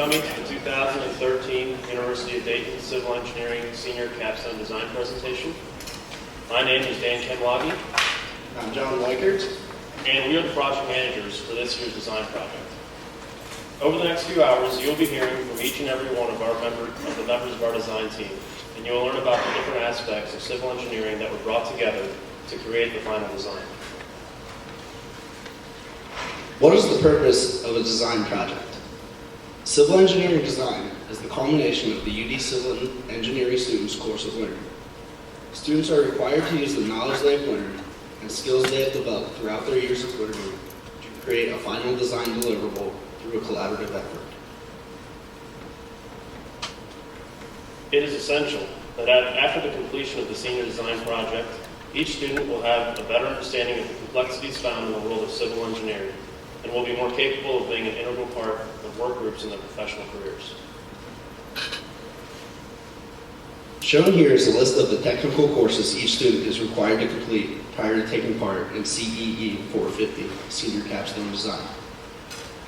coming to the 2013 University of Dayton Civil Engineering Senior Capstone Design Presentation. My name is Dan Kenwagi. I'm John Weichert. And we are the project managers for this year's design project. Over the next few hours, you'll be hearing from each and every one of the members of our design team, and you will learn about the different aspects of civil engineering that were brought together to create the final design. What is the purpose of a design project? Civil engineering design is the culmination of the UD Civil Engineering students' course of learning. Students are required to use the knowledge they have learned and skills they have developed throughout their years of learning to create a final design deliverable through a collaborative effort. It is essential that after the completion of the senior design project, each student will have a better understanding of the complexities found in the world of civil engineering and will be more capable of being an integral part of work groups in their professional careers. Shown here is a list of the technical courses each student is required to complete prior to taking part in CEE 450, Senior Capstone Design.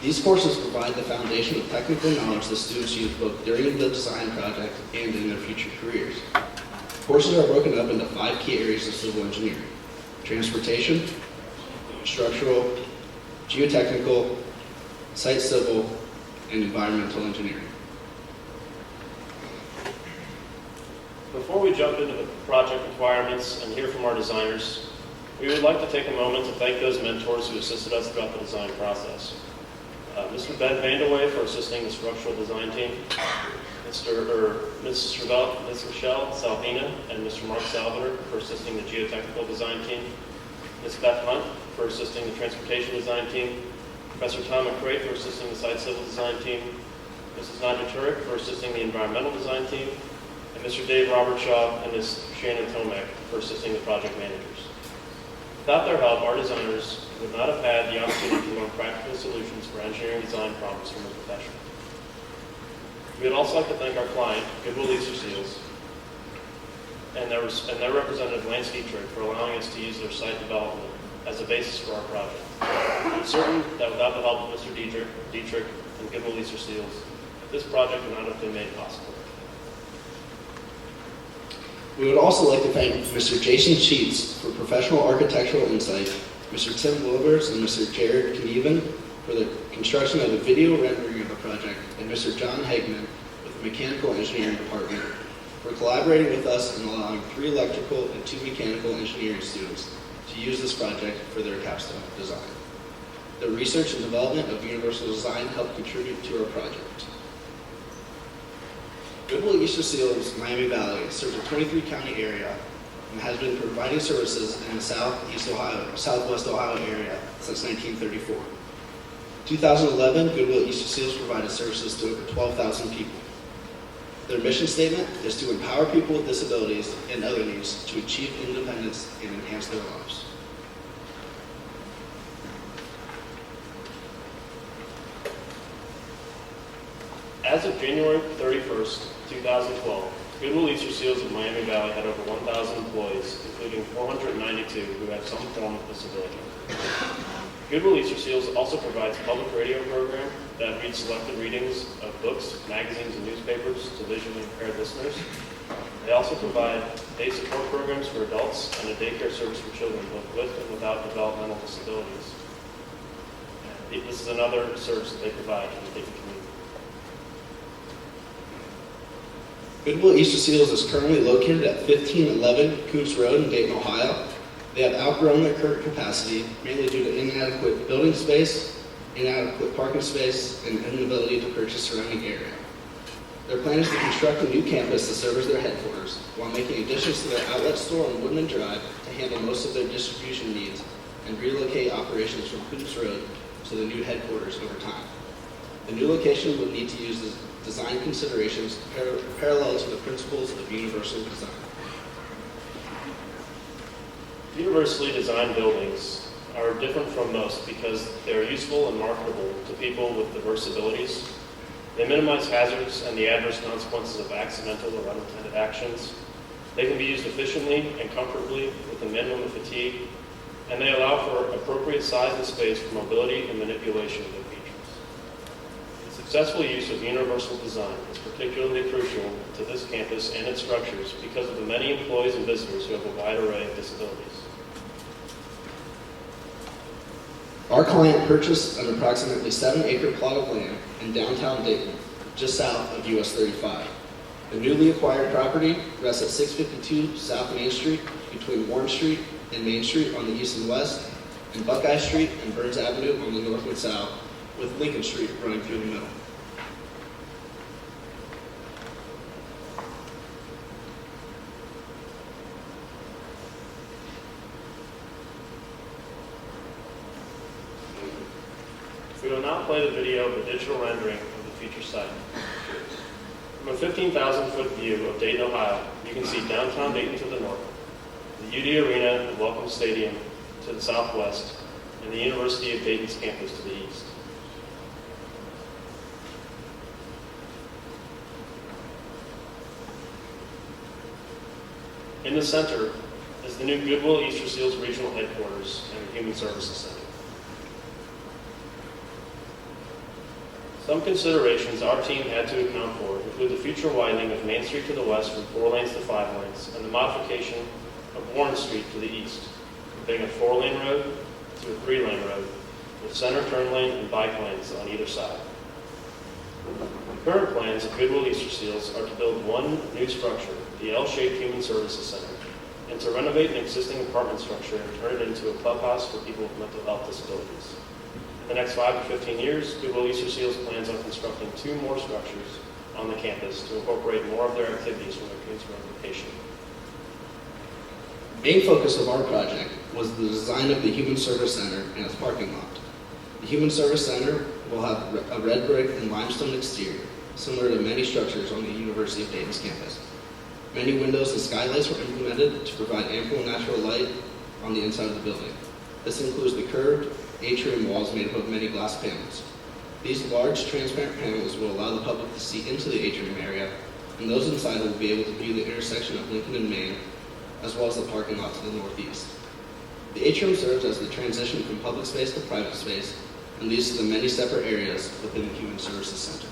These courses provide the foundation of technical knowledge that students use both during the design project and in their future careers. Courses are broken up into 5 key areas of civil engineering: transportation, structural, geotechnical, site civil, and environmental engineering. Before we jump into the project requirements and hear from our designers, we would like to take a moment to thank those mentors who assisted us throughout the design process. Mr. Ben Vandewey for assisting the structural design team, Ms. Michelle Salvina and Mr. Mark Salviner for assisting the geotechnical design team, Ms. Beth Hunt for assisting the transportation design team, Professor Tom McCray for assisting the site civil design team, Mrs. Nadia Turek for assisting the environmental design team, and Mr. Dave Robertshaw and Ms. Shannon Tomek for assisting the project managers. Without their help, our designers would not have had the opportunity to learn practical solutions for engineering design problems from the profession. We would also like to thank our client, Goodwill Leaser Seals, and their representative, Lance Dietrich, for allowing us to use their site development as a basis for our project. I'm certain that without the help of Mr. Dietrich and Goodwill Leaser Seals, this project would not have been made possible. We would also like to thank Mr. Jason Sheets for professional architectural insight, Mr. Tim Wilbers and Mr. Jared Knieven for the construction of the video rendering of the project, and Mr. John Hagman with the Mechanical Engineering Department for collaborating with us and allowing 3 electrical and 2 mechanical engineering students to use this project for their capstone design. The research and development of universal design helped contribute to our project. Goodwill Easter Seals Miami Valley serves a 23-county area and has been providing services in the Southwest Ohio area since 1934. In 2011, Goodwill Easter Seals provided services to over 12,000 people. Their mission statement is to empower people with disabilities and other needs to achieve independence and enhance their lives. As of January 31st, 2012, Goodwill Easter Seals of Miami Valley had over 1,000 employees, including 492 who have some form of disability. Goodwill Easter Seals also provides a public radio program that reads selected readings of books, magazines, and newspapers to visually impaired listeners. They also provide day support programs for adults and a daycare service for children, both with and without developmental disabilities. This is another service that they provide in the Dayton community. Goodwill Easter Seals is currently located at 1511 Coops Road in Dayton, Ohio. They have outgrown their current capacity, mainly due to inadequate building space, inadequate parking space, and inability to purchase surrounding area. Their plan is to construct a new campus to serve as their headquarters, while making additions to their outlet store on Woodman Drive to handle most of their distribution needs and relocate operations from Coops Road to the new headquarters over time. The new location would need to use the design considerations parallel to the principles of universal design. Universally designed buildings are different from most because they are useful and marketable to people with diverse abilities. They minimize hazards and the adverse consequences of accidental or unintended actions. They can be used efficiently and comfortably with a minimum of fatigue, and they allow for appropriate size and space for mobility and manipulation of their features. It's Successful use of universal design is particularly crucial to this campus and its structures because of the many employees and visitors who have a wide array of disabilities. Our client purchased an approximately 7-acre plot of land in downtown Dayton, just south of US 35. The newly acquired property rests at 652 South Main Street between Warren Street and Main Street on the east and west, and Buckeye Street and Burns Avenue on the north and south, with Lincoln Street running through the middle. We will now play the video of a digital rendering of the future site. From a 15,000-foot view of Dayton, Ohio, you can see downtown Dayton to the north, the UD Arena and Welcome Stadium to the southwest, and the University of Dayton's campus to the east. In the center is the new Goodwill Easter Seals Regional Headquarters and the Human Services Center. Some considerations our team had to account for include the future widening of Main Street to the west from 4 lanes to 5 lanes, and the modification of Warren Street to the east, from being a 4-lane road to a 3-lane road, with center turn lane and bike lanes on either side. The current plans of Goodwill Easter Seals are to build one new structure, the L-shaped Human Services Center, and to renovate an existing apartment structure and turn it into a clubhouse for people with mental health disabilities. In the next 5 to 15 years, Goodwill Easter Seals plans on constructing 2 more structures on the campus to incorporate more of their activities from their Queensboro location. The main focus of our project was the design of the Human Service Center and its parking lot. The Human Service Center will have a red brick and limestone exterior, similar to many structures on the University of Dayton's campus. Many windows and skylights were implemented to provide ample natural light on the inside of the building. This includes the curved atrium walls made up of many glass panels. These large transparent panels will allow the public to see into the atrium area, and those inside will be able to view the intersection of Lincoln and Main, as well as the parking lot to the northeast. The atrium serves as the transition from public space to private space and leads to the many separate areas within the Human Services Center.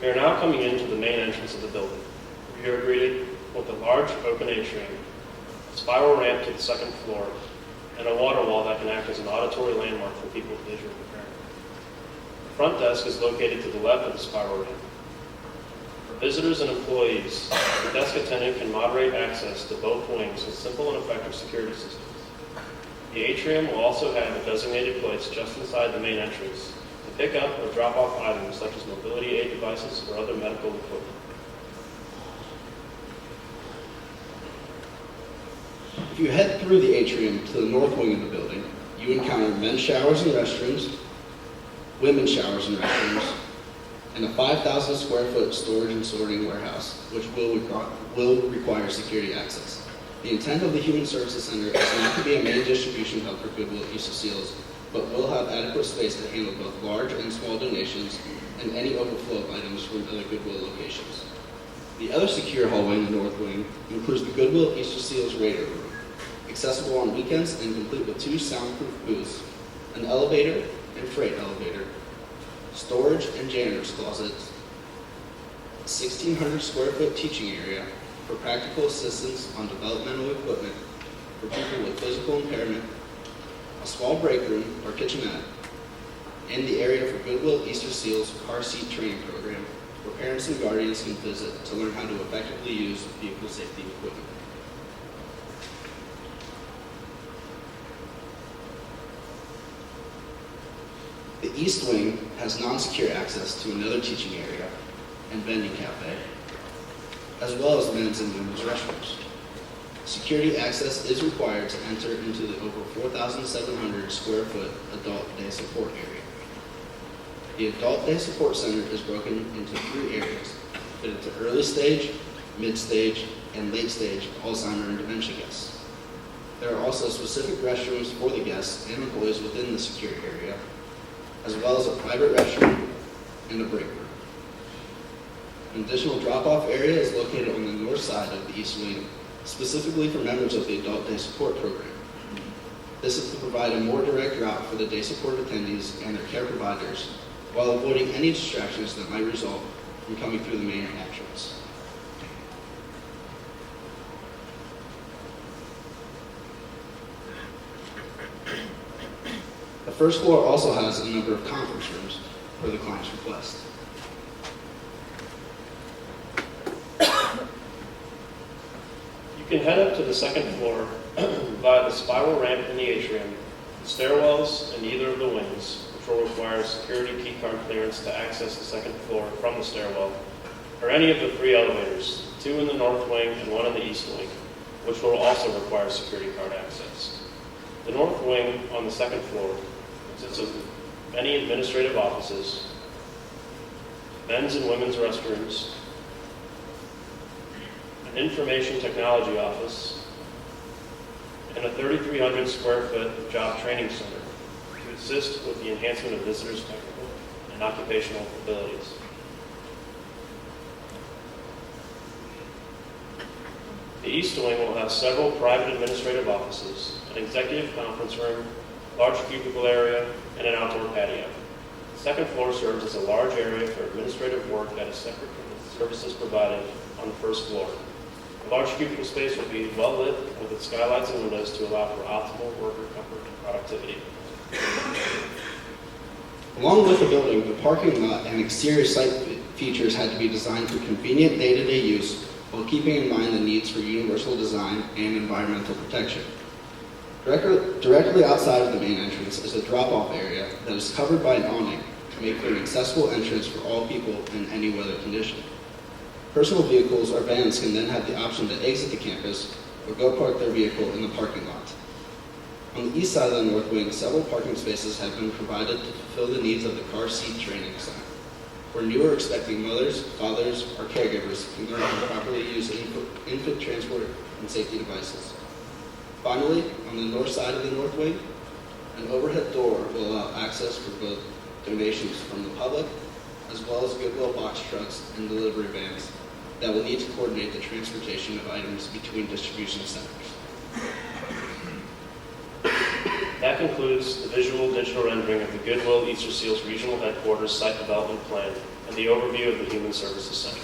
We are now coming into the main entrance of the building. We are greeted with a large open atrium, a spiral ramp to the second floor, and a water wall that can act as an auditory landmark for people with visual impairment. The front desk is located to the left of the spiral ramp. For visitors and employees, the desk attendant can moderate access to both wings with simple and effective security systems. The atrium will also have a designated place just inside the main entrance to pick up or drop off items such as mobility aid devices or other medical equipment. If you head through the atrium to the north wing of the building, you encounter men's showers and restrooms, women's showers and restrooms, and a 5,000 square foot storage and sorting warehouse, which will require security access. The intent of the Human Services Center is not to be a main distribution hub for Goodwill Easter Seals, but will have adequate space to handle both large and small donations and any overflow of items from other Goodwill locations. The other secure hallway in the north wing includes the Goodwill Easter Seals radar room, accessible on weekends and complete with 2 soundproof booths, an elevator and freight elevator, storage and janitor's closets, a 1,600 square foot teaching area for practical assistance on developmental equipment for people with physical impairment, a small break room or kitchenette, and the area for Goodwill Easter Seals car seat training program where parents and guardians can visit to learn how to effectively use vehicle safety equipment. The East Wing has non-secure access to another teaching area and vending cafe, as well as men's and women's restrooms. Security access is required to enter into the over 4,700 square foot adult day support area. The Adult Day Support Center is broken into 3 areas, fitted to early stage, mid stage, and late stage Alzheimer and dementia guests. There are also specific restrooms for the guests and employees within the secure area, as well as a private restroom and a break room. An additional drop-off area is located on the north side of the East Wing, specifically for members of the Adult Day Support Program. This is to provide a more direct route for the day support attendees and their care providers, while avoiding any distractions that might result from coming through the main entrance. The first floor also has a number of conference rooms for the client's request. You can head up to the second floor via the spiral ramp in the atrium, the stairwells in either of the wings, which will require security keycard clearance to access the second floor from the stairwell, or any of the 3 elevators, 2 in the north wing and 1 in the east wing, which will also require security card access. The north wing on the second floor consists of many administrative offices, men's and women's restrooms, an information technology office, and a 3,300 square foot job training center to assist with the enhancement of visitors' technical and occupational abilities. The east wing will have several private administrative offices, an executive conference room, large cubicle area, and an outdoor patio. The second floor serves as a large area for administrative work that is separate from the services provided on the first floor. The large cubicle space will be well lit with its skylights and windows to allow for optimal worker comfort and productivity. Along with the building, the parking lot and exterior site features had to be designed for convenient day-to-day use while keeping in mind the needs for universal design and environmental protection. Directly outside of the main entrance is a drop-off area that is covered by an awning to make for an accessible entrance for all people in any weather condition. Personal vehicles or vans can then have the option to exit the campus or go park their vehicle in the parking lot. On the east side of the north wing, several parking spaces have been provided to fulfill the needs of the car seat training center, where new or expecting mothers, fathers, or caregivers can learn how to properly use infant transport and safety devices. Finally, on the north side of the north wing, an overhead door will allow access for both donations from the public as well as Goodwill box trucks and delivery vans that will need to coordinate the transportation of items between distribution centers. That concludes the visual digital rendering of the Goodwill Easter Seals Regional Headquarters Site Development Plan and the overview of the Human Services Center.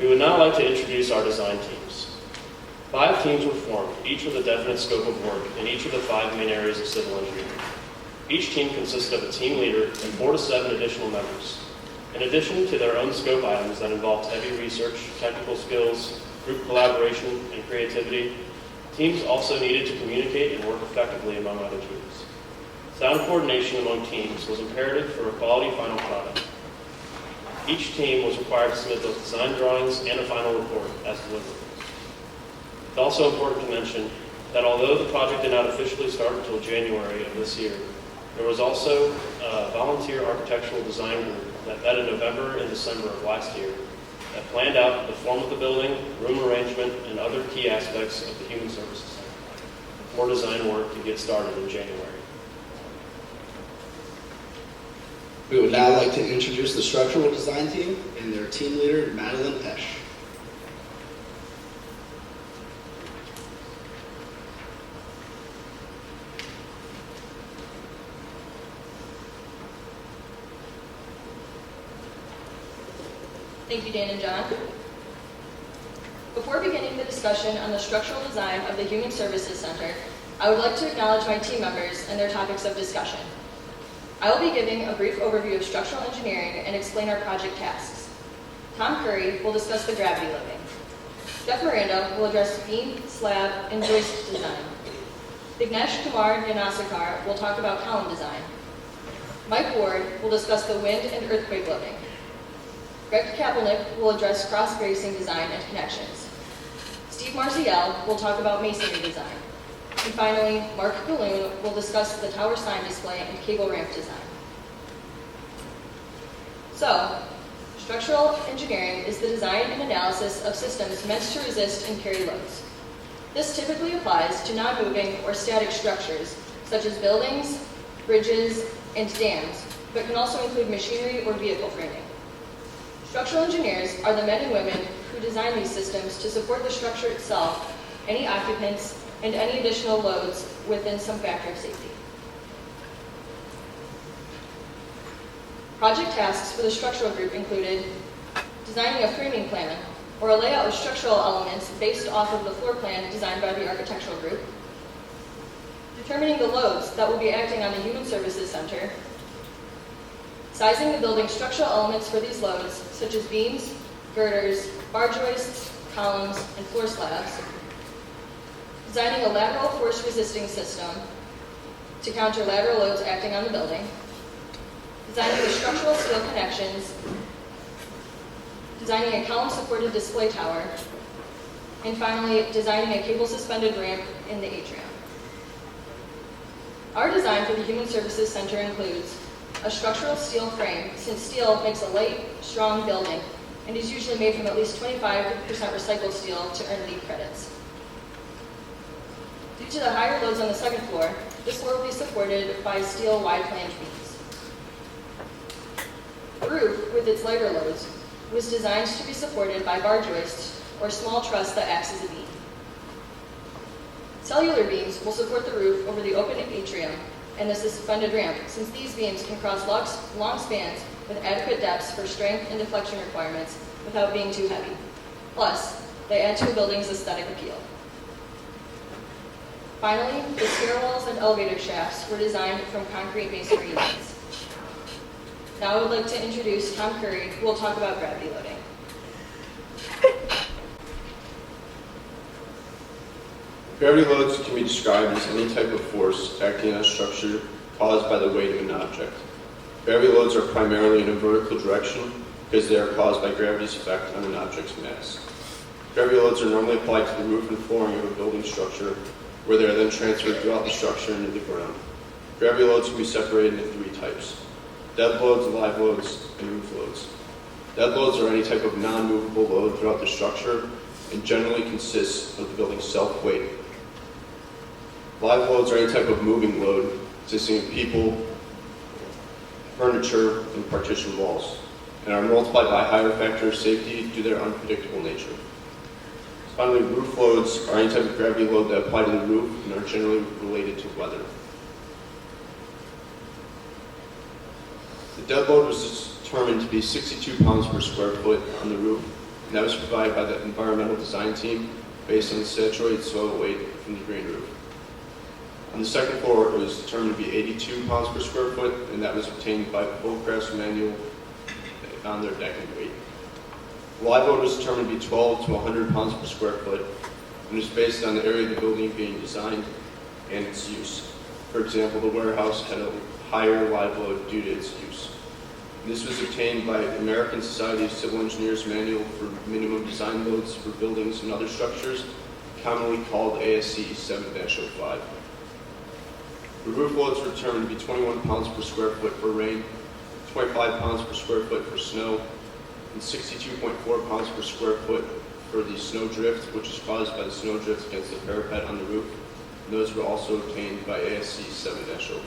We would now like to introduce our design teams. 5 teams were formed, each with a definite scope of work in each of the 5 main areas of civil engineering. Each team consisted of a team leader and 4 to 7 additional members. In addition to their own scope items that involved heavy research, technical skills, group collaboration, and creativity, teams also needed to communicate and work effectively among other teams. Sound coordination among teams was imperative for a quality final product. Each team was required to submit both design drawings and a final report as deliverables. It's also important to mention that although the project did not officially start until January of this year, there was also a volunteer architectural design group that met in November and December of last year that planned out the form of the building, room arrangement, and other key aspects of the Human Services Center before design work could get started in January. We would now like to introduce the structural design team and their team leader, Madeline Esch. Thank you, Dan and John. Before beginning the discussion on the structural design of the Human Services Center, I would like to acknowledge my team members and their topics of discussion. I will be giving a brief overview of structural engineering and explain our project tasks. Tom Curry will discuss the gravity loading. Jeff Miranda will address beam, slab, and joist design. Vignesh Kumar Yanasakar will talk about column design. Mike Ward will discuss the wind and earthquake loading. Greg Kapelnick will address cross-bracing design and connections. Steve Marziel will talk about masonry design. And finally, Mark Galoon will discuss the tower sign display and cable ramp design. So, structural engineering is the design and analysis of systems meant to resist and carry loads. This typically applies to non-moving or static structures, such as buildings, bridges, and dams, but can also include machinery or vehicle framing. Structural engineers are the men and women who design these systems to support the structure itself, any occupants, and any additional loads within some factor of safety. Project tasks for the structural group included designing a framing plan, or a layout of structural elements based off of the floor plan designed by the architectural group, determining the loads that will be acting on the Human Services Center, sizing the building's structural elements for these loads, such as beams, girders, bar joists, columns, and floor slabs, designing a lateral force resisting system to counter lateral loads acting on the building, designing the structural steel connections, designing a column-supported display tower, and finally, designing a cable-suspended ramp in the atrium. Our design for the Human Services Center includes a structural steel frame, since steel makes a light, strong building, and is usually made from at least 25% recycled steel to earn LEED credits. Due to the higher loads on the second floor, this floor will be supported by steel wide flange beams. The roof, with its lighter loads, was designed to be supported by bar joists or small truss that acts as a beam. Cellular beams will support the roof over the open atrium and the suspended ramp, since these beams can cross long spans with adequate depths for strength and deflection requirements without being too heavy. Plus, they add to a building's aesthetic appeal. Finally, the stairwells and elevator shafts were designed from concrete masonry units. Now I would like to introduce Tom Curry, who will talk about gravity loading. Gravity loads can be described as any type of force acting on a structure caused by the weight of an object. Gravity loads are primarily in a vertical direction because they are caused by gravity's effect on an object's mass. Gravity loads are normally applied to the roof and flooring of a building structure, where they are then transferred throughout the structure into the ground. Gravity loads can be separated into three types: dead loads, live loads, and roof loads. Dead loads are any type of non-movable load throughout the structure and generally consists of the building's self-weight. Live loads are any type of moving load consisting of people, furniture, and partition walls, and are multiplied by a higher factor of safety due to their unpredictable nature. Finally, roof loads are any type of gravity load that apply to the roof and are generally related to weather. The dead load was determined to be 62 pounds per square foot on the roof, and that was provided by the environmental design team based on the saturated soil weight from the green roof. On the second floor, it was determined to be 82 pounds per square foot, and that was obtained by Bullcraft's manual on their decking weight. The live load was determined to be 12 to 100 pounds per square foot, and is based on the area of the building being designed and its use. For example, the warehouse had a higher live load due to its use. This was obtained by the American Society of Civil Engineers Manual for Minimum Design Loads for Buildings and Other Structures, commonly called ASC 7-05. The roof loads were determined to be 21 pounds per square foot for rain, 25 pounds per square foot for snow, and 62.4 pounds per square foot for the snow drift, which is caused by the snow drift against the parapet on the roof. And those were also obtained by ASC 7-05.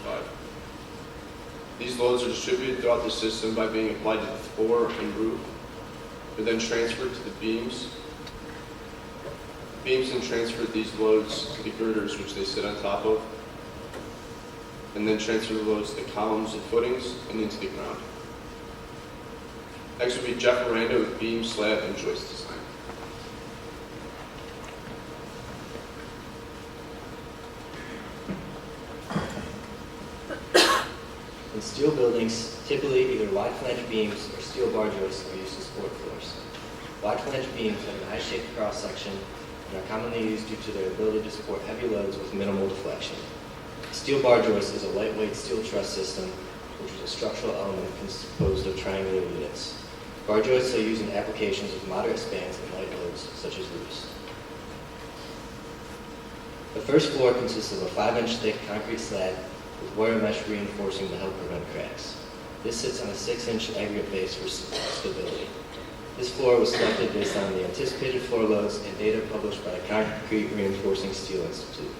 These loads are distributed throughout the system by being applied to the floor and roof, but then transferred to the beams. Beams then transfer these loads to the girders, which they sit on top of, and then transfer the loads to the columns and footings and into the ground. Next will be Jeff Miranda with beam, slab, and joist design. In steel buildings, typically either wide flange beams or steel bar joists are used to support floors. Wide flange beams have a nice shaped cross section and are commonly used due to their ability to support heavy loads with minimal deflection. A steel bar joist is a lightweight steel truss system, which is a structural element composed of triangular units. Bar joists are used in applications with moderate spans and light loads, such as roofs. The first floor consists of a 5-inch thick concrete slab with wire mesh reinforcing to help prevent cracks. This sits on a 6-inch aggregate base for stability. This floor was selected based on the anticipated floor loads and data published by the Concrete Reinforcing Steel Institute.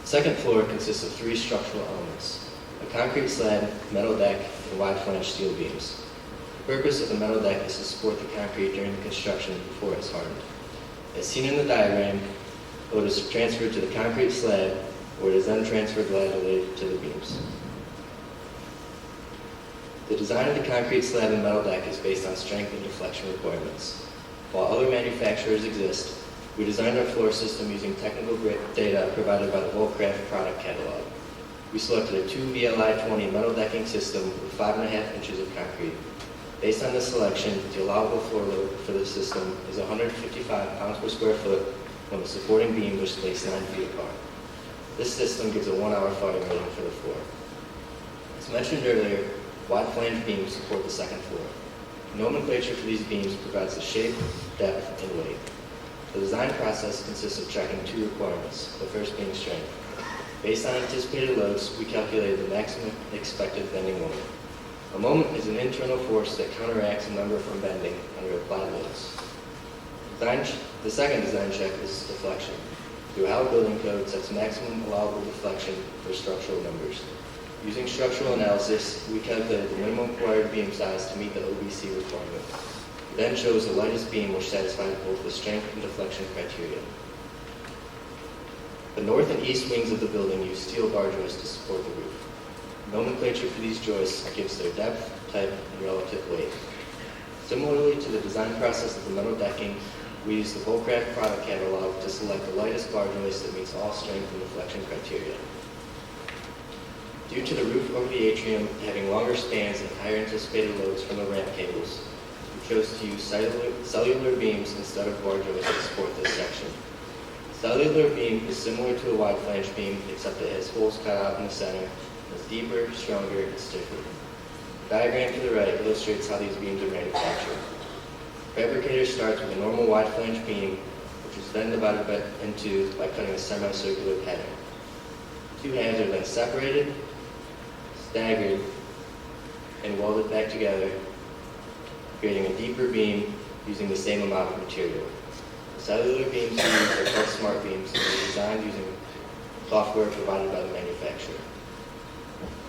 The second floor consists of 3 structural elements: a concrete slab, metal deck, and wide flange steel beams. The purpose of the metal deck is to support the concrete during the construction before it's hardened. As seen in the diagram, load is transferred to the concrete slab, where it is then transferred laterally to the beams. The design of the concrete slab and metal deck is based on strength and deflection requirements. While other manufacturers exist, we designed our floor system using technical data provided by the Volcraft product catalog. We selected a 2 VLI-20 metal decking system with 5.5 inches of concrete. Based on this selection, the allowable floor load for the system is 155 pounds per square foot when the supporting beams are spaced 9 feet apart. This system gives a 1-hour footing rating for the floor. As mentioned earlier, wide flange beams support the second floor. Nomenclature for these beams provides the shape, depth, and weight. The design process consists of checking 2 requirements, the first being strength. Based on anticipated loads, we calculated the maximum expected bending moment. A moment is an internal force that counteracts a member from bending under applied loads. The second design check is deflection. The Ohio Building Code sets maximum allowable deflection for structural members. Using structural analysis, we calculated the minimum required beam size to meet the OBC requirement. We then chose the lightest beam which satisfied both the strength and deflection criteria. The north and east wings of the building use steel bar joists to support the roof. Nomenclature for these joists gives their depth, type, and relative weight. Similarly to the design process of the metal decking, we use the Volcraft product catalog to select the lightest bar joist that meets all strength and deflection criteria. Due to the roof over the atrium having longer spans and higher anticipated loads from the ramp cables, we chose to use cellular beams instead of bar joists to support this section. Cellular beam is similar to a wide flange beam, except it has holes cut out in the center, is deeper, stronger, and stiffer. The diagram to the right illustrates how these beams are manufactured. Fabricator starts with a normal wide flange beam, which is then divided by cutting a semicircular pattern. 2 halves are then separated, staggered, and welded back together, creating a deeper beam using the same amount of material. The cellular beams used are called smart beams and are designed using software provided by the manufacturer.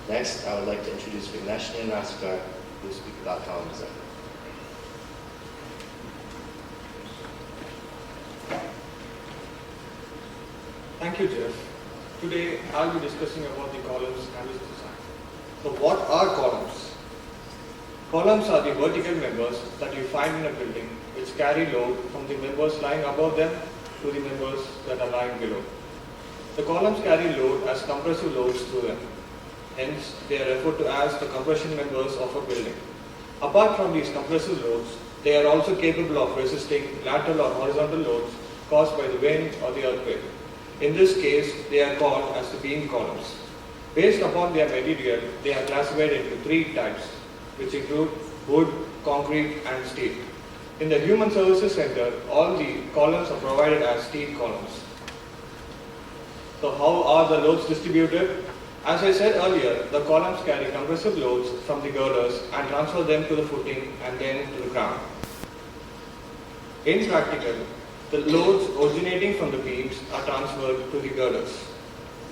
Next, I would like to introduce Vignesh and Naskar, who will speak about column design. Thank you, Jeff. Today, I'll be discussing about the columns and its design. So what are columns? Columns are the vertical members that you find in a building which carry load from the members lying above them to the members that are lying below. The columns carry load as compressive loads through them. Hence, they are referred to as the compression members of a building. Apart from these compressive loads, they are also capable of resisting lateral or horizontal loads caused by the wind or the earthquake. In this case, they are called as the beam columns. Based upon their material, they are classified into 3 types, which include wood, concrete, and steel. In the Human Services Center, all the columns are provided as steel columns. So how are the loads distributed? As I said earlier, the columns carry compressive loads from the girders and transfer them to the footing and then to the ground. In practical, the loads originating from the beams are transferred to the girders.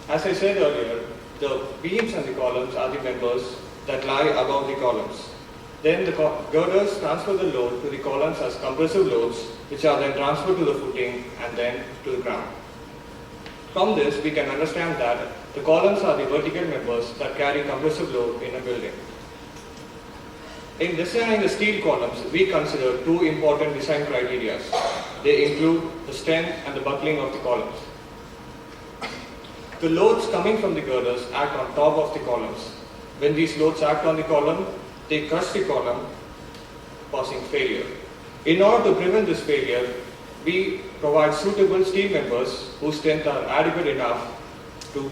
As I said earlier, the beams and the columns are the members that lie above the columns. Then the girders transfer the load to the columns as compressive loads, which are then transferred to the footing and then to the ground. From this, we can understand that the columns are the vertical members that carry compressive load in a building. In designing the steel columns, we consider 2 important design criteria. They include the strength and the buckling of the columns. The loads coming from the girders act on top of the columns. When these loads act on the column, they crush the column, causing failure. In order to prevent this failure, we provide suitable steel members whose strength are adequate enough to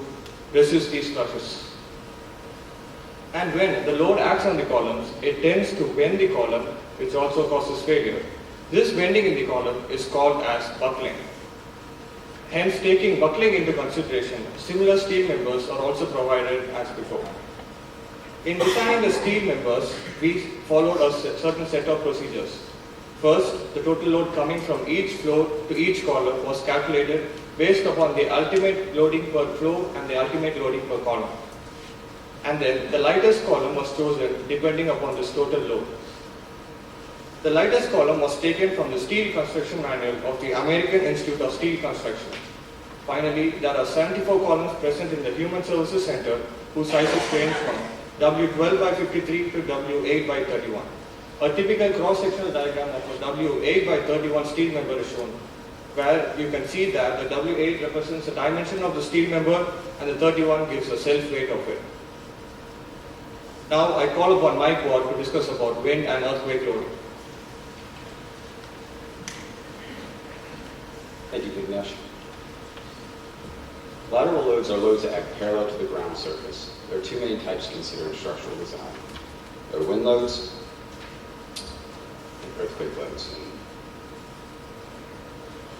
resist these crushes. And when the load acts on the columns, it tends to bend the column, which also causes failure. This bending in the column is called as buckling. Hence, taking buckling into consideration, similar steel members are also provided as before. In designing the steel members, we followed a certain set of procedures. First, the total load coming from each floor to each column was calculated based upon the ultimate loading per floor and the ultimate loading per column. And then the lightest column was chosen depending upon this total load. The lightest column was taken from the Steel Construction Manual of the American Institute of Steel Construction. Finally, there are 74 columns present in the Human Services Center whose sizes range from W12 by 53 to W8 by 31. A typical cross-sectional diagram of a W8 by 31 steel member is shown, where you can see that the W8 represents the dimension of the steel member and the 31 gives the self-weight of it. Now I call upon Mike Ward to discuss about wind and earthquake loading. Thank you, Vignesh. Lateral loads are loads that act parallel to the ground surface. There are two main types considered in structural design. There are wind loads and earthquake loads.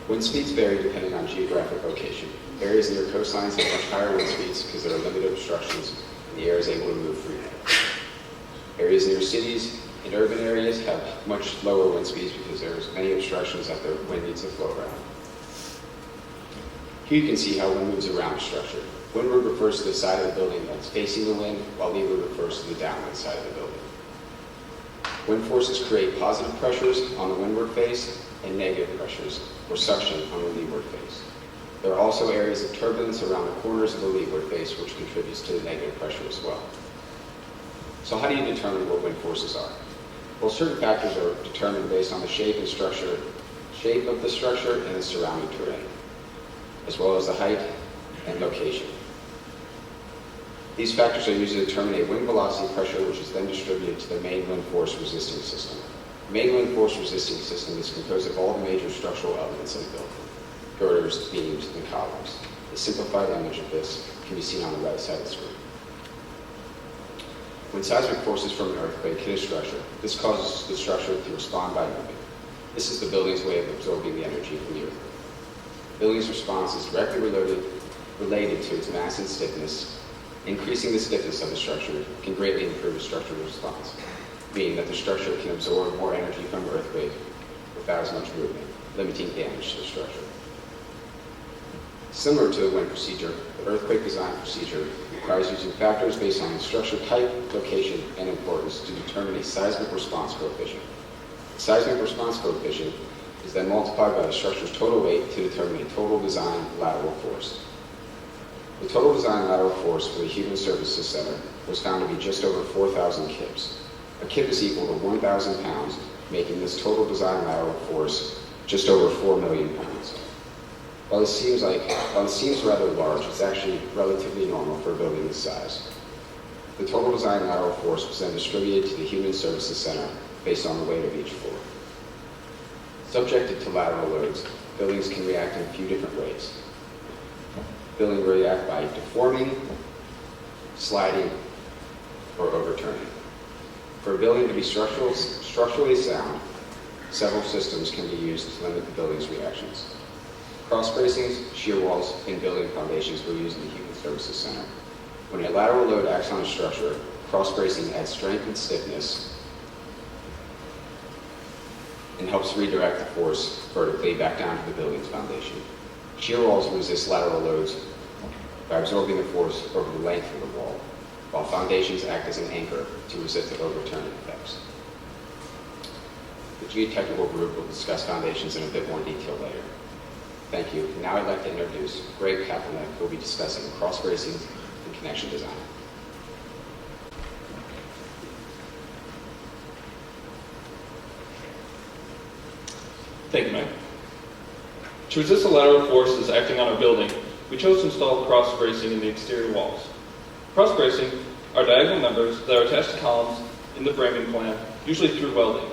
Wind speeds vary depending on geographic location. Areas near coastlines have much higher wind speeds because there are limited obstructions and the air is able to move freely. Areas near cities and urban areas have much lower wind speeds because there's many obstructions that the wind needs to flow around. Here you can see how wind moves around a structure. Windward refers to the side of the building that's facing the wind, while leeward refers to the downwind side of the building. Wind forces create positive pressures on the windward face and negative pressures, or suction, on the leeward face. There are also areas of turbulence around the corners of the leeward face, which contributes to the negative pressure as well. So how do you determine what wind forces are? Well, certain factors are determined based on the shape of the structure and the surrounding terrain, as well as the height and location. These factors are used to determine a wind velocity pressure, which is then distributed to the main wind force resisting system. The main wind force resisting system is composed of all the major structural elements of the building: girders, beams, and columns. A simplified image of this can be seen on the right side of the screen. When seismic forces from an earthquake hit a structure, this causes the structure to respond by moving. This is the building's way of absorbing the energy from the earthquake. The building's response is directly related to its mass and stiffness. Increasing the stiffness of the structure can greatly improve the structural response, meaning that the structure can absorb more energy from the earthquake without as much movement, limiting damage to the structure. Similar to the wind procedure, the earthquake design procedure requires using factors based on the structure type, location, and importance to determine a seismic response coefficient. The seismic response coefficient is then multiplied by the structure's total weight to determine a total design lateral force. The total design lateral force for the Human Services Center was found to be just over 4,000 kips. A kip is equal to 1,000 pounds, making this total design lateral force just over 4 million pounds. While it seems rather large, it's actually relatively normal for a building this size. The total design lateral force was then distributed to the Human Services Center based on the weight of each floor. Subjected to lateral loads, buildings can react in a few different ways. Building will react by deforming, sliding, or overturning. For a building to be structurally sound, several systems can be used to limit the building's reactions. Cross bracings, shear walls, and building foundations were used in the Human Services Center. When a lateral load acts on a structure, cross bracing adds strength and stiffness and helps redirect the force vertically back down to the building's foundation. Shear walls resist lateral loads by absorbing the force over the length of the wall, while foundations act as an anchor to resist the overturning effects. The Geotechnical group will discuss foundations in a bit more detail later. Thank you. Now I'd like to introduce Greg Kaplinek, who will be discussing cross bracing and connection design. Thank you, Mike. To resist the lateral forces acting on our building, we chose to install cross bracing in the exterior walls. Cross bracing are diagonal members that are attached to columns in the framing plan, usually through welding.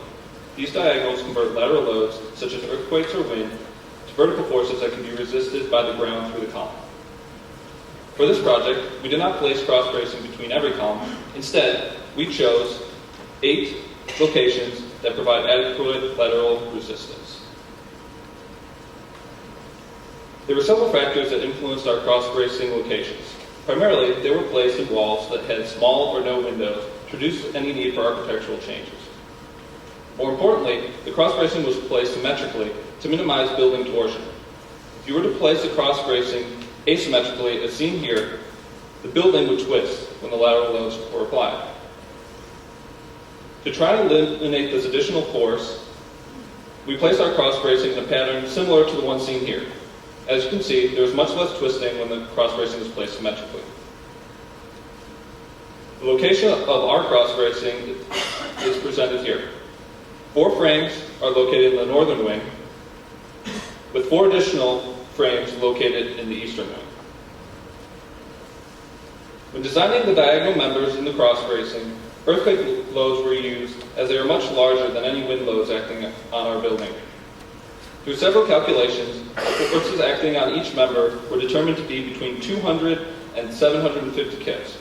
These diagonals convert lateral loads, such as earthquakes or wind, to vertical forces that can be resisted by the ground through the column. For this project, we did not place cross bracing between every column. Instead, we chose 8 locations that provide adequate lateral resistance. There were several factors that influenced our cross-bracing locations. Primarily, they were placed in walls that had small or no windows to reduce any need for architectural changes. More importantly, the cross bracing was placed symmetrically to minimize building torsion. If you were to place the cross bracing asymmetrically, as seen here, the building would twist when the lateral loads were applied. To try to eliminate this additional force, we placed our cross bracing in a pattern similar to the one seen here. As you can see, there is much less twisting when the cross bracing is placed symmetrically. The location of our cross bracing is presented here. 4 frames are located in the northern wing, with 4 additional frames located in the eastern wing. When designing the diagonal members in the cross bracing, earthquake loads were used as they are much larger than any wind loads acting on our building. Through several calculations, the forces acting on each member were determined to be between 200 and 750 kips.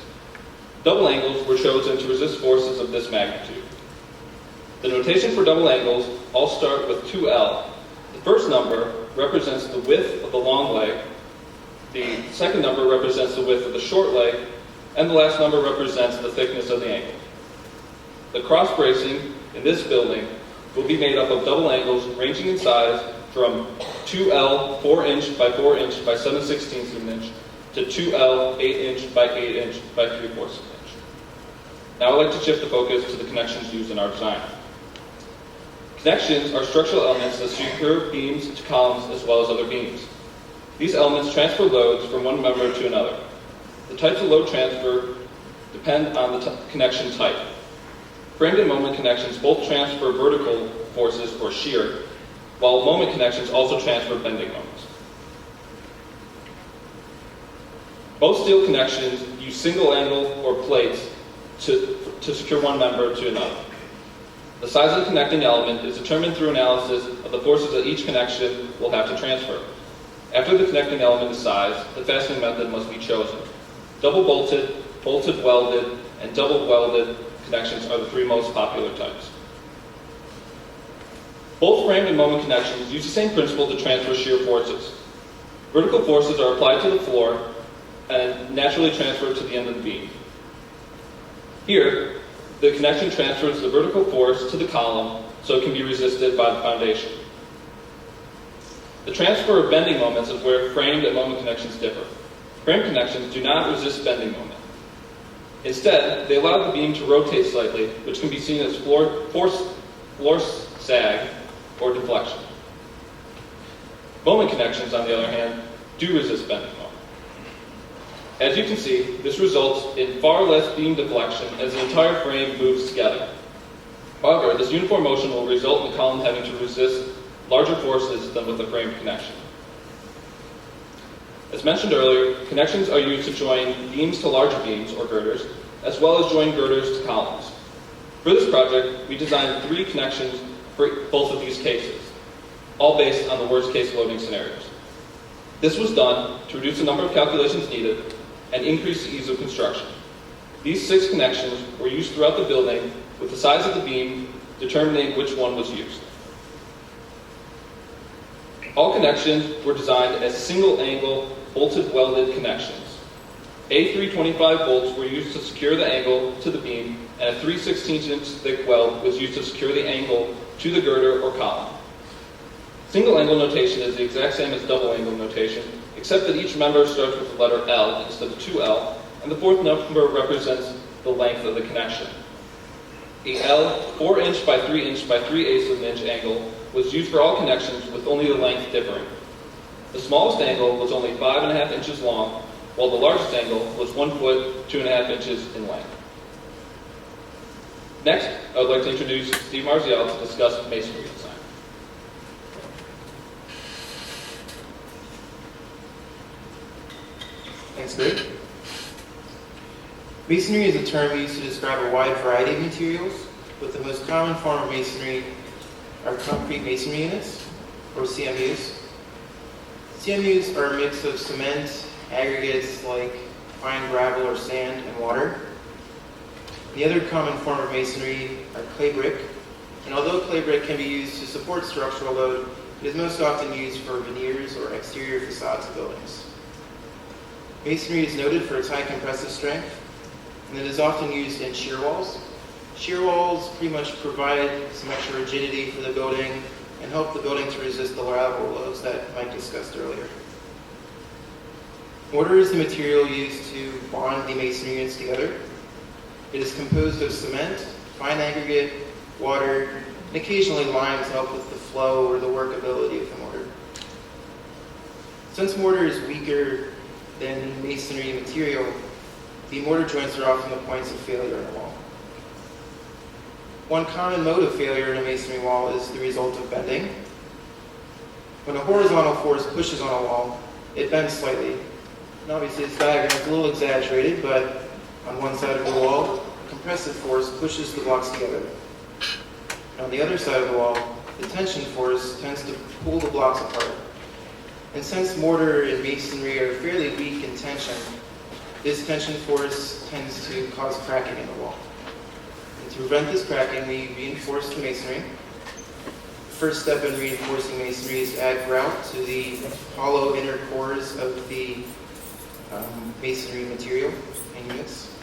Double angles were chosen to resist forces of this magnitude. The notation for double angles all start with 2L. The first number represents the width of the long leg, the second number represents the width of the short leg, and the last number represents the thickness of the angle. The cross bracing in this building will be made up of double angles ranging in size from 2L 4-inch by 4-inch by 7/16 of an inch to 2L 8-inch by 8-inch by 3/4 of an inch. Now I'd like to shift the focus to the connections used in our design. Connections are structural elements that secure beams to columns as well as other beams. These elements transfer loads from one member to another. The types of load transfer depend on the connection type. Framed and moment connections both transfer vertical forces or shear, while moment connections also transfer bending moments. Most steel connections use single angle or plates to secure one member to another. The size of the connecting element is determined through analysis of the forces that each connection will have to transfer. After the connecting element is sized, the fastening method must be chosen. Double bolted, bolted welded, and double welded connections are the 3 most popular types. Both framed and moment connections use the same principle to transfer shear forces. Vertical forces are applied to the floor and naturally transferred to the end of the beam. Here, the connection transfers the vertical force to the column so it can be resisted by the foundation. The transfer of bending moments is where framed and moment connections differ. Framed connections do not resist bending moment. Instead, they allow the beam to rotate slightly, which can be seen as floor sag or deflection. Moment connections, on the other hand, do resist bending moment. As you can see, this results in far less beam deflection as the entire frame moves together. However, this uniform motion will result in the column having to resist larger forces than with a framed connection. As mentioned earlier, connections are used to join beams to larger beams, or girders, as well as join girders to columns. For this project, we designed 3 connections for both of these cases, all based on the worst case loading scenarios. This was done to reduce the number of calculations needed and increase the ease of construction. These 6 connections were used throughout the building, with the size of the beam determining which one was used. All connections were designed as single-angle, bolted welded connections. A325 bolts were used to secure the angle to the beam, and a 3/16-inch thick weld was used to secure the angle to the girder or column. Single-angle notation is the exact same as double-angle notation, except that each member starts with the letter L instead of 2L, and the 4th number represents the length of the connection. A L 4-inch by 3-inch by 3/8 of an inch angle was used for all connections with only the length differing. The smallest angle was only 5.5 inches long, while the largest angle was 1 foot, 2.5 inches in length. Next, I would like to introduce Steve Marziel to discuss masonry design. Thanks, Greg. Masonry is a term used to describe a wide variety of materials, but the most common form of masonry are concrete masonry units, or CMUs. CMUs are a mix of cement, aggregates like fine gravel or sand, and water. The other common form of masonry are clay brick, and although clay brick can be used to support structural load, it is most often used for veneers or exterior facades of buildings. Masonry is noted for its high compressive strength, and it is often used in shear walls. Shear walls pretty much provide some extra rigidity for the building and help the building to resist the lateral loads that Mike discussed earlier. Mortar is the material used to bond the masonry units together. It is composed of cement, fine aggregate, water, and occasionally lime to help with the flow or the workability of the mortar. Since mortar is weaker than masonry material, the mortar joints are often the points of failure in a wall. One common mode of failure in a masonry wall is the result of bending. When a horizontal force pushes on a wall, it bends slightly. And obviously this diagram is a little exaggerated, but on one side of the wall, a compressive force pushes the blocks together. And on the other side of the wall, the tension force tends to pull the blocks apart. And since mortar and masonry are fairly weak in tension, this tension force tends to cause cracking in the wall. And to prevent this cracking, we reinforce the masonry. The first step in reinforcing masonry is to add grout to the hollow inner cores of the masonry material and units.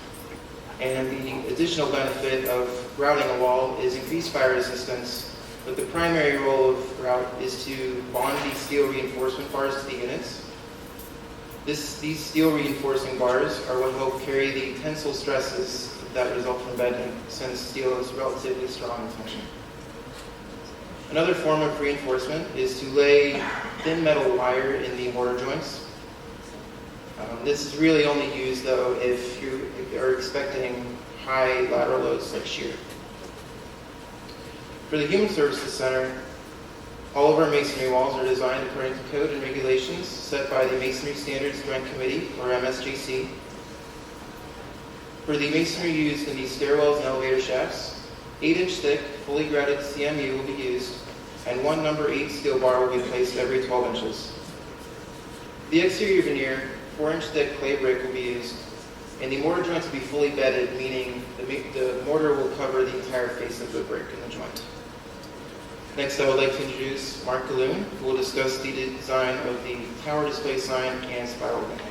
And the additional benefit of grouting a wall is increased fire resistance, but the primary role of grout is to bond these steel reinforcement bars to the units. These steel reinforcing bars are what help carry the tensile stresses that result from bending, since steel is relatively strong in tension. Another form of reinforcement is to lay thin metal wire in the mortar joints. This is really only used, though, if you are expecting high lateral loads like shear. For the Human Services Center, all of our masonry walls are designed according to code and regulations set by the Masonry Standards Joint Committee, or MSJC. For the masonry used in these stairwells and elevator shafts, 8-inch thick, fully grouted CMU will be used, and one number 8 steel bar will be placed every 12 inches. The exterior veneer, 4-inch thick clay brick will be used, and the mortar joints will be fully bedded, meaning the mortar will cover the entire face of the brick in the joint. Next, I would like to introduce Mark Galloon, who will discuss the design of the tower display sign and spiral window.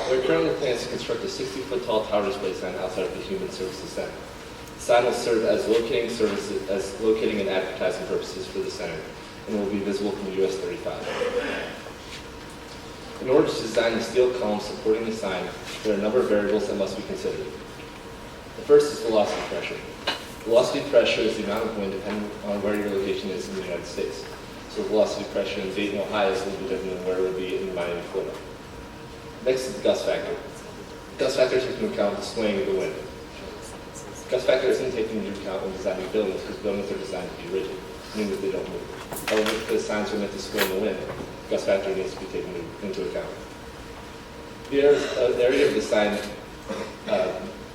There are currently plans to construct a 60-foot tall tower display sign outside of the Human Services Center. The sign will serve as locating and advertising purposes for the center, and will be visible from US 35. In order to design the steel columns supporting the sign, there are a number of variables that must be considered. The first is velocity pressure. Velocity pressure is the amount of wind depending on where your location is in the United States. So velocity pressure in Dayton, Ohio is a little bit different than where it would be in Miami, Florida. Next is the gust factor. Gust factor takes into account the swaying of the wind. Gust factor isn't taken into account when designing buildings, because buildings are designed to be rigid, meaning that they don't move. However, because signs are meant to sway in the wind, gust factor needs to be taken into account. The area of the sign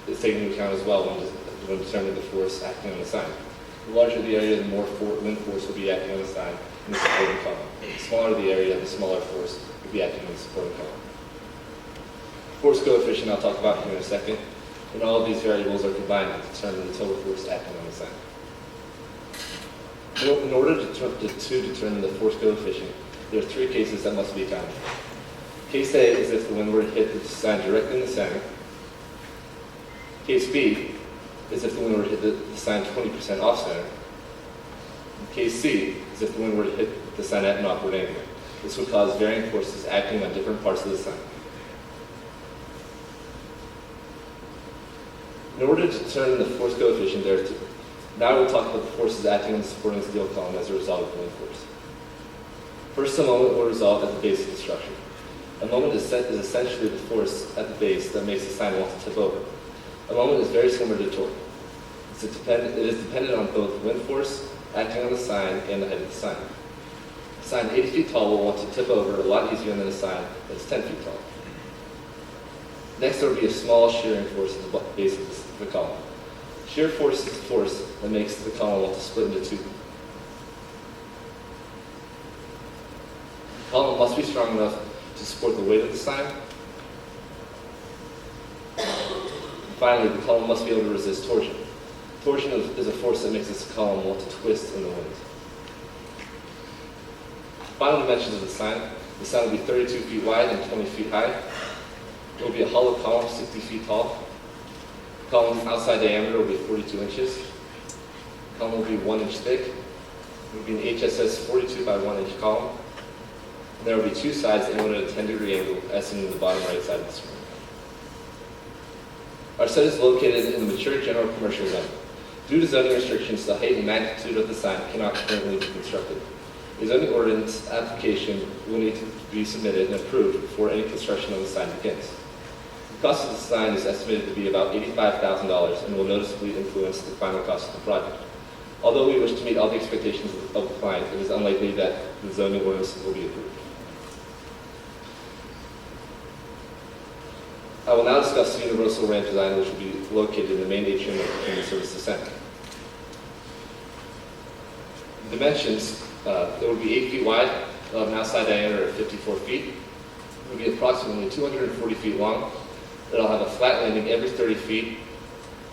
is taken into account as well when determining the force acting on the sign. The larger the area, the more wind force will be acting on the sign in the supporting column. The smaller the area, the smaller force will be acting on the supporting column. Force coefficient I'll talk about here in a second, and all of these variables are combined to determine the total force acting on the sign. In order to determine the force coefficient, there are 3 cases that must be accounted for. Case A is if the wind were to hit the sign directly in the center. Case B is if the wind were to hit the sign 20% off center. And case C is if the wind were to hit the sign at an awkward angle. This would cause varying forces acting on different parts of the sign. In order to determine the force coefficient, now we'll talk about the forces acting on the supporting steel column as a result of wind force. First, a moment will result at the base of the structure. A moment is essentially the force at the base that makes the sign want to tip over. A moment is very similar to torque. It is dependent on both wind force acting on the sign and the height of the sign. A sign 80 feet tall will want to tip over a lot easier than a sign that's 10 feet tall. Next, there will be a small shearing force at the base of the column. Shear force is the force that makes the column want to split into 2. The column must be strong enough to support the weight of the sign. Finally, the column must be able to resist torsion. Torsion is a force that makes this column want to twist in the wind. Final dimensions of the sign. The sign will be 32 feet wide and 20 feet high. It will be a hollow column 60 feet tall. The column outside diameter will be 42 inches. The column will be 1 inch thick. It will be an HSS 42 by 1 inch column. And there will be two sides angled at a 10-degree angle, as seen in the bottom right side of the screen. Our site is located in the mature general commercial zone. Due to zoning restrictions, the height and magnitude of the sign cannot currently be constructed. A zoning ordinance application will need to be submitted and approved before any construction on the sign begins. The cost of the sign is estimated to be about $85,000 and will noticeably influence the final cost of the project. Although we wish to meet all the expectations of the client, it is unlikely that the zoning ordinance will be approved. I will now discuss the universal ramp design, which will be located in the main atrium of the Human Services Center. The dimensions, it will be 8 feet wide, of an outside diameter of 54 feet. It will be approximately 240 feet long. It will have a flat landing every 30 feet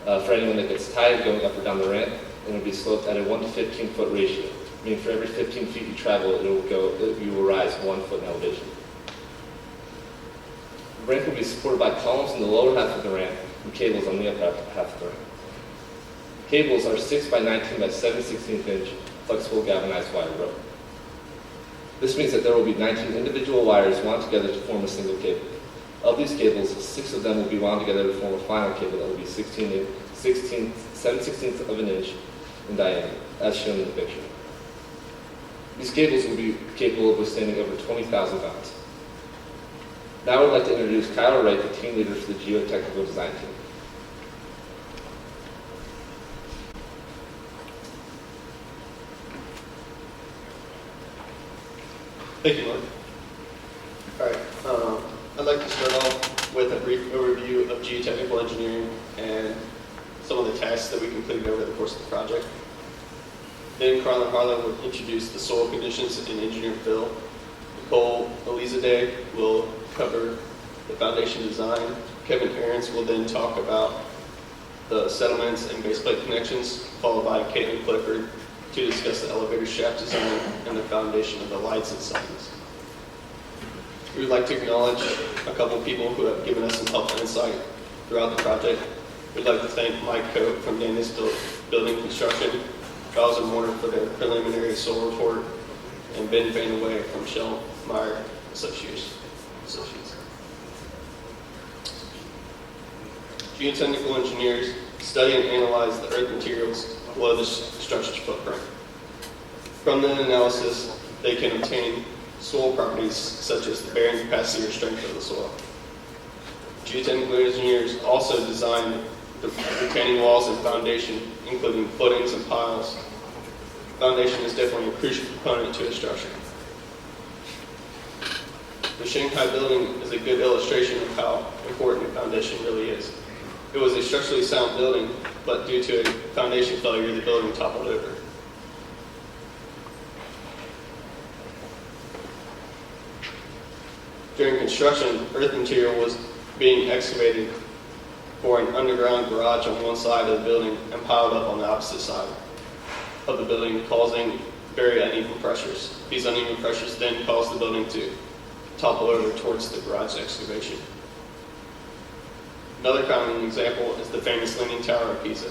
for anyone that gets tired going up or down the ramp, and it will be sloped at a 1 to 15 foot ratio, meaning for every 15 feet you travel, you will rise 1 foot in elevation. The ramp will be supported by columns in the lower half of the ramp and cables on the upper half of the ramp. Cables are 6 by 19 by 7/16 inch flexible galvanized wire rope. This means that there will be 19 individual wires wound together to form a single cable. Of these cables, 6 of them will be wound together to form a final cable that will be 7/16 of an inch in diameter, as shown in the picture. These cables will be capable of withstanding over 20,000 pounds. Now I would like to introduce Kyle Wright, the team leader for the Geotechnical Design team. Thank you, Mark. All right, I'd like to start off with a brief overview of geotechnical engineering and some of the tasks that we completed over the course of the project. Then Carlin Harlan will introduce the soil conditions and engineer fill. Nicole Elizade will cover the foundation design. Kevin Aarons will then talk about the settlements and base plate connections, followed by Caitlin Clifford to discuss the elevator shaft design and the foundation of the lights and signs. We would like to acknowledge a couple of people who have given us some help and insight throughout the project. We'd like to thank Mike Cope from Daniels Building Construction, Giles and Mortar for their preliminary soil report, and Ben Vanaway from Shell Meyer Associates. Geotechnical engineers study and analyze the earth materials below the structure's footprint. From the analysis, they can obtain soil properties such as the bearing capacity or strength of the soil. Geotechnical engineers also design the retaining walls and foundation, including footings and piles. Foundation is definitely a crucial component to a structure. The Shanghai building is a good illustration of how important the foundation really is. It was a structurally sound building, but due to a foundation failure, the building toppled over. During construction, earth material was being excavated for an underground garage on one side of the building and piled up on the opposite side of the building, causing very uneven pressures. These uneven pressures then caused the building to topple over towards the garage excavation. Another common example is the famous Leaning Tower of Pisa.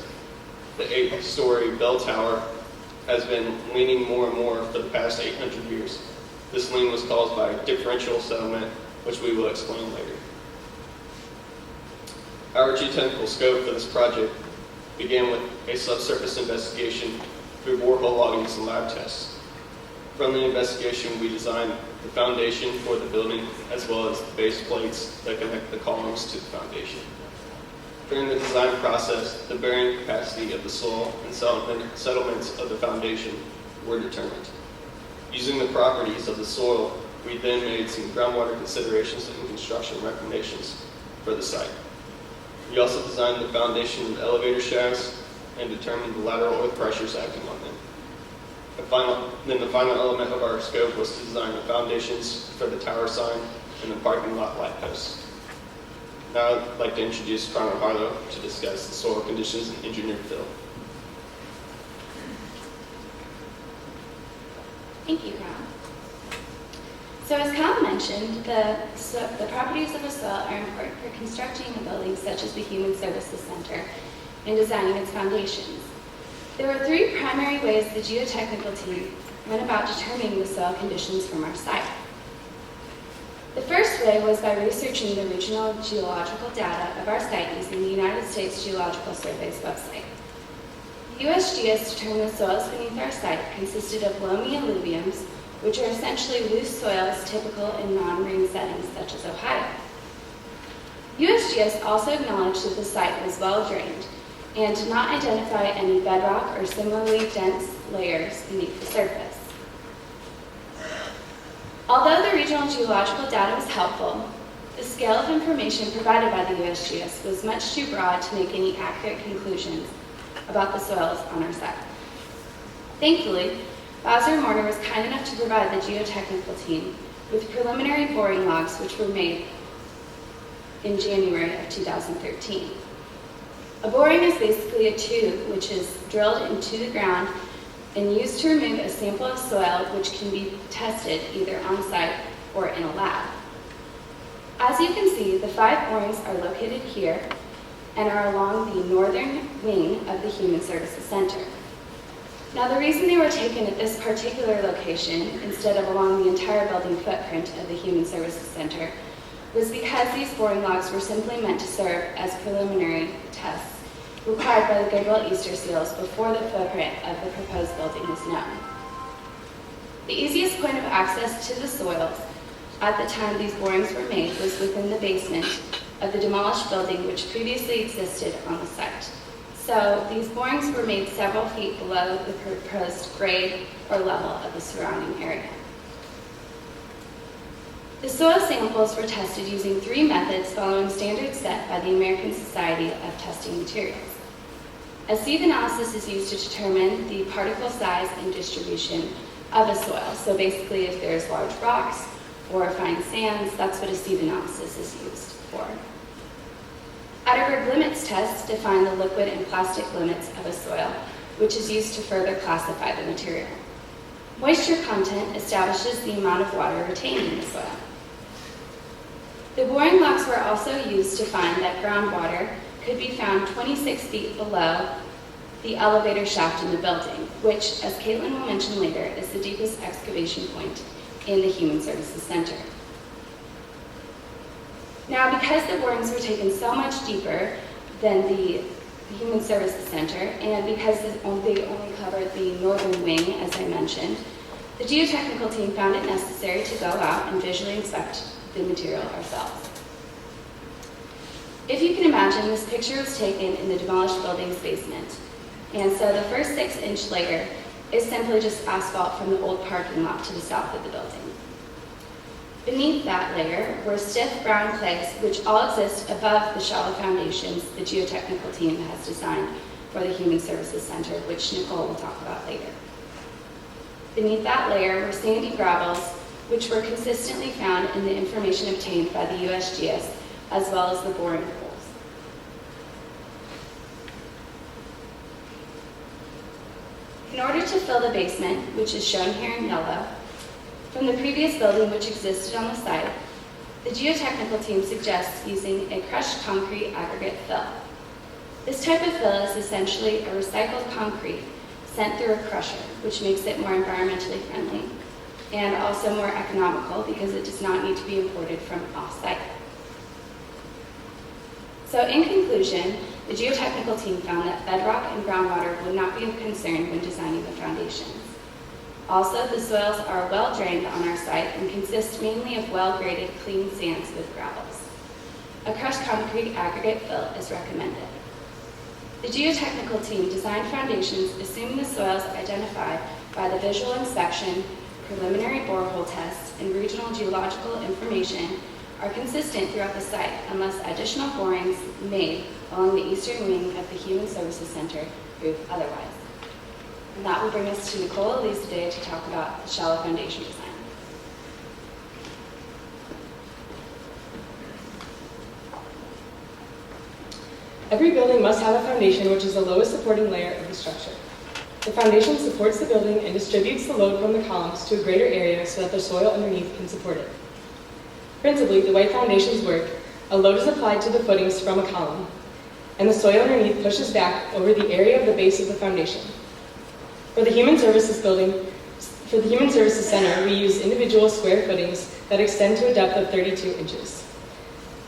The 8-story bell tower has been leaning more and more for the past 800 years. This lean was caused by differential settlement, which we will explain later. Our geotechnical scope for this project began with a subsurface investigation through borehole loggings and lab tests. From the investigation, we designed the foundation for the building as well as the base plates that connect the columns to the foundation. During the design process, the bearing capacity of the soil and settlements of the foundation were determined. Using the properties of the soil, we then made some groundwater considerations and construction recommendations for the site. We also designed the foundation of the elevator shafts and determined the lateral earth pressures acting on them. The final element of our scope was to design the foundations for the tower sign and the parking lot light posts. Now I'd like to introduce Carmen Harlow to discuss the soil conditions and engineered fill. Thank you, Kyle. So as Kyle mentioned, the properties of a soil are important for constructing a building such as the Human Services Center and designing its foundations. There were three primary ways the geotechnical team went about determining the soil conditions from our site. The first way was by researching the regional geological data of our site using the United States Geological Survey's website. The USGS determined the soils beneath our site consisted of loamy alluviums, which are essentially loose soils typical in non-marine settings such as Ohio. USGS also acknowledged that the site was well drained and did not identify any bedrock or similarly dense layers beneath the surface. Although the regional geological data was helpful, the scale of information provided by the USGS was much too broad to make any accurate conclusions about the soils on our site. Thankfully, Bowser Mortar was kind enough to provide the geotechnical team with preliminary boring logs which were made in January of 2013. A boring is basically a tube which is drilled into the ground and used to remove a sample of soil which can be tested either on site or in a lab. As you can see, the 5 borings are located here and are along the northern wing of the Human Services Center. Now, the reason they were taken at this particular location instead of along the entire building footprint of the Human Services Center was because these boring logs were simply meant to serve as preliminary tests required by the Goodwill Easter seals before the footprint of the proposed building was known. The easiest point of access to the soils at the time these borings were made was within the basement of the demolished building which previously existed on the site. So these borings were made several feet below the proposed grade or level of the surrounding area. The soil samples were tested using 3 methods following standards set by the American Society of Testing Materials. A sieve analysis is used to determine the particle size and distribution of a soil. So basically, if there's large rocks or fine sands, that's what a sieve analysis is used for. Atterberg limits tests define the liquid and plastic limits of a soil, which is used to further classify the material. Moisture content establishes the amount of water retained in the soil. The boring logs were also used to find that groundwater could be found 26 feet below the elevator shaft in the building, which, as Caitlin will mention later, is the deepest excavation point in the Human Services Center. Now, because the borings were taken so much deeper than the Human Services Center, and because they only covered the northern wing, as I mentioned, the geotechnical team found it necessary to go out and visually inspect the material ourselves. If you can imagine, this picture was taken in the demolished building's basement. And so the first 6-inch layer is simply just asphalt from the old parking lot to the south of the building. Beneath that layer were stiff brown clays, which all exist above the shallow foundations the geotechnical team has designed for the Human Services Center, which Nicole will talk about later. Beneath that layer were sandy gravels, which were consistently found in the information obtained by the USGS, as well as the boring holes. In order to fill the basement, which is shown here in yellow, from the previous building which existed on the site, the geotechnical team suggests using a crushed concrete aggregate fill. This type of fill is essentially a recycled concrete sent through a crusher, which makes it more environmentally friendly and also more economical because it does not need to be imported from off-site. So in conclusion, the geotechnical team found that bedrock and groundwater would not be of concern when designing the foundations. Also, the soils are well drained on our site and consist mainly of well-graded clean sands with gravels. A crushed concrete aggregate fill is recommended. The geotechnical team designed foundations assuming the soils identified by the visual inspection, preliminary borehole tests, and regional geological information are consistent throughout the site unless additional borings made along the eastern wing of the Human Services Center prove otherwise. And that will bring us to Nicole Elise today to talk about the shallow foundation design. Every building must have a foundation, which is the lowest supporting layer of the structure. The foundation supports the building and distributes the load from the columns to a greater area so that the soil underneath can support it. Principally, the way foundations work, a load is applied to the footings from a column, and the soil underneath pushes back over the area of the base of the foundation. For the Human Services Center, we use individual square footings that extend to a depth of 32 inches.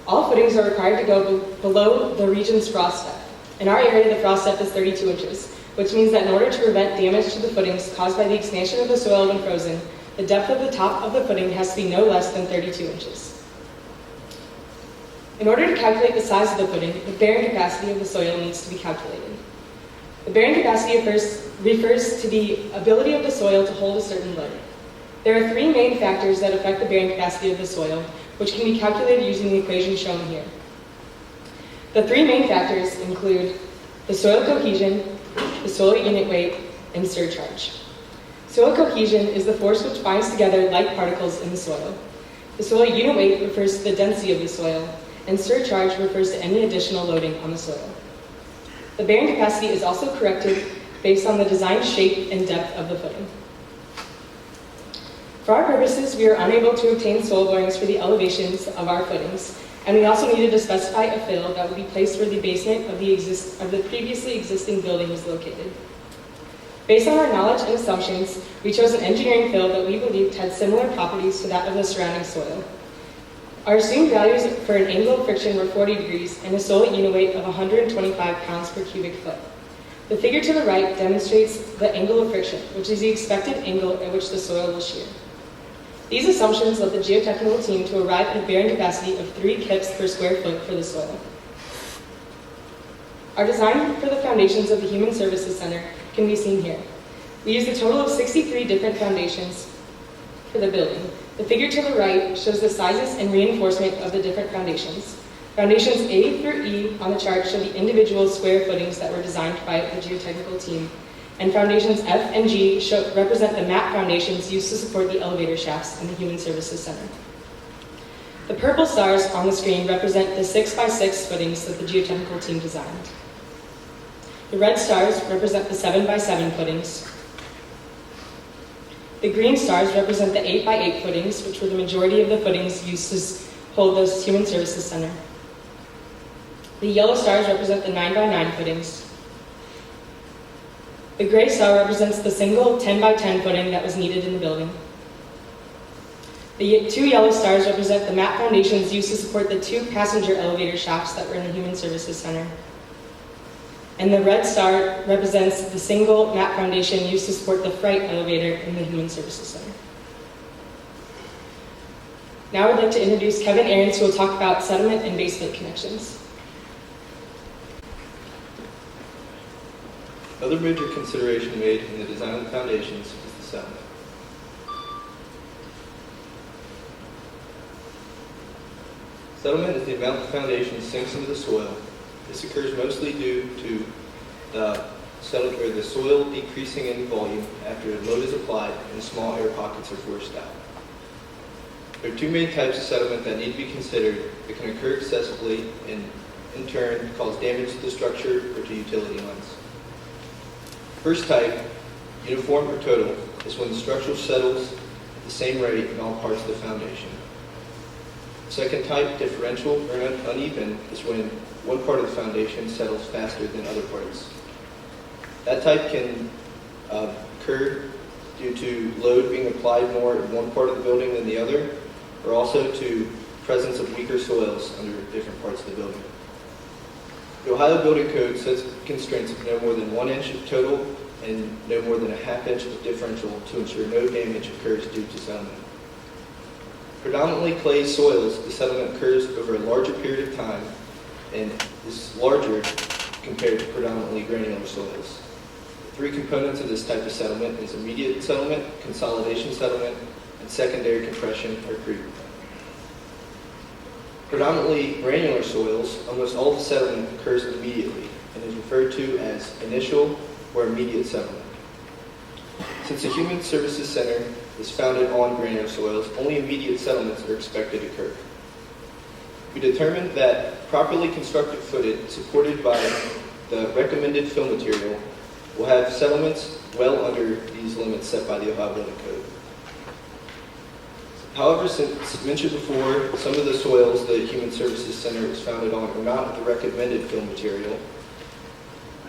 All footings are required to go below the region's frost depth. In our area, the frost depth is 32 inches, which means that in order to prevent damage to the footings caused by the expansion of the soil when frozen, the depth of the top of the footing has to be no less than 32 inches. In order to calculate the size of the footing, the bearing capacity of the soil needs to be calculated. The bearing capacity refers to the ability of the soil to hold a certain load. There are three main factors that affect the bearing capacity of the soil, which can be calculated using the equation shown here. The three main factors include the soil cohesion, the soil unit weight, and surcharge. Soil cohesion is the force which binds together like particles in the soil. The soil unit weight refers to the density of the soil, and surcharge refers to any additional loading on the soil. The bearing capacity is also corrected based on the design shape and depth of the footing. For our purposes, we are unable to obtain soil borings for the elevations of our footings, and we also needed to specify a fill that would be placed where the basement of the previously existing building was located. Based on our knowledge and assumptions, we chose an engineering fill that we believed had similar properties to that of the surrounding soil. Our assumed values for an angle of friction were 40 degrees and a soil unit weight of 125 pounds per cubic foot. The figure to the right demonstrates the angle of friction, which is the expected angle at which the soil will shear. These assumptions led the geotechnical team to arrive at a bearing capacity of 3 kips per square foot for the soil. Our design for the foundations of the Human Services Center can be seen here. We used a total of 63 different foundations for the building. The figure to the right shows the sizes and reinforcement of the different foundations. Foundations A through E on the chart show the individual square footings that were designed by the geotechnical team, and foundations F and G represent the mat foundations used to support the elevator shafts in the Human Services Center. The purple stars on the screen represent the 6x6 footings that the geotechnical team designed. The red stars represent the 7x7 footings. The green stars represent the 8x8 footings, which were the majority of the footings used to hold the Human Services Center. The yellow stars represent the 9x9 footings. The gray star represents the single 10x10 footing that was needed in the building. The 2 yellow stars represent the mat foundations used to support the 2 passenger elevator shafts that were in the Human Services Center. And the red star represents the single mat foundation used to support the freight elevator in the Human Services Center. Now I'd like to introduce Kevin Ahrens, who will talk about settlement and basement connections. Another major consideration made in the design of the foundations is the settlement. Settlement is the amount the foundation sinks into the soil. This occurs mostly due to the soil decreasing in volume after a load is applied and small air pockets are forced out. There are 2 main types of settlement that need to be considered that can occur excessively and in turn cause damage to the structure or to utility lines. First type, uniform or total, is when the structure settles at the same rate in all parts of the foundation. Second type, differential or uneven, is when one part of the foundation settles faster than other parts. That type can occur due to load being applied more in one part of the building than the other, or also to presence of weaker soils under different parts of the building. The Ohio Building Code sets constraints of no more than 1 inch of total and no more than a ½ inch of differential to ensure no damage occurs due to settlement. Predominantly clay soils, the settlement occurs over a larger period of time and is larger compared to predominantly granular soils. The 3 components of this type of settlement is immediate settlement, consolidation settlement, and secondary compression or creep. Predominantly granular soils, almost all the settlement occurs immediately and is referred to as initial or immediate settlement. Since the Human Services Center is founded on granular soils, only immediate settlements are expected to occur. We determined that properly constructed footing supported by the recommended fill material will have settlements well under these limits set by the Ohio Building Code. However, since mentioned before, some of the soils the Human Services Center is founded on are not the recommended fill material.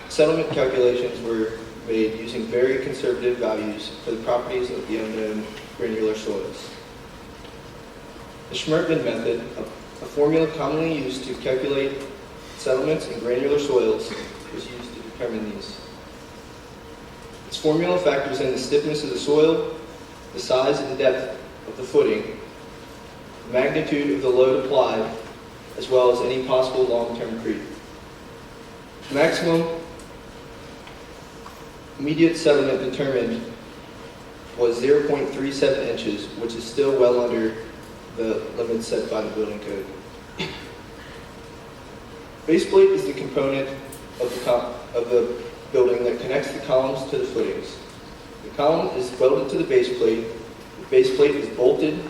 Settlement calculations were made using very conservative values for the properties of the unknown granular soils. The Schmertman method, a formula commonly used to calculate settlements in granular soils, was used to determine these. This formula factors in the stiffness of the soil, the size and depth of the footing, the magnitude of the load applied, as well as any possible long-term creep. The maximum immediate settlement determined was 0.37 inches, which is still well under the limits set by the building code. Base plate is the component of the building that connects the columns to the footings. The column is welded to the base plate. The base plate is bolted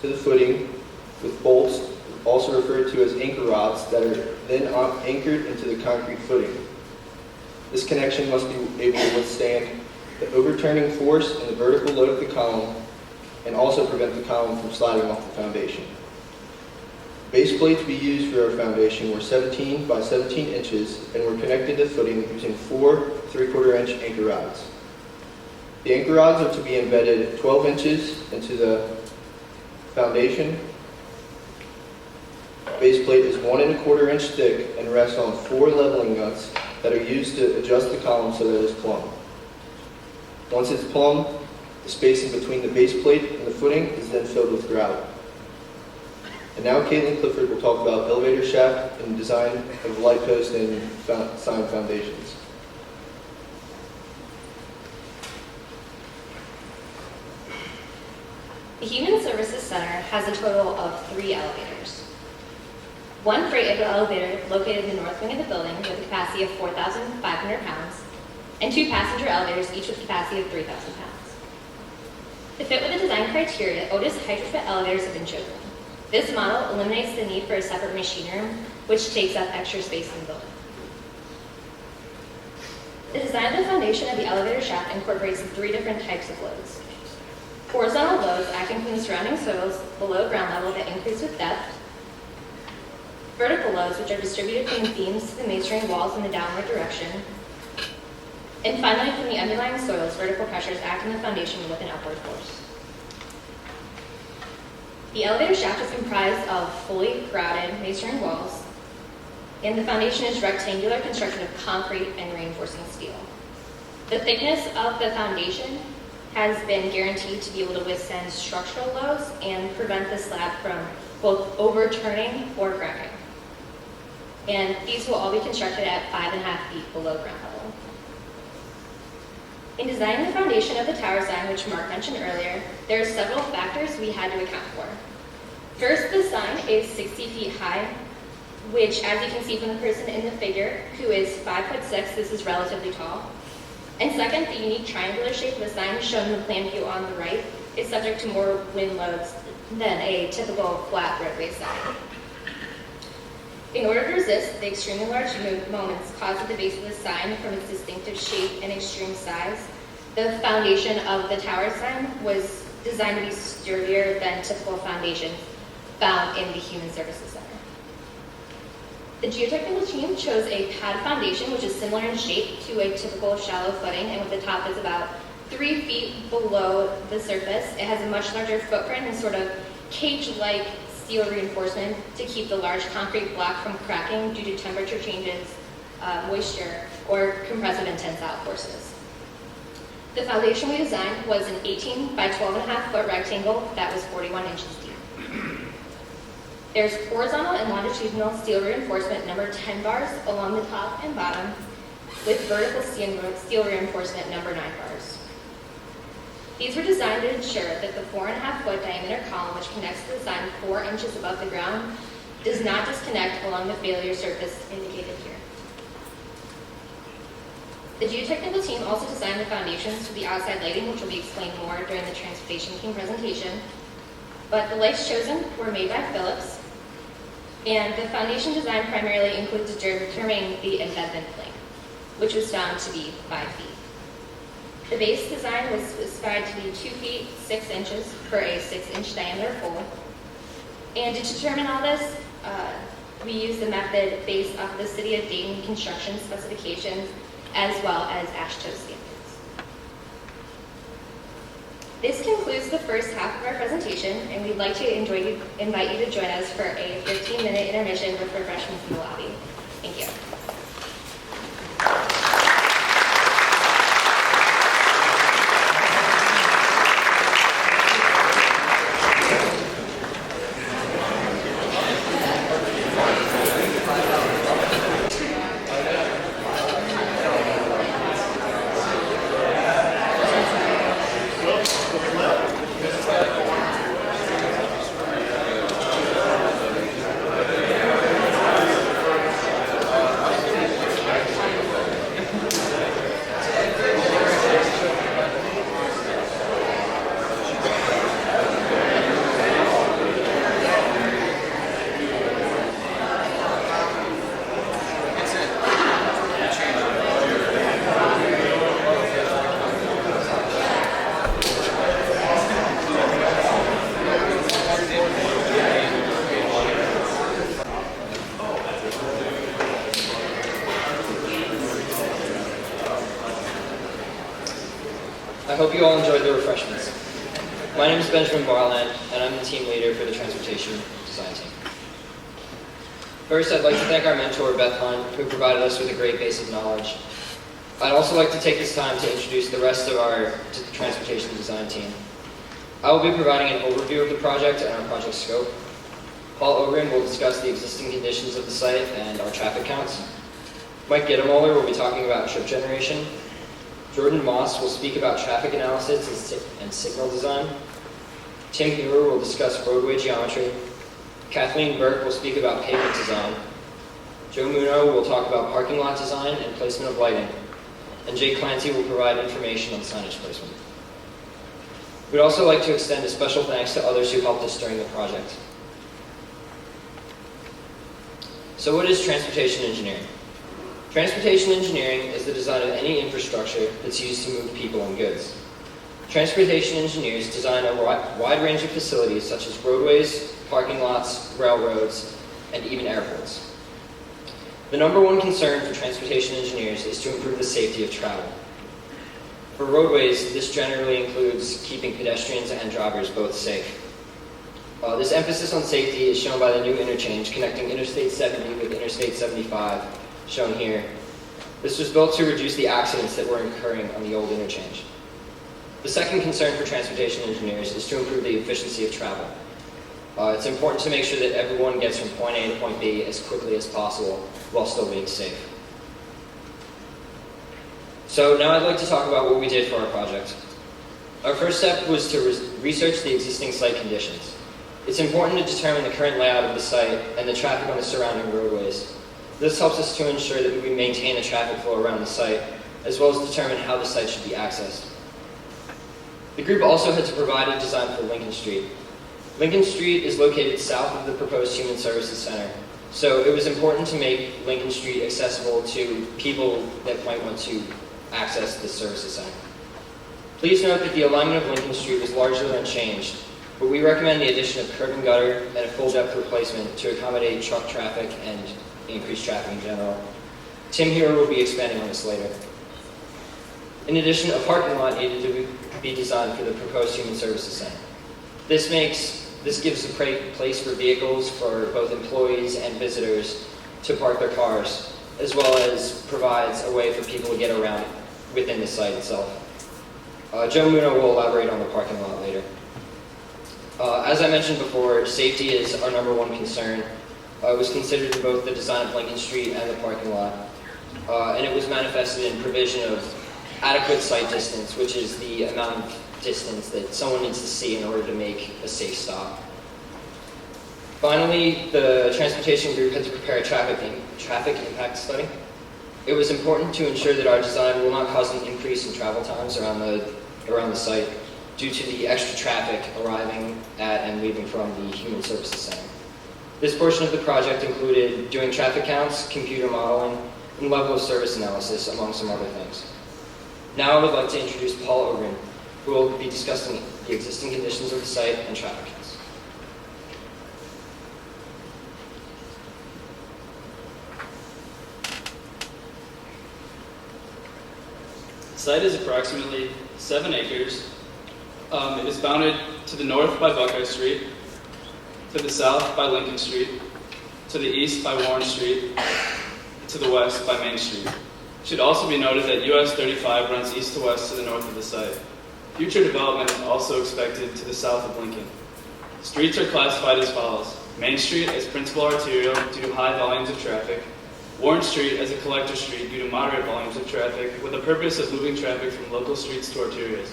to the footing with bolts, also referred to as anchor rods, that are then anchored into the concrete footing. This connection must be able to withstand the overturning force and the vertical load of the column, and also prevent the column from sliding off the foundation. Base plates we used for our foundation were 17 by 17 inches and were connected to the footing using 4 3/4 inch anchor rods. The anchor rods are to be embedded 12 inches into the foundation. Base plate is 1 1/4 inch thick and rests on 4 leveling nuts that are used to adjust the column so that it is plumb. Once it's plumb, the spacing between the base plate and the footing is then filled with gravel. And now Caitlin Clifford will talk about elevator shaft and design of light post and sign foundations. The Human Services Center has a total of 3 elevators. One freight elevator located in the north wing of the building with a capacity of 4,500 pounds, and 2 passenger elevators, each with a capacity of 3,000 pounds. To fit with the design criteria, Otis Hydrofit elevators have been chosen. This model eliminates the need for a separate machine room, which takes up extra space in the building. The design of the foundation of the elevator shaft incorporates 3 different types of loads. Horizontal loads acting from the surrounding soils below ground level that increase with depth. Vertical loads, which are distributed from the beams to the masonry walls in the downward direction. And finally, from the underlying soils, vertical pressures act on the foundation with an upward force. The elevator shaft is comprised of fully grouted masonry walls, and the foundation is rectangular, constructed of concrete and reinforcing steel. The thickness of the foundation has been guaranteed to be able to withstand structural loads and prevent the slab from both overturning or cracking. And these will all be constructed at 5.5 feet below ground level. In designing the foundation of the tower sign, which Mark mentioned earlier, there are several factors we had to account for. First, the sign is 60 feet high, which, as you can see from the person in the figure, who is 5'6", this is relatively tall. And second, the unique triangular shape of the sign shown in the plan view on the right is subject to more wind loads than a typical flat roadway sign. In order to resist the extremely large moments caused at the base of the sign from its distinctive shape and extreme size, the foundation of the tower sign was designed to be sturdier than typical foundations found in the Human Services Center. The geotechnical team chose a pad foundation, which is similar in shape to a typical shallow footing, and with the top is about 3 feet below the surface. It has a much larger footprint and sort of cage-like steel reinforcement to keep the large concrete block from cracking due to temperature changes, moisture, or compressive and tensile forces. The foundation we designed was an 18 by 12.5 foot rectangle that was 41 inches deep. There's horizontal and longitudinal steel reinforcement number 10 bars along the top and bottom, with vertical steel reinforcement number 9 bars. These were designed to ensure that the 4.5 foot diameter column, which connects the sign 4 inches above the ground, does not disconnect along the failure surface indicated here. The geotechnical team also designed the foundations for the outside lighting, which will be explained more during the transportation team presentation. But the lights chosen were made by Phillips, and the foundation design primarily includes determining the embedment plane, which was found to be 5 feet. The base design was specified to be 2 feet 6 inches for a 6-inch diameter pole. And to determine all this, we used the method based off the City of Dayton construction specifications as well as ASHTO standards. This concludes the first half of our presentation, and we'd like to invite you to join us for a 15-minute intermission with refreshments in the lobby. Thank you. I hope you all enjoyed the refreshments. My name is Benjamin Barland, and I'm the team leader for the Transportation Design Team. First, I'd like to thank our mentor, Beth Hunt, who provided us with a great base of knowledge. I'd also like to take this time to introduce the rest of our Transportation Design Team. I will be providing an overview of the project and our project scope. Paul Ogren will discuss the existing conditions of the site and our traffic counts. Mike Gittemoller will be talking about trip generation. Jordan Moss will speak about traffic analysis and signal design. Tim Hewer will discuss roadway geometry. Kathleen Burke will speak about pavement design. Joe Muno will talk about parking lot design and placement of lighting. And Jake Clancy will provide information on signage placement. We'd also like to extend a special thanks to others who helped us during the project. So what is transportation engineering? Transportation engineering is the design of any infrastructure that's used to move people and goods. Transportation engineers design a wide range of facilities such as roadways, parking lots, railroads, and even airports. The number one concern for transportation engineers is to improve the safety of travel. For roadways, this generally includes keeping pedestrians and drivers both safe. This emphasis on safety is shown by the new interchange connecting Interstate 70 with Interstate 75, shown here. This was built to reduce the accidents that were occurring on the old interchange. The second concern for transportation engineers is to improve the efficiency of travel. It's important to make sure that everyone gets from point A to point B as quickly as possible while still being safe. So now I'd like to talk about what we did for our project. Our first step was to research the existing site conditions. It's important to determine the current layout of the site and the traffic on the surrounding roadways. This helps us to ensure that we maintain the traffic flow around the site, as well as determine how the site should be accessed. The group also had to provide a design for Lincoln Street. Lincoln Street is located south of the proposed Human Services Center, so it was important to make Lincoln Street accessible to people that might want to access the services center. Please note that the alignment of Lincoln Street was largely unchanged, but we recommend the addition of curb and gutter and a full depth replacement to accommodate truck traffic and increased traffic in general. Tim here will be expanding on this later. In addition, a parking lot needed to be designed for the proposed Human Services Center. This gives a place for vehicles for both employees and visitors to park their cars, as well as provides a way for people to get around within the site itself. Joe Muno will elaborate on the parking lot later. As I mentioned before, safety is our number one concern. It was considered in both the design of Lincoln Street and the parking lot, and it was manifested in provision of adequate sight distance, which is the amount of distance that someone needs to see in order to make a safe stop. Finally, the transportation group had to prepare a traffic impact study. It was important to ensure that our design will not cause an increase in travel times around the site due to the extra traffic arriving at and leaving from the Human Services Center. This portion of the project included doing traffic counts, computer modeling, and level of service analysis, among some other things. Now I would like to introduce Paul Ogren, who will be discussing the existing conditions of the site and traffic counts. The site is approximately 7 acres. It is bounded to the north by Buckeye Street, to the south by Lincoln Street, to the east by Warren Street, and to the west by Main Street. It should also be noted that US 35 runs east to west to the north of the site. Future development is also expected to the south of Lincoln. Streets are classified as follows: Main Street as principal arterial due to high volumes of traffic, Warren Street as a collector street due to moderate volumes of traffic with the purpose of moving traffic from local streets to arterials.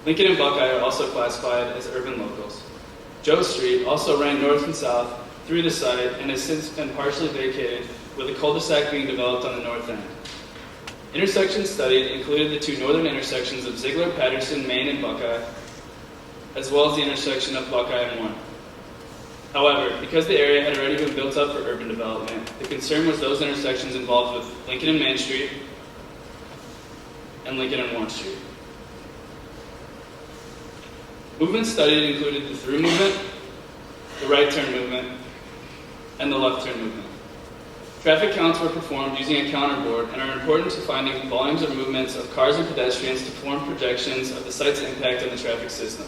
Lincoln and Buckeye are also classified as urban locals. Joe Street also ran north and south through the site and has since been partially vacated, with a cul-de-sac being developed on the north end. Intersections studied included the two northern intersections of Ziegler, Patterson, Main, and Buckeye, as well as the intersection of Buckeye and Warren. However, because the area had already been built up for urban development, the concern was those intersections involved with Lincoln and Main Street and Lincoln and Warren Street. Movements studied included the through movement, the right turn movement, and the left turn movement. Traffic counts were performed using a counterboard and are important to finding volumes of movements of cars and pedestrians to form projections of the site's impact on the traffic system.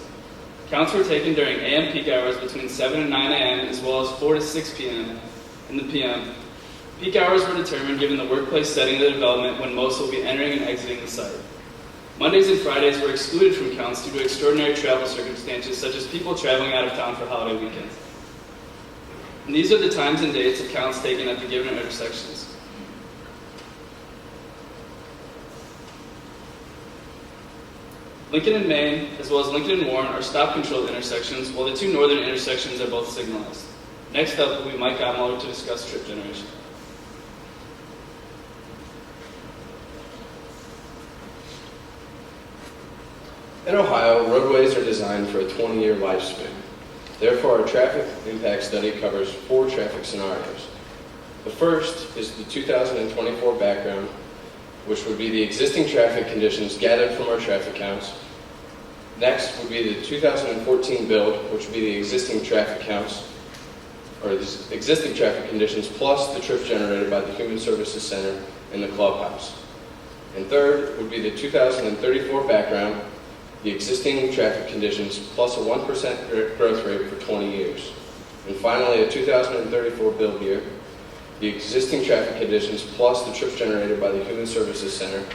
Counts were taken during AM peak hours between 7 and 9 a.m. as well as 4 to 6 p.m. in the p.m. Peak hours were determined given the workplace setting of the development when most will be entering and exiting the site. Mondays and Fridays were excluded from counts due to extraordinary travel circumstances such as people traveling out of town for holiday weekends. And these are the times and dates of counts taken at the given intersections. Lincoln and Main, as well as Lincoln and Warren, are stop-controlled intersections, while the two northern intersections are both signalized. Next up will be Mike Gomler to discuss trip generation. In Ohio, roadways are designed for a 20-year lifespan. Therefore, our traffic impact study covers 4 traffic scenarios. The first is the 2024 background, which would be the existing traffic conditions gathered from our traffic counts. Next would be the 2014 build, which would be the existing traffic counts, or the existing traffic conditions, plus the trips generated by the Human Services Center and the clubhouse. And third would be the 2034 background, the existing traffic conditions, plus a 1% growth rate for 20 years. And finally, a 2034 build year, the existing traffic conditions, plus the trips generated by the Human Services Center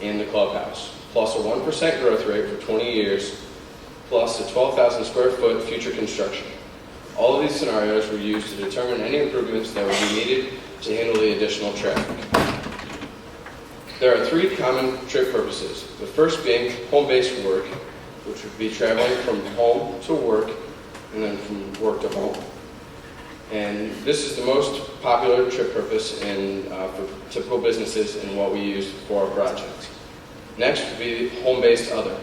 and the clubhouse, plus a 1% growth rate for 20 years, plus a 12,000 square foot future construction. All of these scenarios were used to determine any improvements that would be needed to handle the additional traffic. There are 3 common trip purposes. The first being home-based work, which would be traveling from home to work and then from work to home. And this is the most popular trip purpose for typical businesses and what we use for our project. Next would be home-based other.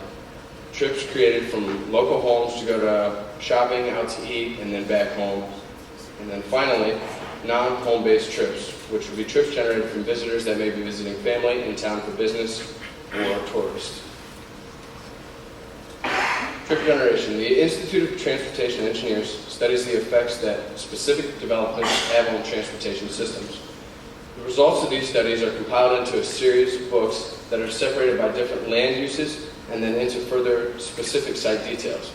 Trips created from local homes to go to shopping, out to eat, and then back home. And then finally, non-home-based trips, which would be trips generated from visitors that may be visiting family in town for business or tourists. Trip generation. The Institute of Transportation Engineers studies the effects that specific developments have on transportation systems. The results of these studies are compiled into a series of books that are separated by different land uses and then into further specific site details.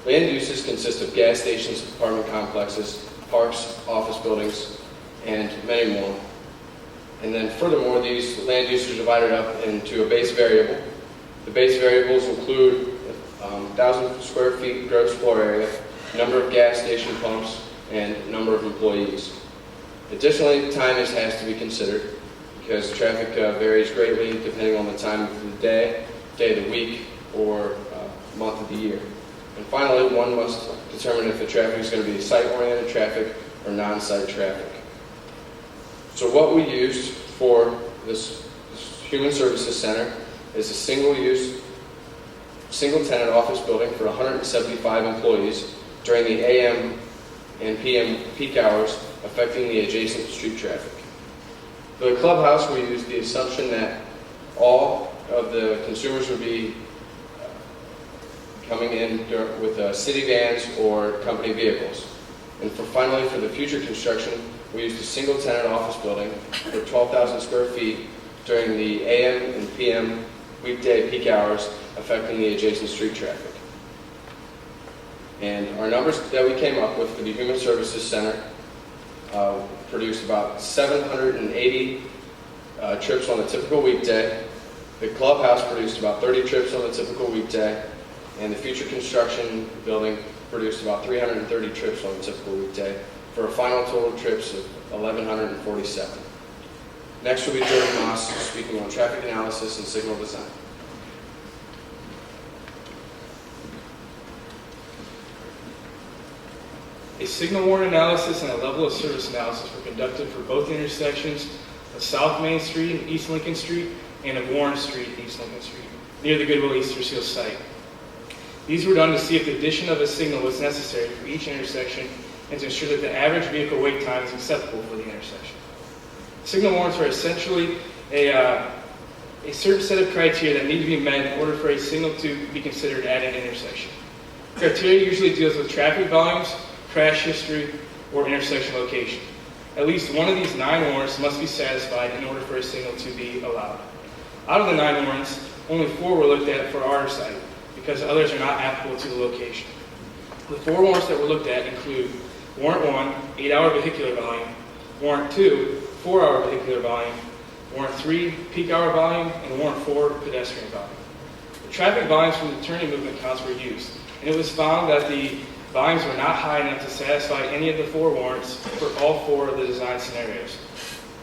Land uses consist of gas stations, apartment complexes, parks, office buildings, and many more. And then furthermore, these land uses are divided up into a base variable. The base variables include 1,000 square feet gross floor area, number of gas station pumps, and number of employees. Additionally, time has to be considered because traffic varies greatly depending on the time of the day of the week, or month of the year. And finally, one must determine if the traffic is going to be site-oriented traffic or non-site traffic. So what we used for this Human Services Center is a single-tenant office building for 175 employees during the AM and PM peak hours, affecting the adjacent street traffic. For the clubhouse, we used the assumption that all of the consumers would be coming in with city vans or company vehicles. And finally, for the future construction, we used a single-tenant office building for 12,000 square feet during the AM and PM weekday peak hours, affecting the adjacent street traffic. And our numbers that we came up with for the Human Services Center produced about 780 trips on a typical weekday. The clubhouse produced about 30 trips on a typical weekday, and the future construction building produced about 330 trips on a typical weekday, for a final total of trips of 1,147. Next will be Jordan Moss, speaking on traffic analysis and signal design. A signal warrant analysis and a level of service analysis were conducted for both intersections of South Main Street and East Lincoln Street, and of Warren Street and East Lincoln Street, near the Goodwill Easter Seal site. These were done to see if the addition of a signal was necessary for each intersection and to ensure that the average vehicle wait time is acceptable for the intersection. Signal warrants are essentially a certain set of criteria that need to be met in order for a signal to be considered at an intersection. Criteria usually deals with traffic volumes, crash history, or intersection location. At least one of these 9 warrants must be satisfied in order for a signal to be allowed. Out of the 9 warrants, only 4 were looked at for our site, because others are not applicable to the location. The 4 warrants that were looked at include Warrant 1, 8-hour vehicular volume, Warrant 2, 4-hour vehicular volume, Warrant 3, peak hour volume, and Warrant 4, pedestrian volume. The traffic volumes from the turning movement counts were used, and it was found that the volumes were not high enough to satisfy any of the 4 warrants for all 4 of the design scenarios.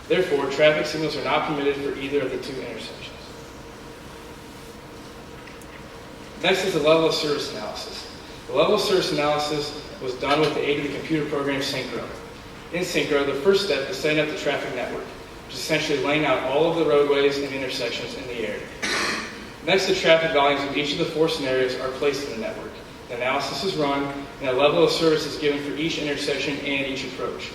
Therefore, traffic signals are not permitted for either of the 2 intersections. Next is the level of service analysis. The level of service analysis was done with the aid of the computer program Synchro. In Synchro, the first step is setting up the traffic network, which is essentially laying out all of the roadways and intersections in the area. Next, the traffic volumes of each of the 4 scenarios are placed in the network. The analysis is run, and a level of service is given for each intersection and each approach.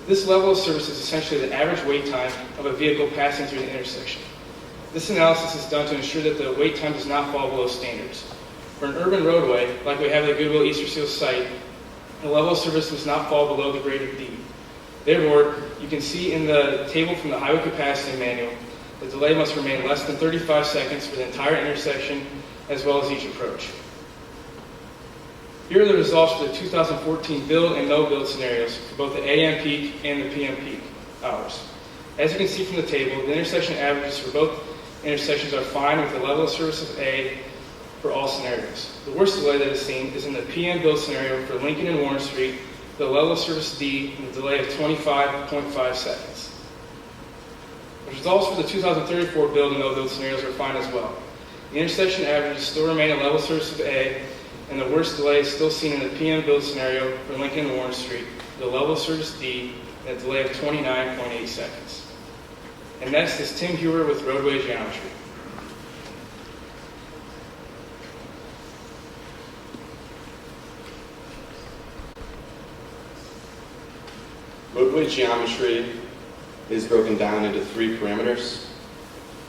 This level of service is essentially the average wait time of a vehicle passing through the intersection. This analysis is done to ensure that the wait time does not fall below standards. For an urban roadway, like we have at the Goodwill Easter Seal site, the level of service does not fall below the grade of D. Therefore, you can see in the table from the Highway Capacity Manual, the delay must remain less than 35 seconds for the entire intersection, as well as each approach. Here are the results for the 2014 build and no build scenarios for both the AM peak and the PM peak hours. As you can see from the table, the intersection averages for both intersections are fine with a level of service of A for all scenarios. The worst delay that is seen is in the PM build scenario for Lincoln and Warren Street, the level of service D and the delay of 25.5 seconds. The results for the 2034 build and no build scenarios are fine as well. The intersection averages still remain a level of service of A, and the worst delay is still seen in the PM build scenario for Lincoln and Warren Street, the level of service D and a delay of 29.8 seconds. And next is Tim Hewer with roadway geometry. Roadway geometry is broken down into 3 parameters.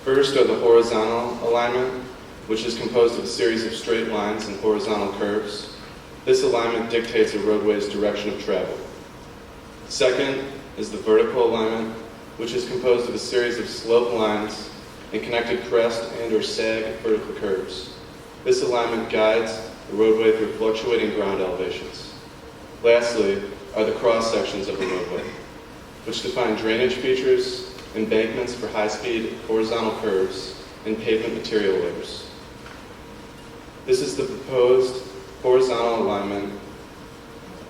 First are the horizontal alignment, which is composed of a series of straight lines and horizontal curves. This alignment dictates a roadway's direction of travel. Second is the vertical alignment, which is composed of a series of slope lines and connected crest and or sag vertical curves. This alignment guides the roadway through fluctuating ground elevations. Lastly are the cross sections of the roadway, which define drainage features, embankments for high-speed horizontal curves, and pavement material layers. This is the proposed horizontal alignment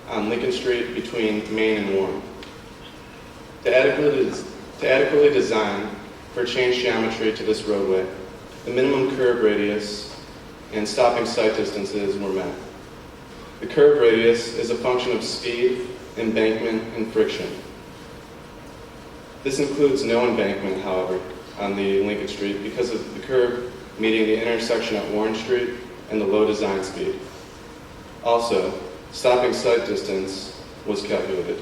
on Lincoln Street between Main and Warren. To adequately design for change geometry to this roadway, the minimum curb radius and stopping sight distances were met. The curb radius is a function of speed, embankment, and friction. This includes no embankment, however, on the Lincoln Street because of the curb meeting the intersection at Warren Street and the low design speed. Also, stopping sight distance was calculated.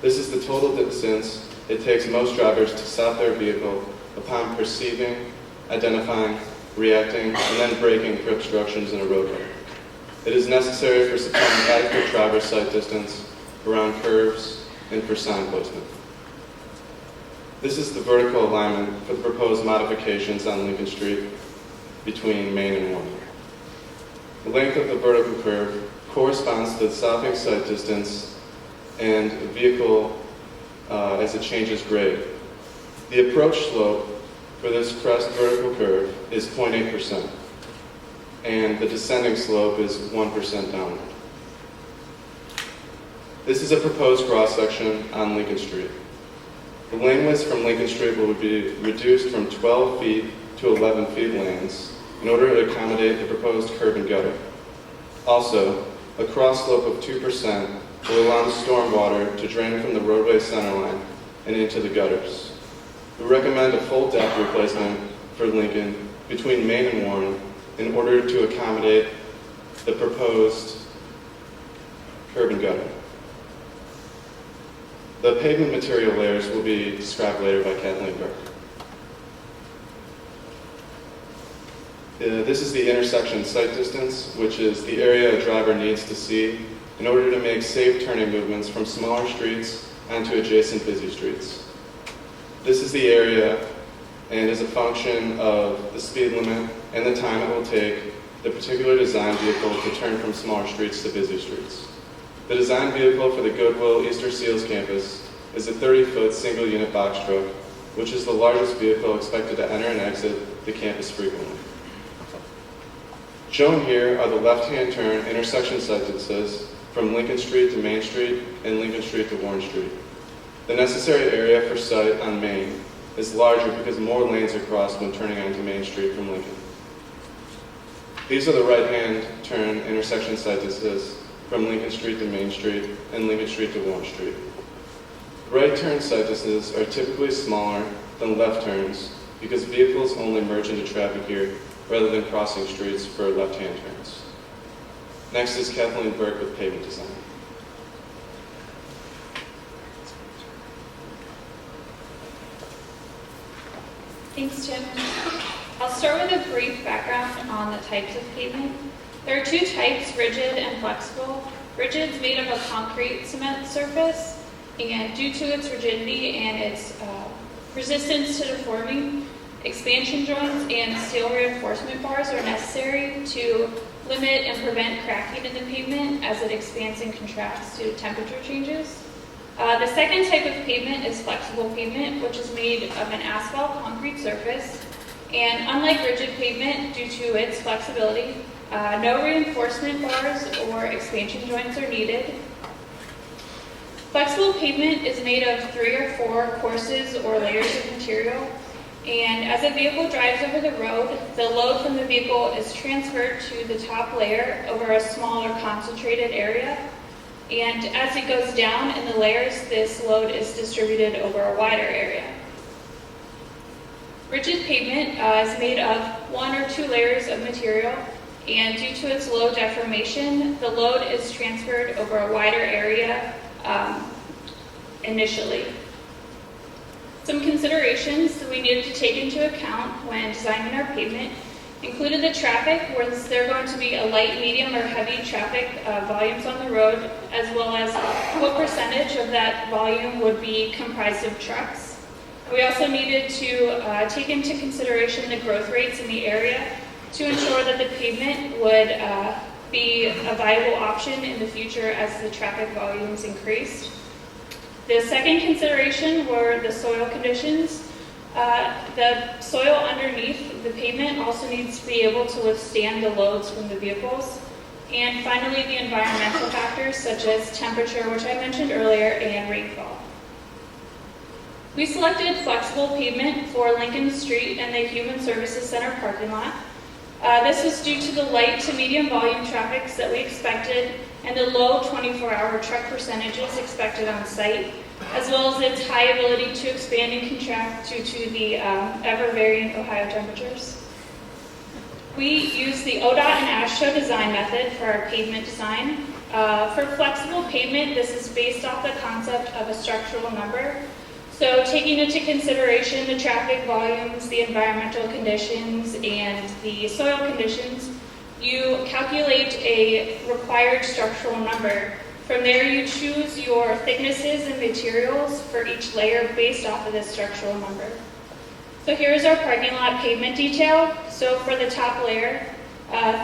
This is the total distance it takes most drivers to stop their vehicle upon perceiving identifying, reacting, and then braking for obstructions in a roadway. It is necessary for supplying adequate driver sight distance around curves and for sign placement. This is the vertical alignment for the proposed modifications on Lincoln Street between Main and Warren. The length of the vertical curve corresponds to the stopping sight distance and the vehicle as it changes grade. The approach slope for this crest vertical curve is 0.8%, and the descending slope is 1% downward. This is a proposed cross-section on Lincoln Street. The lane widths from Lincoln Street will be reduced from 12 feet to 11 feet lanes in order to accommodate the proposed curb and gutter. Also, a cross slope of 2% will allow the stormwater to drain from the roadway centerline and into the gutters. We recommend a full depth replacement for Lincoln between Main and Warren in order to accommodate the proposed curb and gutter. The pavement material layers will be described later by Kathleen Burke. This is the intersection sight distance, which is the area a driver needs to see in order to make safe turning movements from smaller streets onto adjacent busy streets. This is the area and is a function of the speed limit and the time it will take the particular design vehicle to turn from smaller streets to busy streets. The design vehicle for the Goodwill Easter Seals campus is a 30-foot single-unit box truck, which is the largest vehicle expected to enter and exit the campus frequently. Shown here are the left-hand turn intersection sight distances from Lincoln Street to Main Street and Lincoln Street to Warren Street. The necessary area for sight on Main is larger because more lanes are crossed when turning onto Main Street from Lincoln. These are the right-hand turn intersection sight distances from Lincoln Street to Main Street and Lincoln Street to Warren Street. Right turn sight distances are typically smaller than left turns because vehicles only merge into traffic here rather than crossing streets for left-hand turns. Next is Kathleen Burke with pavement design. Thanks, Jim. I'll start with a brief background on the types of pavement. There are two types, rigid and flexible. Rigid is made of a concrete cement surface, and due to its rigidity and its resistance to deforming, expansion joints and steel reinforcement bars are necessary to limit and prevent cracking in the pavement as it expands and contracts due to temperature changes. The second type of pavement is flexible pavement, which is made of an asphalt concrete surface. And unlike rigid pavement, due to its flexibility, no reinforcement bars or expansion joints are needed. Flexible pavement is made of 3 or 4 courses or layers of material. And as a vehicle drives over the road, the load from the vehicle is transferred to the top layer over a smaller concentrated area. And as it goes down in the layers, this load is distributed over a wider area. Rigid pavement is made of 1 or 2 layers of material, and due to its low deformation, the load is transferred over a wider area initially. Some considerations that we needed to take into account when designing our pavement included the traffic, where there are going to be a light, medium, or heavy traffic volumes on the road, as well as what percentage of that volume would be comprised of trucks. We also needed to take into consideration the growth rates in the area to ensure that the pavement would be a viable option in the future as the traffic volumes increased. The second consideration were the soil conditions. The soil underneath the pavement also needs to be able to withstand the loads from the vehicles. And finally, the environmental factors such as temperature, which I mentioned earlier, and rainfall. We selected flexible pavement for Lincoln Street and the Human Services Center parking lot. This was due to the light to medium volume traffics that we expected and the low 24-hour truck percentages expected on site, as well as its high ability to expand and contract due to the ever-varying Ohio temperatures. We used the ODOT and ASHTO design method for our pavement design. For flexible pavement, this is based off the concept of a structural number. So taking into consideration the traffic volumes, the environmental conditions, and the soil conditions, you calculate a required structural number. From there, you choose your thicknesses and materials for each layer based off of this structural number. So here's our parking lot pavement detail. So for the top layer,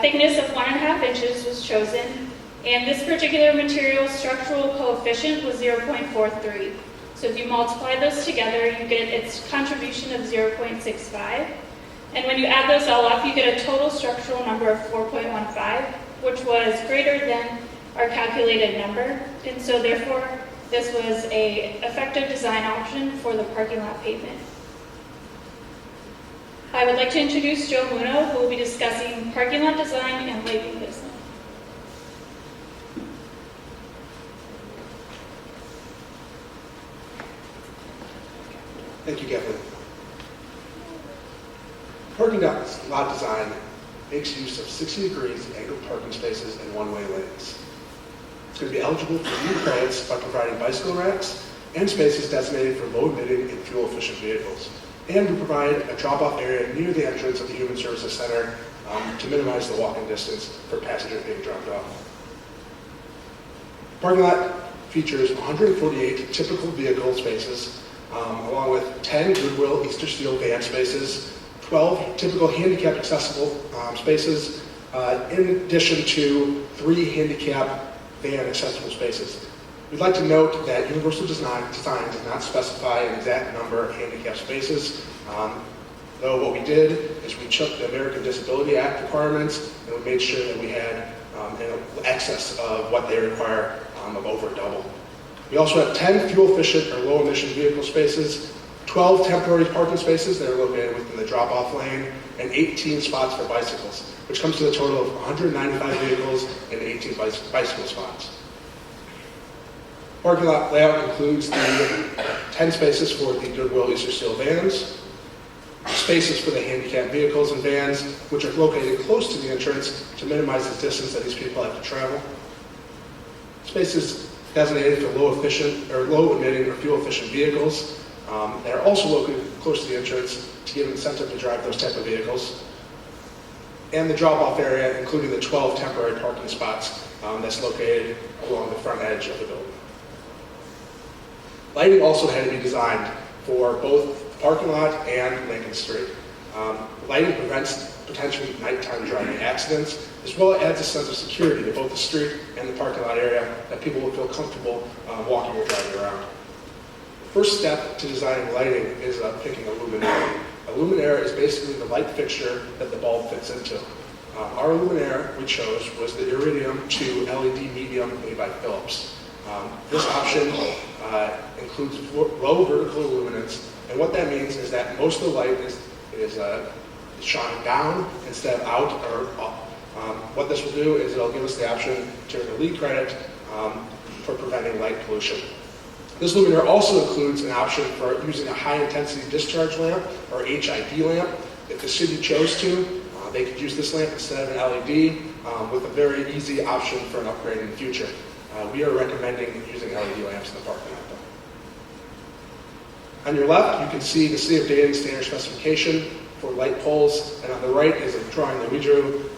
thickness of 1.5 inches was chosen, and this particular material's structural coefficient was 0.43. So if you multiply those together, you get its contribution of 0.65. And when you add those all up, you get a total structural number of 4.15, which was greater than our calculated number. And so therefore, this was an effective design option for the parking lot pavement. I would like to introduce Joe Muno, who will be discussing parking lot design and lighting design. Thank you, Kathleen. Parking lot design makes use of 60 degrees angled parking spaces and one-way lanes. It's going to be eligible for new credits by providing bicycle racks and spaces designated for low-emitting and fuel-efficient vehicles. And we provide a drop-off area near the entrance of the Human Services Center to minimize the walking distance for passengers being dropped off. Parking lot features 148 typical vehicle spaces, along with 10 Goodwill Easter Steel van spaces, 12 typical handicap accessible spaces, in addition to 3 handicap van accessible spaces. We'd like to note that Universal Design does not specify an exact number of handicap spaces, though what we did is we took the American Disability Act requirements and we made sure that we had an excess of what they require of over double. We also have 10 fuel-efficient or low-emission vehicle spaces, 12 temporary parking spaces that are located within the drop-off lane, and 18 spots for bicycles, which comes to a total of 195 vehicles and 18 bicycle spots. Parking lot layout includes the 10 spaces for the Goodwill Easter Steel vans, spaces for the handicapped vehicles and vans, which are located close to the entrance to minimize the distance that these people have to travel. Spaces designated for low-emitting or fuel-efficient vehicles that are also located close to the entrance to give incentive to drive those type of vehicles. And the drop-off area, including the 12 temporary parking spots that's located along the front edge of the building. Lighting also had to be designed for both the parking lot and Lincoln Street. Lighting prevents potential nighttime driving accidents, as well as adds a sense of security to both the street and the parking lot area that people will feel comfortable walking or driving around. The first step to designing lighting is picking a luminaire. A luminaire is basically the light fixture that the bulb fits into. Our luminaire we chose was the Iridium 2 LED medium made by Philips. This option includes low vertical illuminance, and what that means is that most of the light is shining down instead of out or up. What this will do is it'll give us the option to earn a LEED credit for preventing light pollution. This luminaire also includes an option for using a high-intensity discharge lamp or HID lamp. If the city chose to, they could use this lamp instead of an LED with a very easy option for an upgrade in the future. We are recommending using LED lamps in the parking lot. On your left, you can see the City of Dayton standard specification for light poles, and on the right is a drawing that we drew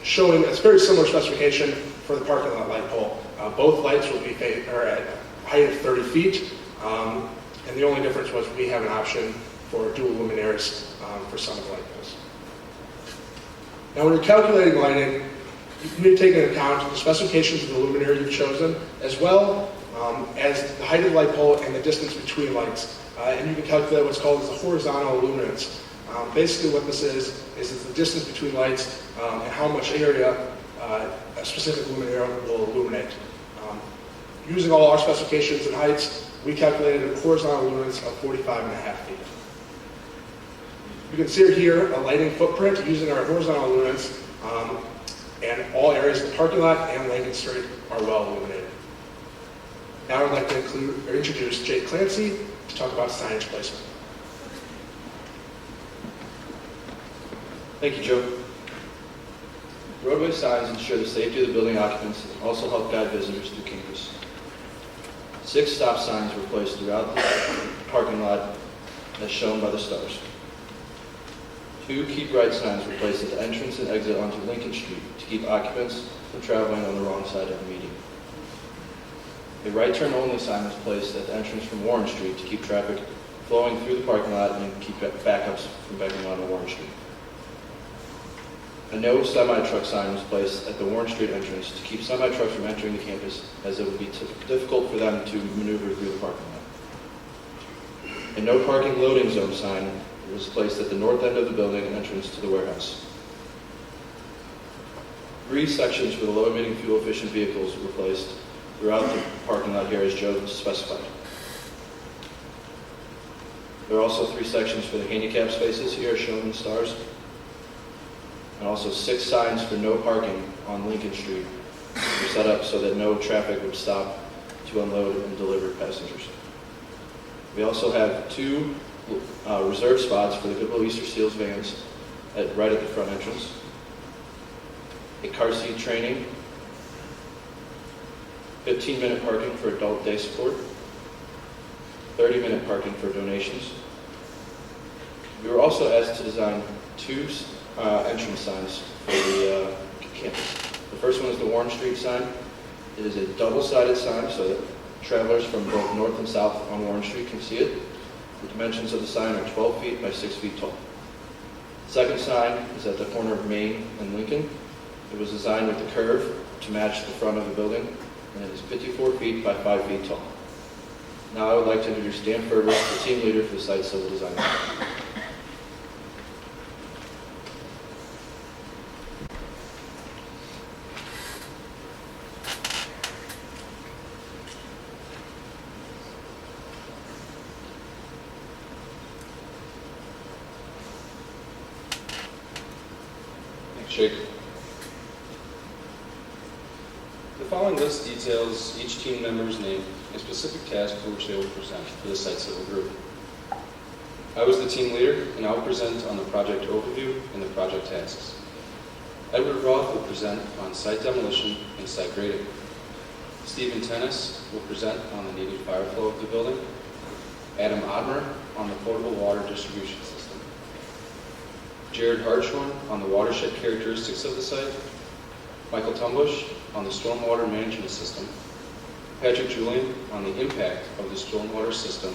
showing a very similar specification for the parking lot light pole. Both lights will be at a height of 30 feet, and the only difference was we have an option for dual luminaires for some of the light poles. Now, when you're calculating lighting, you need to take into account the specifications of the luminaire you've chosen, as well as the height of the light pole and the distance between lights. And you can calculate what's called as the horizontal illuminance. Basically what this is the distance between lights and how much area a specific luminaire will illuminate. Using all our specifications and heights, we calculated a horizontal illuminance of 45.5 feet. You can see here a lighting footprint using our horizontal illuminance, and all areas of the parking lot and Lincoln Street are well illuminated. Now I'd like to introduce Jake Clancy to talk about signage placement. Thank you, Joe. Roadway signs ensure the safety of the building occupants and also help guide visitors through campus. 6 stop signs were placed throughout the parking lot as shown by the stars. 2 keep right signs were placed at the entrance and exit onto Lincoln Street to keep occupants from traveling on the wrong side of the median. A right turn only sign was placed at the entrance from Warren Street to keep traffic flowing through the parking lot and keep backups from backing onto Warren Street. A no semi-truck sign was placed at the Warren Street entrance to keep semi-trucks from entering the campus, as it would be difficult for them to maneuver through the parking lot. A no parking loading zone sign was placed at the north end of the building entrance to the warehouse. 3 sections for the low-emitting fuel-efficient vehicles were placed throughout the parking lot here, as Joe specified. There are also 3 sections for the handicap spaces here, shown in stars, and also 6 signs for no parking on Lincoln Street were set up so that no traffic would stop to unload and deliver passengers. We also have 2 reserved spots for the Goodwill Easter Seals vans right at the front entrance, a car seat training, 15-minute parking for adult day support, 30-minute parking for donations. We were also asked to design 2 entrance signs for the campus. The first one is the Warren Street sign. It is a double-sided sign so that travelers from both north and south on Warren Street can see it. The dimensions of the sign are 12 feet by 6 feet tall. The second sign is at the corner of Main and Lincoln. It was designed with the curve to match the front of the building, and it is 54 feet by 5 feet tall. Now I would like to introduce Dan Ferber, the team leader for the site civil design. Jake. The following list details each team member's name and specific task for which they will present for the site civil group. I was the team leader, and I will present on the project overview and the project tasks. Edward Roth will present on site demolition and site grading. Stephen Tennis will present on the needed fire flow of the building. Adam Odmer on the potable water distribution system. Jared Hartshorn on the watershed characteristics of the site. Michael Tumbush on the stormwater management system. Patrick Julian on the impact of the stormwater system,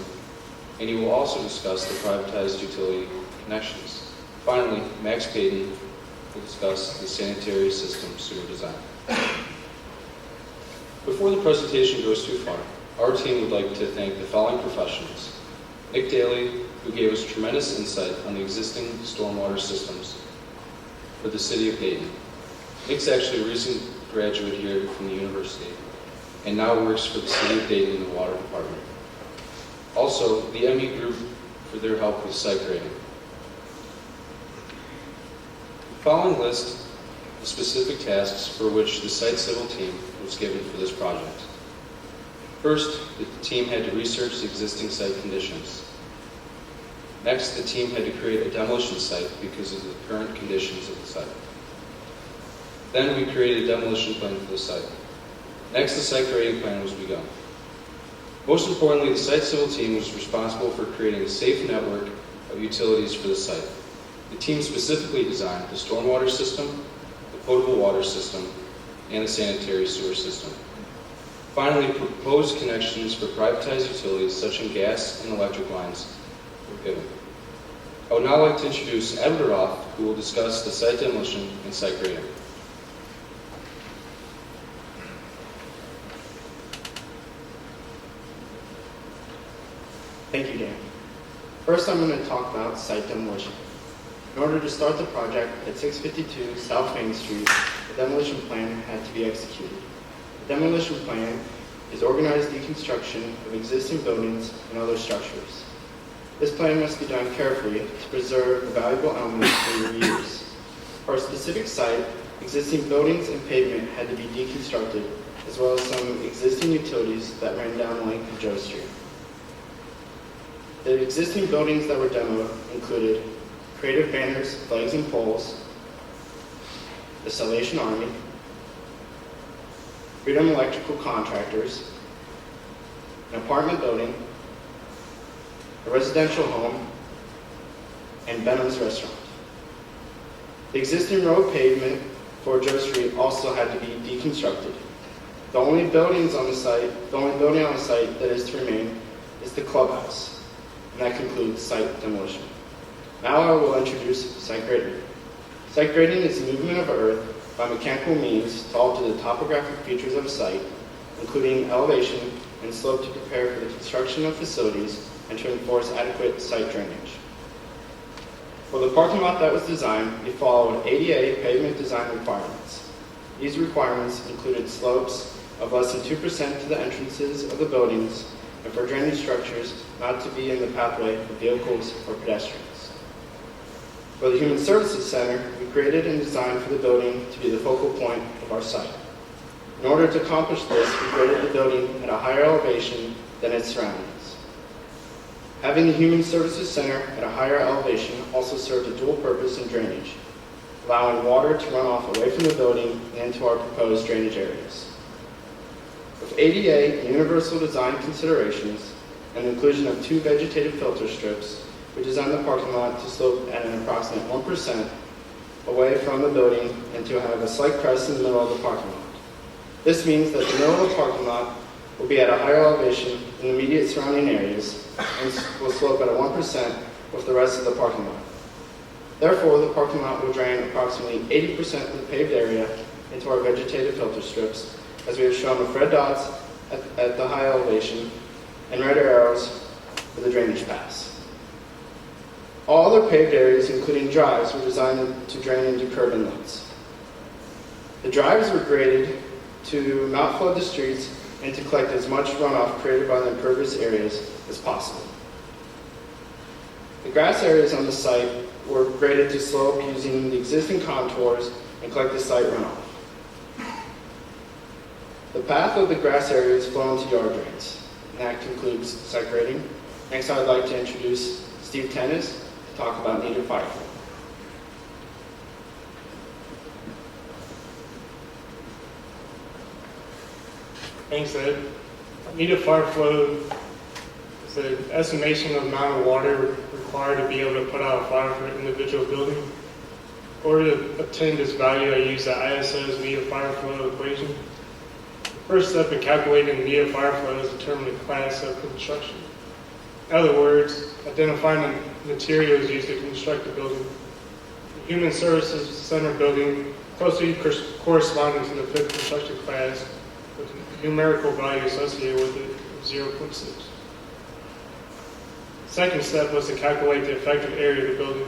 and he will also discuss the privatized utility connections. Finally, Max Payton will discuss the sanitary system sewer design. Before the presentation goes too far, our team would like to thank the following professionals. Nick Daly, who gave us tremendous insight on the existing stormwater systems for the city of Dayton. Nick's actually a recent graduate here from the university and now works for the city of Dayton in the water department. Also, the ME group for their help with site grading. The following list the specific tasks for which the site civil team was given for this project. First, the team had to research the existing site conditions. Next, the team had to create a demolition site because of the current conditions of the site. Then we created a demolition plan for the site. Next, the site grading plan was begun. Most importantly, the site civil team was responsible for creating a safe network of utilities for the site. The team specifically designed the stormwater system, the potable water system, and the sanitary sewer system. Finally, proposed connections for privatized utilities such as gas and electric lines were given. I would now like to introduce Edward Roth, who will discuss the site demolition and site grading. Thank you, Dan. First, I'm going to talk about site demolition. In order to start the project at 652 South Main Street, a demolition plan had to be executed. The demolition plan is organized deconstruction of existing buildings and other structures. This plan must be done carefully to preserve the valuable elements for your use. For a specific site, existing buildings and pavement had to be deconstructed, as well as some existing utilities that ran down the length of Joe Street. The existing buildings that were demoed included Creative Banners, Flags and Poles, the Salvation Army, Freedom Electrical Contractors, an apartment building, a residential home, and Benham's restaurant. The existing road pavement for Joe Street also had to be deconstructed. The only building on the site that is to remain is the clubhouse, and that concludes site demolition. Now I will introduce site grading. Site grading is the movement of earth by mechanical means to alter the topographic features of a site, including elevation and slope to prepare for the construction of facilities and to enforce adequate site drainage. For the parking lot that was designed, it followed ADA pavement design requirements. These requirements included slopes of less than 2% to the entrances of the buildings and for drainage structures not to be in the pathway of vehicles or pedestrians. For the Human Services Center, we created and designed for the building to be the focal point of our site. In order to accomplish this, we graded the building at a higher elevation than its surroundings. Having the Human Services Center at a higher elevation also served a dual purpose in drainage, allowing water to run off away from the building and into our proposed drainage areas. With ADA and universal design considerations and the inclusion of 2 vegetative filter strips, we designed the parking lot to slope at an approximate 1% away from the building and to have a slight crest in the middle of the parking lot. This means that the middle of the parking lot will be at a higher elevation than the immediate surrounding areas and will slope at a 1% with the rest of the parking lot. Therefore, the parking lot will drain approximately 80% of the paved area into our vegetative filter strips, as we have shown with red dots at the high elevation and red arrows for the drainage paths. All other paved areas, including drives, were designed to drain into curb inlets. The drives were graded to not flood the streets and to collect as much runoff created by the impervious areas as possible. The grass areas on the site were graded to slope using the existing contours and collect the site runoff. The path of the grass areas flow into yard drains, and that concludes site grading. Next, I would like to introduce Steve Tennis to talk about needed fire flow. Thanks, Ed. Needed fire flow is an estimation of the amount of water required to be able to put out a fire for an individual building. In order to obtain this value, I use the ISO's needed fire flow equation. The first step in calculating needed fire flow is determining the class of construction. In other words, identifying the materials used to construct the building. The Human Services Center building closely corresponding to the 5th construction class with a numerical value associated with it of 0.6. The second step was to calculate the effective area of the building.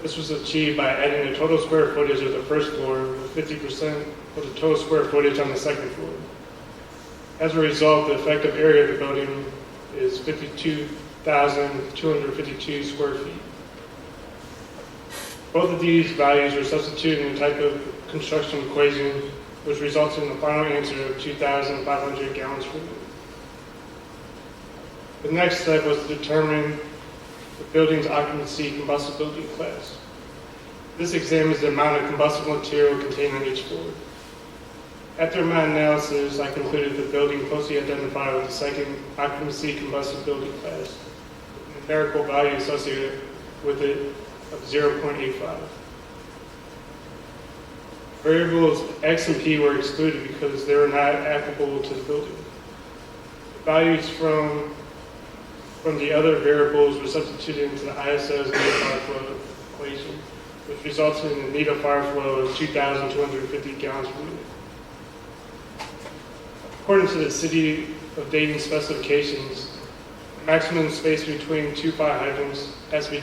This was achieved by adding the total square footage of the first floor with 50% of the total square footage on the second floor. As a result, the effective area of the building is 52,252 square feet. Both of these values were substituted in the type of construction equation, which results in the final answer of 2,500 gallons per minute. The next step was to determine the building's occupancy combustibility class. This examines the amount of combustible material contained on each floor. After my analysis, I concluded the building closely identified with the second occupancy combustibility class, with a numerical value associated with it of 0.85. Variables X and P were excluded because they were not applicable to the building. The values from the other variables were substituted into the ISO's needed fire flow equation, which resulted in a needed fire flow of 2,250 gallons per minute. According to the City of Dayton specifications, the maximum space between 2 fire hydrants has to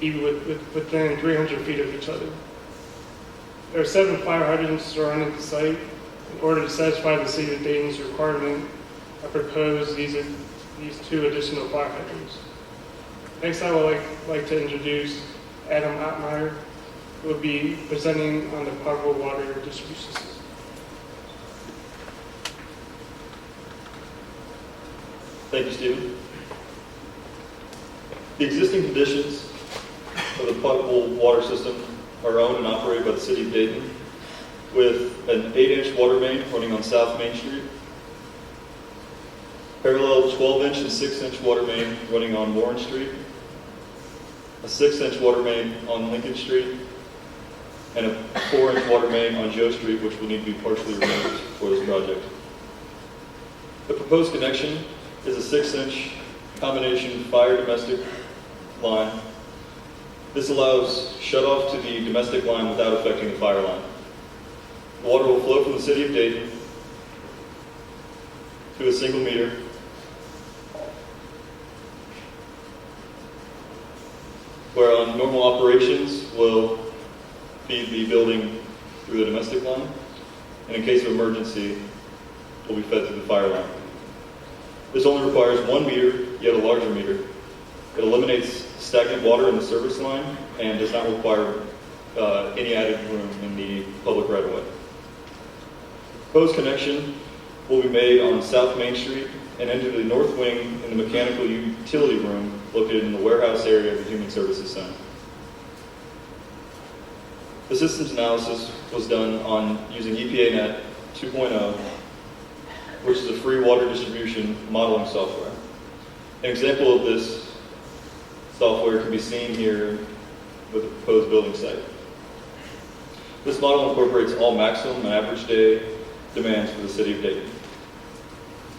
be within 300 feet of each other. There are 7 fire hydrants surrounding the site. In order to satisfy the City of Dayton's requirement, I propose these 2 additional fire hydrants. Next, I would like to introduce Adam Ottmeyer, who will be presenting on the potable water distribution system. Thank you, Stephen. The existing conditions of the potable water system are owned and operated by the City of Dayton, with an 8-inch water main running on South Main Street. parallel 12-inch and 6-inch water main running on Warren Street, a 6-inch water main on Lincoln Street, and a 4-inch water main on Joe Street, which will need to be partially removed for this project. The proposed connection is a 6-inch combination fire domestic line. This allows shutoff to the domestic line without affecting the fire line. The water will flow from the city of Dayton to a single meter where on normal operations will feed the building through the domestic line, and in case of emergency, will be fed through the fire line. This only requires 1 meter, yet a larger meter. It eliminates stagnant water in the service line and does not require any added room in the public right-of-way. Proposed connection will be made on South Main Street and enter the north wing in the mechanical utility room located in the warehouse area of the Human Services Center. The systems analysis was done on using EPA Net 2.0, which is a free water distribution modeling software. An example of this software can be seen here with the proposed building site. This model incorporates all maximum and average day demands for the city of Dayton.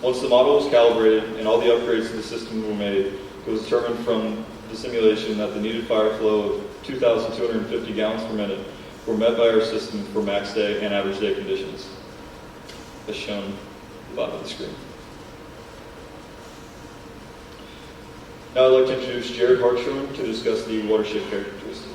Once the model was calibrated and all the upgrades to the system were made, it was determined from the simulation that the needed fire flow of 2,250 gallons per minute were met by our system for max day and average day conditions, as shown at the bottom of the screen. Now I'd like to introduce Jared Hartshorn to discuss the watershed characteristics.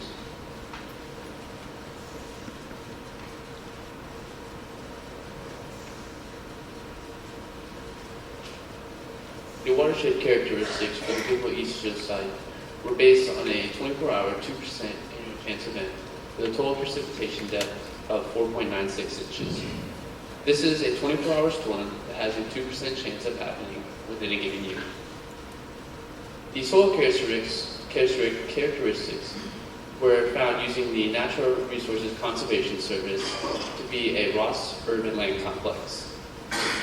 The watershed characteristics for the Goodwill East Show site were based on a 24-hour, 2% annual chance event with a total precipitation depth of 4.96 inches. This is a 24-hour storm that has a 2% chance of happening within a given year. The soil characteristics were found using the Natural Resources Conservation Service to be a Ross urban land complex.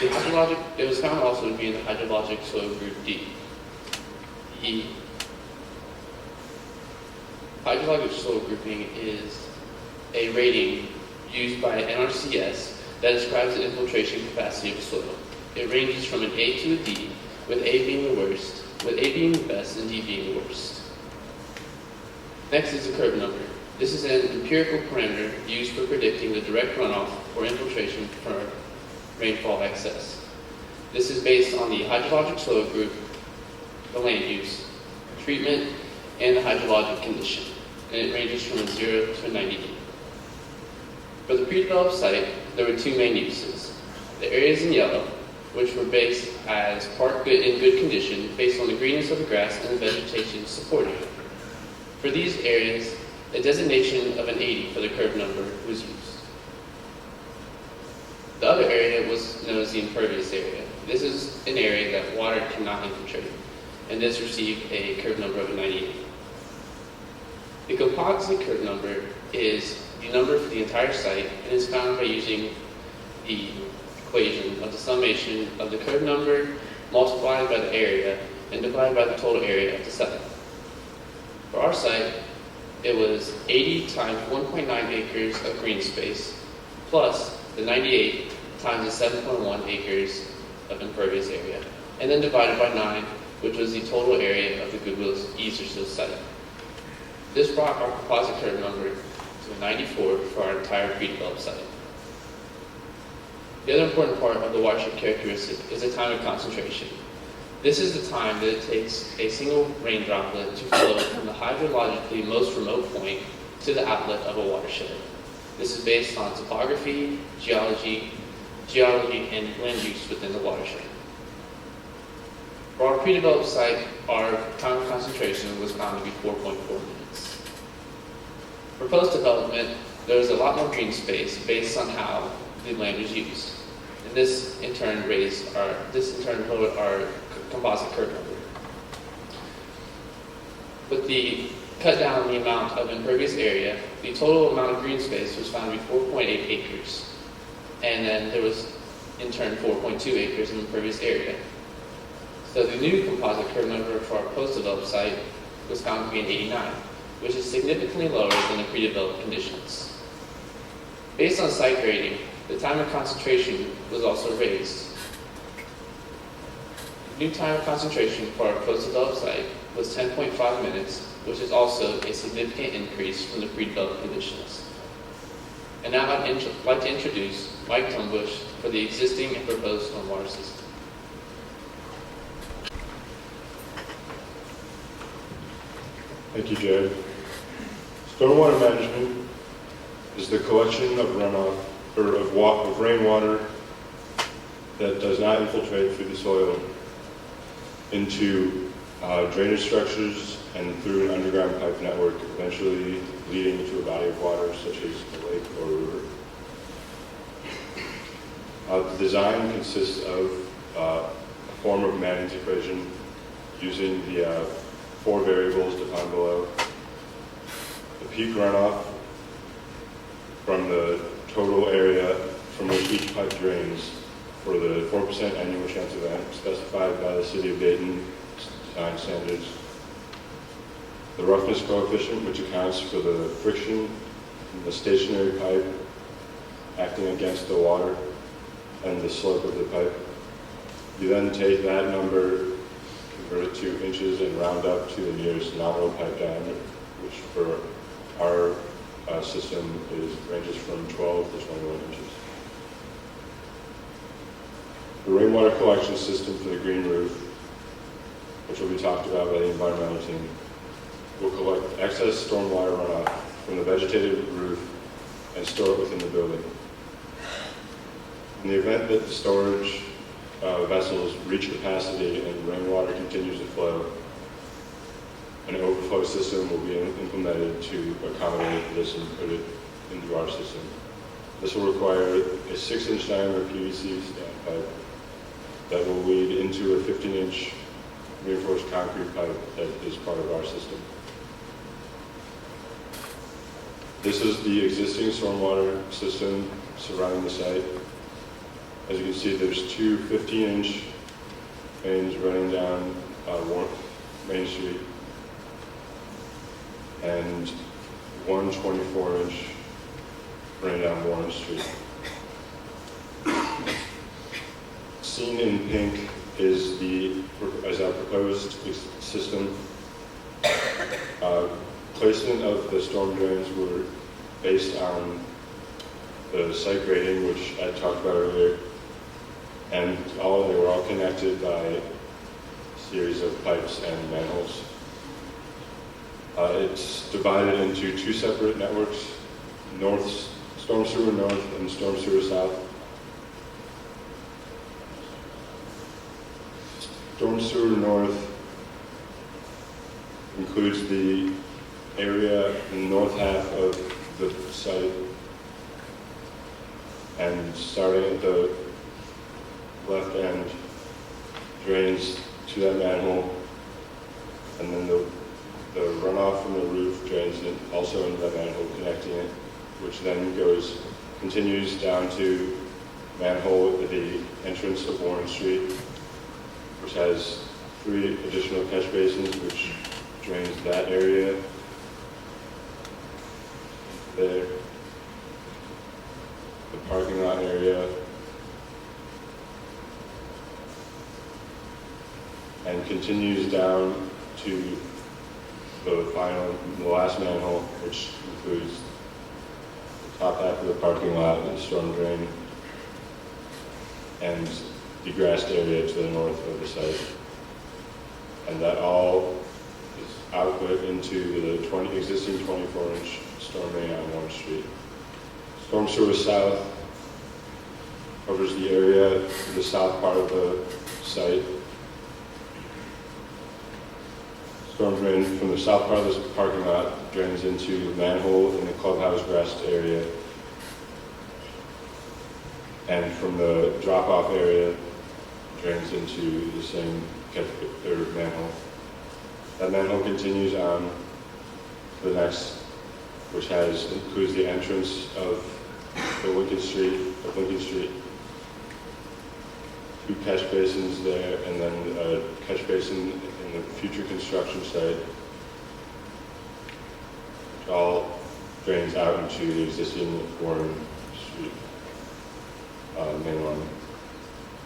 It was found also to be in the hydrologic soil group D. The hydrologic soil grouping is a rating used by NRCS that describes the infiltration capacity of soil. It ranges from an A to a D, with A being the worst, with A being the best, and D being the worst. Next is the curve number. This is an empirical parameter used for predicting the direct runoff or infiltration for rainfall excess. This is based on the hydrologic soil group, the land use, treatment, and the hydrologic condition, and it ranges from a 0 to a 90 D. For the pre-developed site, there were 2 main uses. The areas in yellow, which were based as park in good condition based on the greenness of the grass and the vegetation supporting it. For these areas, a designation of an 80 for the curve number was used. The other area was known as the impervious area. This is an area that water cannot infiltrate, and this received a curve number of a 98. The composite curve number is the number for the entire site and is found by using the equation of the summation of the curve number multiplied by the area and divided by the total area of the site. For our site, it was 80 times 1.9 acres of green space plus the 98 times the 7.1 acres of impervious area, and then divided by 9, which was the total area of the Goodwill East Show site. This brought our composite curve number to a 94 for our entire pre-developed site. The other important part of the watershed characteristic is the time of concentration. This is the time that it takes a single rain droplet to flow from the hydrologically most remote point to the outlet of a watershed. This is based on topography, geology, and land use within the watershed. For our pre-developed site, our time of concentration was found to be 4.4 minutes. For post-development, there was a lot more green space based on how the land was used. And this in turn lowered our composite curve number. With the cut down the amount of impervious area, the total amount of green space was found to be 4.8 acres. And then there was, in turn, 4.2 acres of impervious area. So the new composite curve number for our post-developed site was found to be an 89, which is significantly lower than the pre-developed conditions. Based on site grading, the time of concentration was also raised. New time of concentration for our post-developed site was 10.5 minutes, which is also a significant increase from the pre-developed conditions. And now I'd like to introduce Mike Tumbush for the existing and proposed stormwater system. Thank you, Jared. Stormwater management is the collection of runoff or of rainwater that does not infiltrate through the soil into drainage structures and through an underground pipe network, eventually leading to a body of water such as a lake or a river. The design consists of a form of Manning's equation using the 4 variables defined below. The peak runoff from the total area from which each pipe drains for the 4% annual chance event specified by the City of Dayton design standards. The roughness coefficient, which accounts for the friction in the stationary pipe acting against the water and the slope of the pipe. You then take that number, convert it to inches, and round up to the nearest nominal pipe diameter, which for our system ranges from 12 to 21 inches. The rainwater collection system for the green roof, which will be talked about by the environmental team, will collect excess stormwater runoff from the vegetated roof and store it within the building. In the event that the storage vessels reach capacity and rainwater continues to flow, an overflow system will be implemented to accommodate this and put it into our system. This will require a 6-inch diameter PVC stand pipe that will lead into a 15-inch reinforced concrete pipe that is part of our system. This is the existing stormwater system surrounding the site. As you can see, there's 2 15-inch mains running down Main Street and 1 24-inch running down Warren Street. Seen in pink is our proposed system. Placement of the storm drains were based on the site grading, which I talked about earlier, and they were all connected by a series of pipes and manholes. It's divided into 2 separate networks: storm sewer north and storm sewer south. Storm sewer north includes the area in the north half of the site, and starting at the left end drains to that manhole, and then the runoff from the roof drains also into that manhole, connecting it, which then continues down to manhole at the entrance of Warren Street, which has 3 additional catch basins, which drains that area there, the parking lot area, and continues down to the last manhole, which includes the top half of the parking lot and the storm drain and the grassed area to the north of the site. And that all is output into the existing 24-inch storm main on Warren Street. Storm sewer south covers the area in the south part of the site. Storm drain from the south part of this parking lot drains into the manhole in the clubhouse grassed area. And from the drop-off area drains into the same manhole. That manhole continues on to the next, which includes the entrance of Lincoln Street, 2 catch basins there, and then a catch basin in the future construction site, which all drains out into the existing Warren Street main line.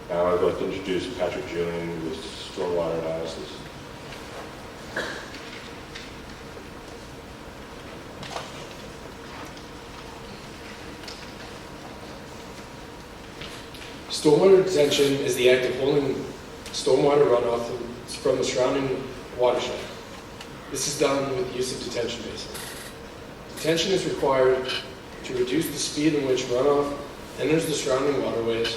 Now I'd like to introduce Patrick Julian with stormwater analysis. Stormwater detention is the act of holding stormwater runoff from the surrounding watershed. This is done with the use of detention basins. Detention is required to reduce the speed in which runoff enters the surrounding waterways.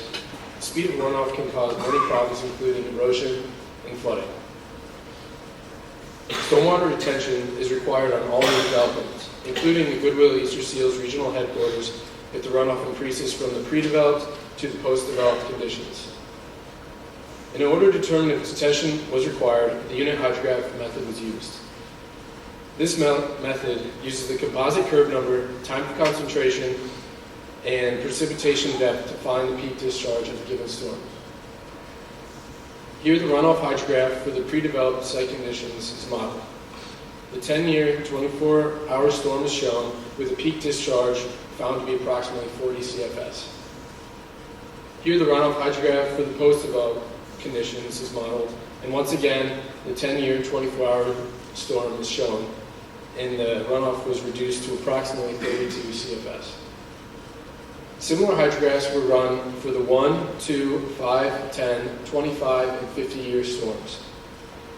The speed of runoff can cause many problems, including erosion and flooding. Stormwater retention is required on all new developments, including the Goodwill Easter Seals regional headquarters, if the runoff increases from the pre-developed to the post-developed conditions. In order to determine if detention was required, the unit hydrograph method was used. This method uses the composite curve number, time to concentration, and precipitation depth to find the peak discharge of a given storm. Here, the runoff hydrograph for the pre-developed site conditions is modeled. The 10-year, 24-hour storm is shown with a peak discharge found to be approximately 40 CFS. Here, the runoff hydrograph for the post-developed conditions is modeled, and once again, the 10-year, 24-hour storm is shown, and the runoff was reduced to approximately 32 CFS. Similar hydrographs were run for the 1, 2, 5, 10, 25, and 50-year storms.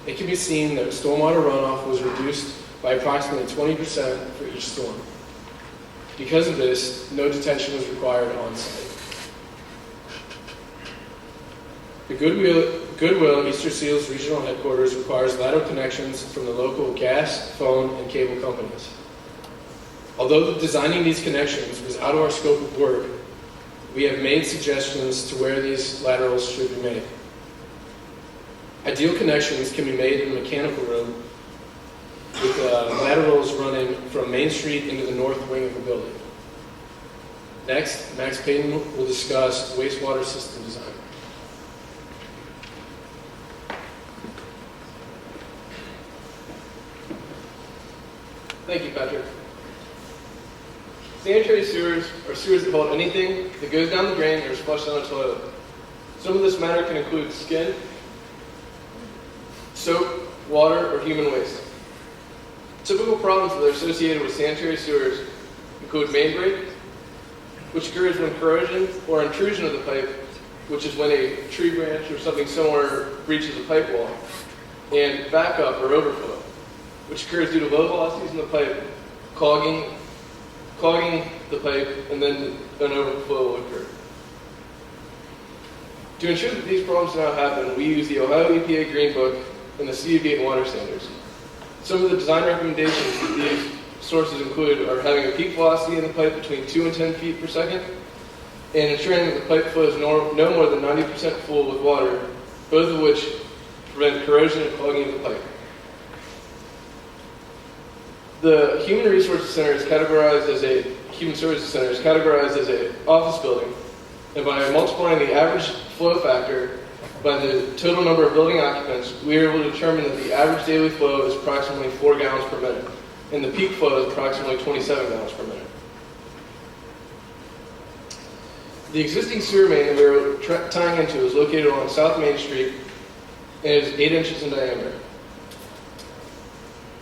It can be seen that stormwater runoff was reduced by approximately 20% for each storm. Because of this, no detention was required on site. The Goodwill Easter Seals regional headquarters requires lateral connections from the local gas, phone, and cable companies. Although designing these connections was out of our scope of work, we have made suggestions to where these laterals should be made. Ideal connections can be made in the mechanical room with laterals running from Main Street into the north wing of the building. Next, Max Payton will discuss wastewater system design. Thank you, Patrick. Sanitary sewers are sewers that hold anything that goes down the drain or is flushed down a toilet. Some of this matter can include skin, soap, water, or human waste. Typical problems that are associated with sanitary sewers include main break, which occurs when corrosion or intrusion of the pipe, which is when a tree branch or something similar breaches a pipe wall, and backup or overflow, which occurs due to low velocities in the pipe, clogging the pipe, and then an overflow will occur. To ensure that these problems do not happen, we use the Ohio EPA Green Book and the City of Dayton Water Standards. Some of the design recommendations that these sources include are having a peak velocity in the pipe between 2 and 10 feet per second, and ensuring that the pipe flows no more than 90% full with water, both of which prevent corrosion and clogging of the pipe. The Human Services Center is categorized as an office building, and by multiplying the average flow factor by the total number of building occupants, we are able to determine that the average daily flow is approximately 4 gallons per minute, and the peak flow is approximately 27 gallons per minute. The existing sewer main that we are tying into is located along South Main Street and is 8 inches in diameter.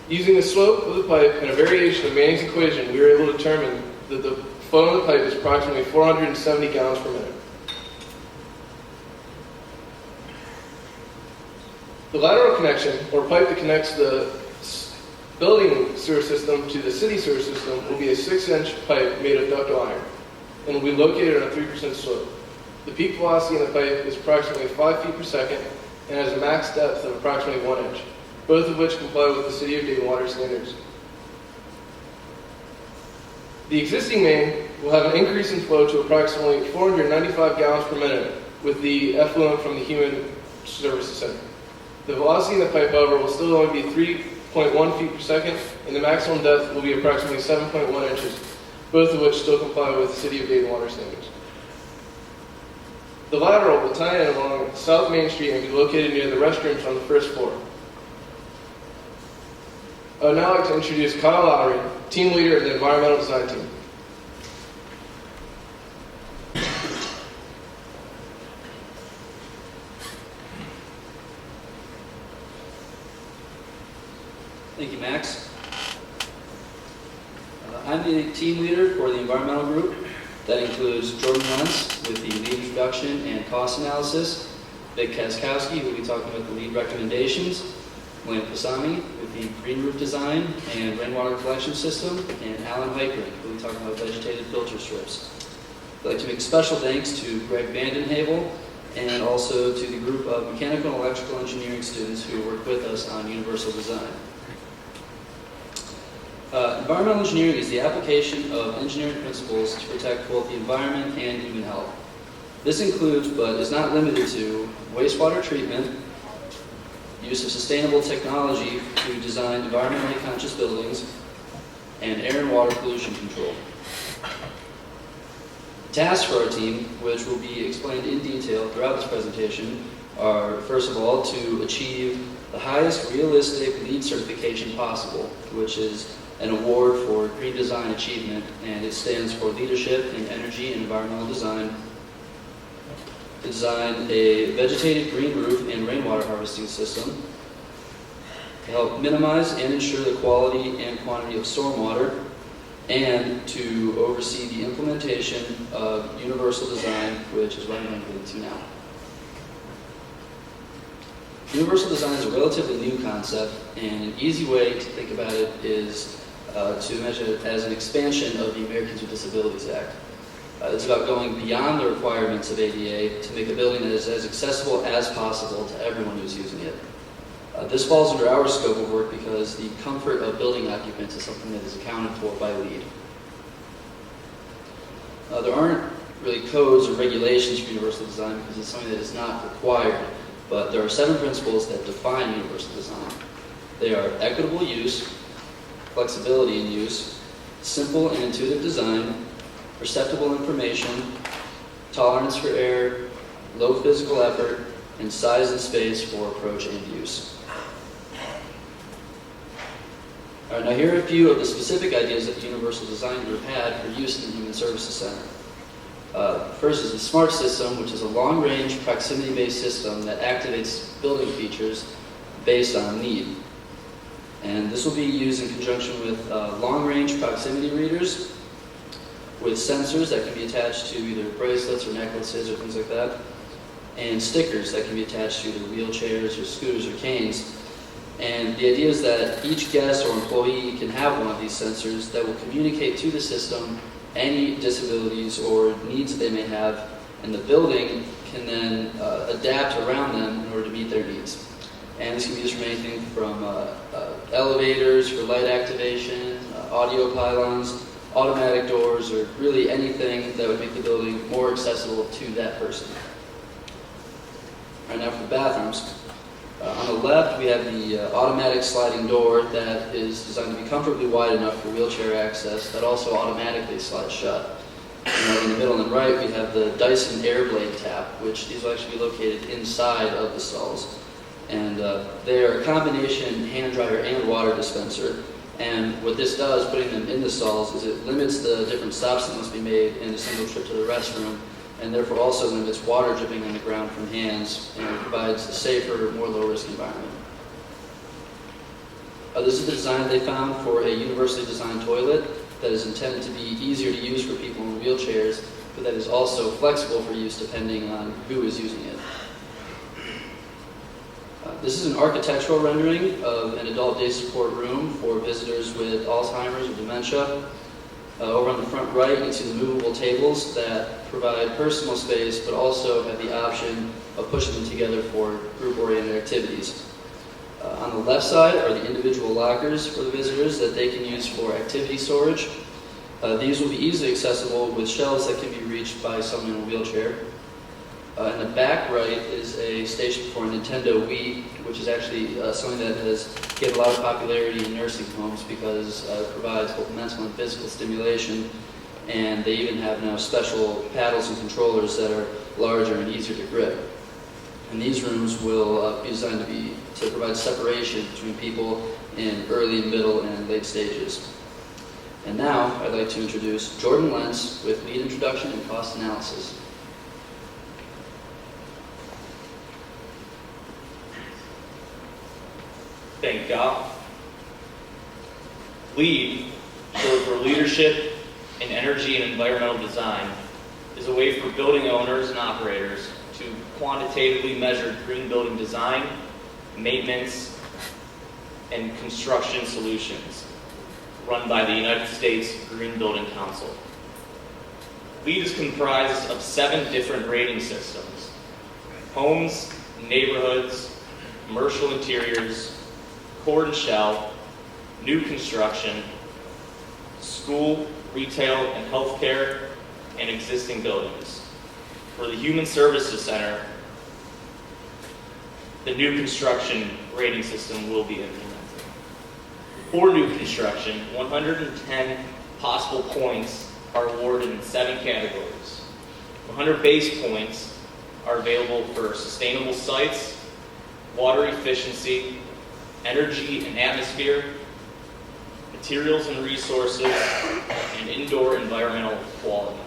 Using the slope of the pipe and a variation of Manning's equation, we were able to determine that the flow of the pipe is approximately 470 gallons per minute. The lateral connection, or pipe that connects the building sewer system to the city sewer system, will be a 6-inch pipe made of ductile iron and will be located on a 3% slope. The peak velocity in the pipe is approximately 5 feet per second and has a max depth of approximately 1 inch, both of which comply with the City of Dayton water standards. The existing main will have an increase in flow to approximately 495 gallons per minute with the effluent from the Human Services Center. The velocity in the pipe, however, will still only be 3.1 feet per second, and the maximum depth will be approximately 7.1 inches, both of which still comply with the City of Dayton water standards. The lateral will tie in along South Main Street and be located near the restrooms on the first floor. I would now like to introduce Kyle Lowry, team leader of the environmental design team. Thank you, Max. I'm the team leader for the environmental group. That includes Jordan Lentz with the lead introduction and cost analysis, Vic Kaskowski, who will be talking about the lead recommendations, William Pasami with the green roof design and rainwater collection system, and Alan Heikring, who will be talking about vegetated filter strips. I'd like to make special thanks to Greg Vandenhavel and also to the group of mechanical and electrical engineering students who work with us on universal design. Environmental engineering is the application of engineering principles to protect both the environment and human health. This includes, but is not limited to, wastewater treatment, use of sustainable technology to design environmentally conscious buildings, and air and water pollution control. Tasks for our team, which will be explained in detail throughout this presentation, are, first of all, to achieve the highest realistic LEED certification possible, which is an award for green design achievement, and it stands for Leadership in Energy and Environmental Design. Design a vegetated green roof and rainwater harvesting system to help minimize and ensure the quality and quantity of stormwater, and to oversee the implementation of universal design, which is what I'm going to get into now. Universal design is a relatively new concept, and an easy way to think about it is to imagine it as an expansion of the Americans with Disabilities Act. It's about going beyond the requirements of ADA to make a building that is as accessible as possible to everyone who's using it. This falls under our scope of work because the comfort of building occupants is something that is accounted for by LEED. There aren't really codes or regulations for universal design because it's something that is not required, but there are 7 principles that define universal design. They are equitable use, flexibility in use, simple and intuitive design, perceptible information, tolerance for error, low physical effort, and size and space for approach and use. All right, now here are a few of the specific ideas that the Universal Design Group had for use in the Human Services Center. First is the SMART system, which is a long-range proximity-based system that activates building features based on need. And this will be used in conjunction with long-range proximity readers with sensors that can be attached to either bracelets or necklaces or things like that, and stickers that can be attached to either wheelchairs or scooters or canes. And the idea is that each guest or employee can have one of these sensors that will communicate to the system any disabilities or needs that they may have, and the building can then adapt around them in order to meet their needs. And this can be used for anything from elevators for light activation, audio pylons, automatic doors, or really anything that would make the building more accessible to that person. All right, now for the bathrooms. On the left, we have the automatic sliding door that is designed to be comfortably wide enough for wheelchair access that also automatically slides shut. And in the middle and right, we have the Dyson Airblade tap, which these will actually be located inside of the stalls. And they are a combination hand dryer and water dispenser. And what this does, putting them in the stalls, is it limits the different stops that must be made in a single trip to the restroom, and therefore also limits water dripping on the ground from hands, and provides a safer, more low-risk environment. This is the design they found for a universally designed toilet that is intended to be easier to use for people in wheelchairs, but that is also flexible for use depending on who is using it. This is an architectural rendering of an adult day support room for visitors with Alzheimer's or dementia. Over on the front right, you can see the movable tables that provide personal space, but also have the option of pushing them together for group-oriented activities. On the left side are the individual lockers for the visitors that they can use for activity storage. These will be easily accessible with shelves that can be reached by someone in a wheelchair. In the back right is a station for a Nintendo Wii, which is actually something that has gained a lot of popularity in nursing homes because it provides both mental and physical stimulation. And they even have now special paddles and controllers that are larger and easier to grip. And these rooms will be designed to provide separation between people in early, middle, and late stages. And now I'd like to introduce Jordan Lentz with lead introduction and cost analysis. Thank God. LEED, short for Leadership in Energy and Environmental Design, is a way for building owners and operators to quantitatively measure green building design, maintenance, and construction solutions run by the United States Green Building Council. LEED is comprised of 7 different rating systems: homes, neighborhoods, commercial interiors, core and shell, new construction, school, retail, and healthcare, and existing buildings. For the Human Services Center, the new construction rating system will be implemented. For new construction, 110 possible points are awarded in 7 categories. 100 base points are available for sustainable sites, water efficiency, energy and atmosphere, materials and resources, and indoor environmental quality.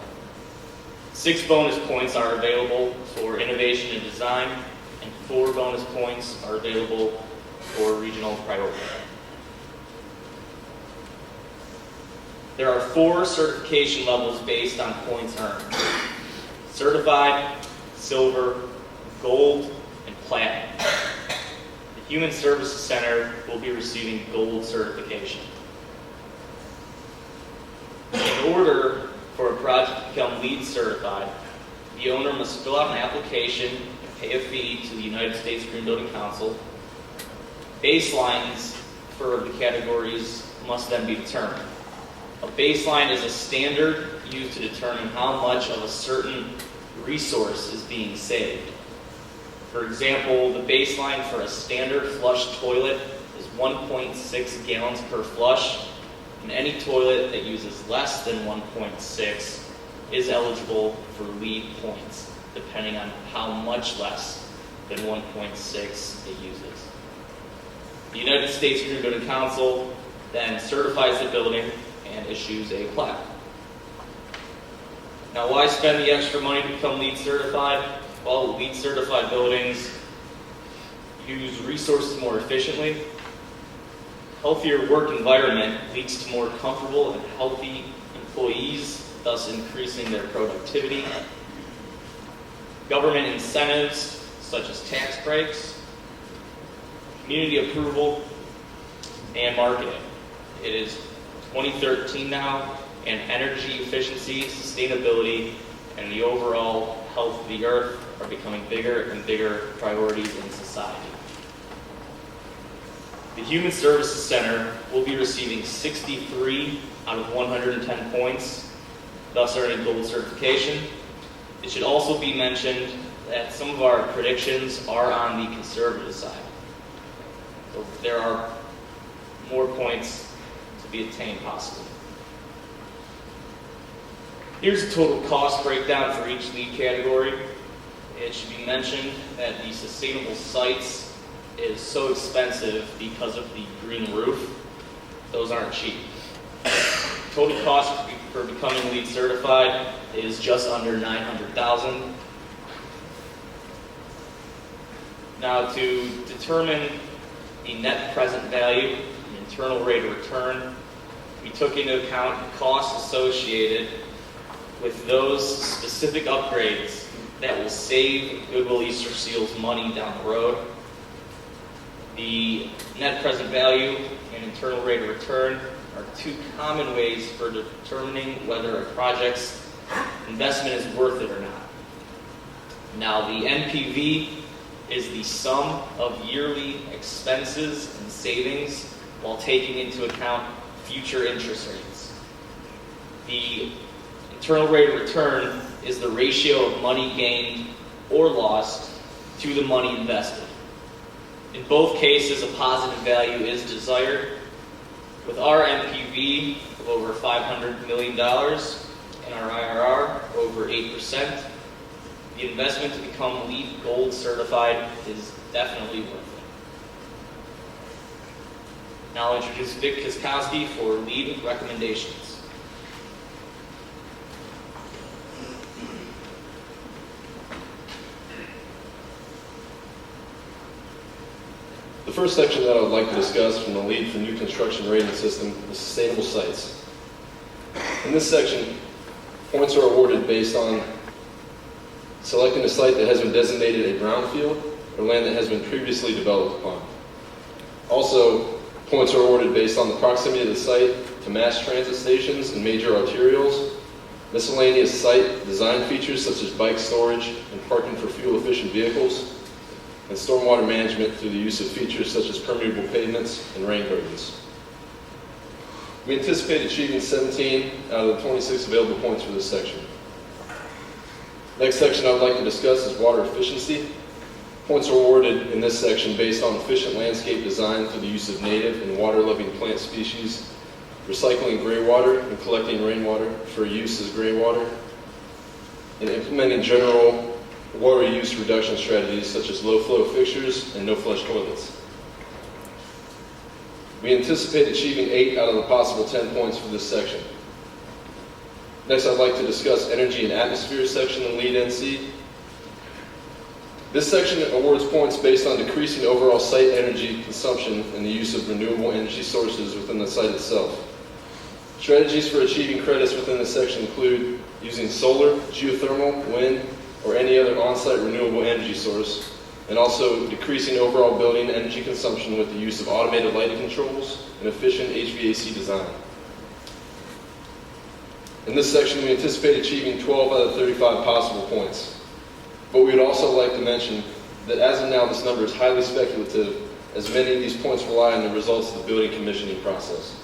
6 bonus points are available for innovation and design, and 4 bonus points are available for regional priority. There are 4 certification levels based on points earned: certified, silver, gold, and platinum. The Human Services Center will be receiving gold certification. In order for a project to become LEED certified, the owner must fill out an application and pay a fee to the United States Green Building Council. Baselines for the categories must then be determined. A baseline is a standard used to determine how much of a certain resource is being saved. For example, the baseline for a standard flush toilet is 1.6 gallons per flush, and any toilet that uses less than 1.6 is eligible for LEED points, depending on how much less than 1.6 it uses. The United States Green Building Council then certifies the building and issues a plaque. Now, why spend the extra money to become LEED certified? Well, LEED certified buildings use resources more efficiently. Healthier work environment leads to more comfortable and healthy employees, thus increasing their productivity. Government incentives, such as tax breaks, community approval, and marketing. It is 2013 now, and energy efficiency, sustainability, and the overall health of the earth are becoming bigger and bigger priorities in society. The Human Services Center will be receiving 63 out of 110 points, thus earning gold certification. It should also be mentioned that some of our predictions are on the conservative side. So there are more points to be attained possibly. Here's a total cost breakdown for each LEED category. It should be mentioned that the sustainable sites is so expensive because of the green roof. Those aren't cheap. Total cost for becoming LEED certified is just under $900,000. Now, to determine the net present value, the internal rate of return, we took into account costs associated with those specific upgrades that will save Goodwill Easter Seals money down the road. The net present value and internal rate of return are 2 common ways for determining whether a project's investment is worth it or not. Now, the NPV is the sum of yearly expenses and savings while taking into account future interest rates. The internal rate of return is the ratio of money gained or lost to the money invested. In both cases, a positive value is desired. With our NPV of over $500 million and our IRR over 8%, The investment to become LEED Gold certified is definitely worth it. Now I'll introduce Vic Kiskowski for LEED recommendations. The first section that I would like to discuss from the LEED for New Construction Rating System is sustainable sites. In this section, points are awarded based on selecting a site that has been designated a brownfield or land that has been previously developed upon. Also, points are awarded based on the proximity of the site to mass transit stations and major arterials, miscellaneous site design features such as bike storage and parking for fuel-efficient vehicles, and stormwater management through the use of features such as permeable pavements and rain gardens. We anticipate achieving 17 out of the 26 available points for this section. Next section I would like to discuss is water efficiency. Points are awarded in this section based on efficient landscape design through the use of native and water-loving plant species, recycling gray water and collecting rainwater for use as gray water, and implementing general water use reduction strategies such as low-flow fixtures and no-flush toilets. We anticipate achieving 8 out of the possible 10 points for this section. Next, I'd like to discuss energy and atmosphere section in LEED NC. This section awards points based on decreasing overall site energy consumption and the use of renewable energy sources within the site itself. Strategies for achieving credits within this section include using solar, geothermal, wind, or any other on-site renewable energy source, and also decreasing overall building energy consumption with the use of automated lighting controls and efficient HVAC design. In this section, we anticipate achieving 12 out of 35 possible points. But we would also like to mention that as of now, this number is highly speculative, as many of these points rely on the results of the building commissioning process.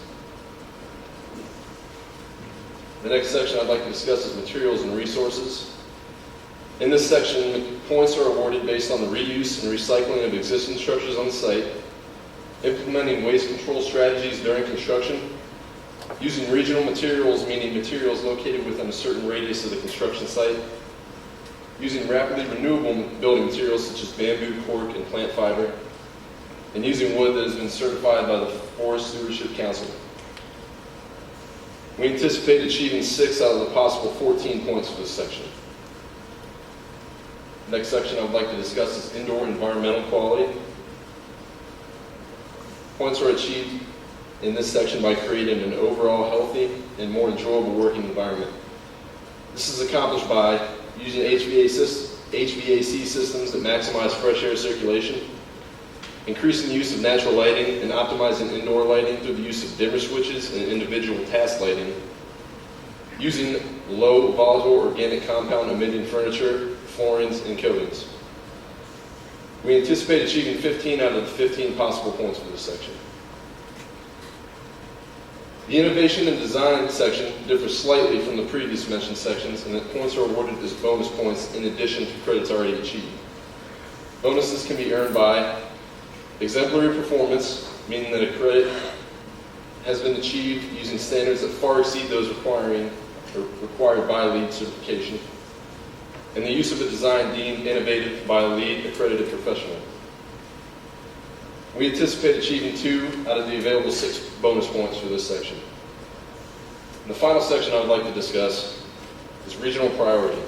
The next section I'd like to discuss is materials and resources. In this section, points are awarded based on the reuse and recycling of existing structures on the site, implementing waste control strategies during construction, using regional materials, meaning materials located within a certain radius of the construction site, using rapidly renewable building materials such as bamboo, cork, and plant fiber, and using wood that has been certified by the Forest Stewardship Council. We anticipate achieving 6 out of the possible 14 points for this section. Next section I would like to discuss is indoor environmental quality. Points are achieved in this section by creating an overall healthy and more enjoyable working environment. This is accomplished by using HVAC systems that maximize fresh air circulation, increasing the use of natural lighting and optimizing indoor lighting through the use of dimmer switches and individual task lighting, using low volatile organic compound emitting furniture, floorings, and coatings. We anticipate achieving 15 out of the 15 possible points for this section. The innovation and design section differs slightly from the previous mentioned sections in that points are awarded as bonus points in addition to credits already achieved. Bonuses can be earned by exemplary performance, meaning that a credit has been achieved using standards that far exceed those required by LEED certification, and the use of a design deemed innovative by a LEED accredited professional. We anticipate achieving 2 out of the available 6 bonus points for this section. And the final section I would like to discuss is regional priority.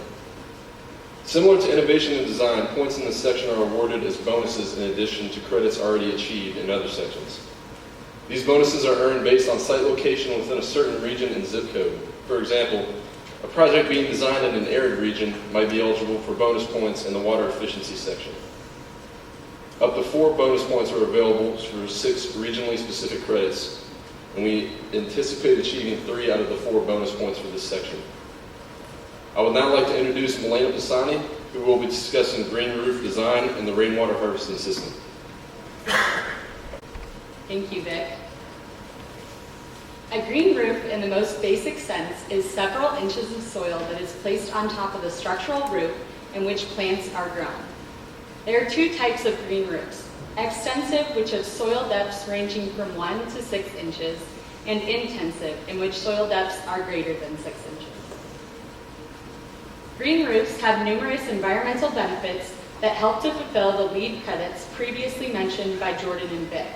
Similar to innovation and design, points in this section are awarded as bonuses in addition to credits already achieved in other sections. These bonuses are earned based on site location within a certain region and zip code. For example, a project being designed in an arid region might be eligible for bonus points in the water efficiency section. Up to 4 bonus points are available for 6 regionally specific credits, and we anticipate achieving 3 out of the 4 bonus points for this section. I would now like to introduce Milena Pisani, who will be discussing green roof design and the rainwater harvesting system. Thank you, Vic. A green roof, in the most basic sense, is several inches of soil that is placed on top of the structural roof in which plants are grown. There are 2 types of green roofs: extensive, which have soil depths ranging from 1 to 6 inches, and intensive, in which soil depths are greater than 6 inches. Green roofs have numerous environmental benefits that help to fulfill the lead credits previously mentioned by Jordan and Vic.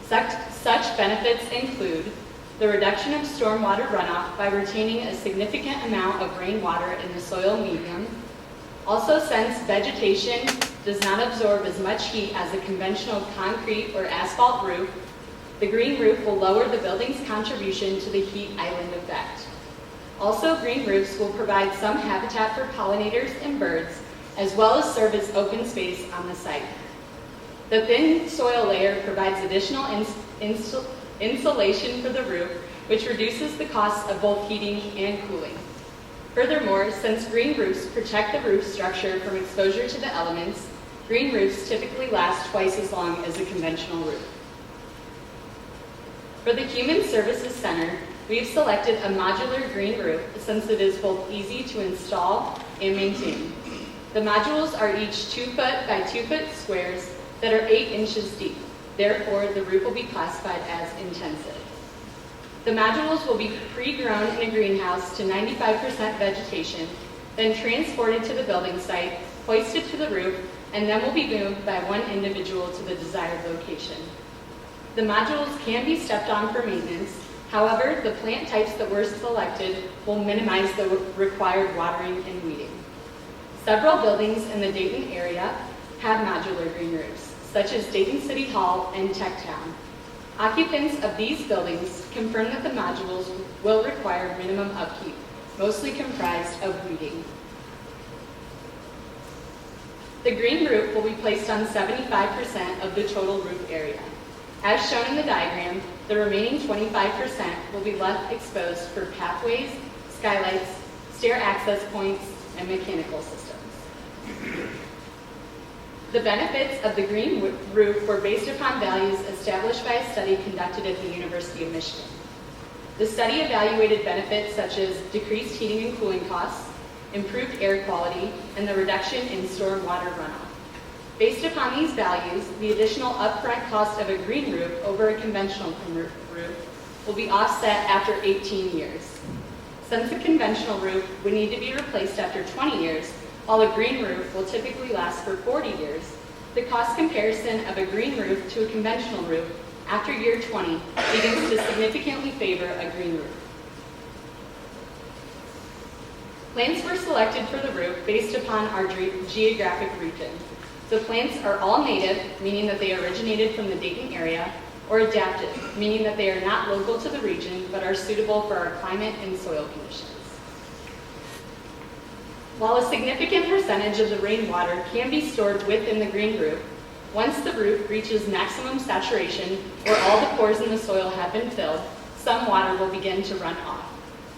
Such benefits include the reduction of stormwater runoff by retaining a significant amount of rainwater in the soil medium. Also, since vegetation does not absorb as much heat as a conventional concrete or asphalt roof, the green roof will lower the building's contribution to the heat island effect. Also, green roofs will provide some habitat for pollinators and birds, as well as serve as open space on the site. The thin soil layer provides additional insulation for the roof, which reduces the cost of both heating and cooling. Furthermore, since green roofs protect the roof structure from exposure to the elements, green roofs typically last twice as long as a conventional roof. For the Human Services Center, we have selected a modular green roof since it is both easy to install and maintain. The modules are each 2 foot by 2 foot squares that are 8 inches deep. Therefore, the roof will be classified as intensive. The modules will be pre-grown in a greenhouse to 95% vegetation, then transported to the building site, hoisted to the roof, and then will be moved by one individual to the desired location. The modules can be stepped on for maintenance. However, the plant types that were selected will minimize the required watering and weeding. Several buildings in the Dayton area have modular green roofs, such as Dayton City Hall and Tech Town. Occupants of these buildings confirm that the modules will require minimum upkeep, mostly comprised of weeding. The green roof will be placed on 75% of the total roof area. As shown in the diagram, the remaining 25% will be left exposed for pathways, skylights, stair access points, and mechanical systems. The benefits of the green roof were based upon values established by a study conducted at the University of Michigan. The study evaluated benefits such as decreased heating and cooling costs, improved air quality, and the reduction in stormwater runoff. Based upon these values, the additional upfront cost of a green roof over a conventional roof will be offset after 18 years. Since a conventional roof would need to be replaced after 20 years, while a green roof will typically last for 40 years, the cost comparison of a green roof to a conventional roof after year 20 begins to significantly favor a green roof. Plants were selected for the roof based upon our geographic region. The plants are all native, meaning that they originated from the Dayton area, or adaptive, meaning that they are not local to the region but are suitable for our climate and soil conditions. While a significant percentage of the rainwater can be stored within the green roof, once the roof reaches maximum saturation or all the pores in the soil have been filled, some water will begin to run off.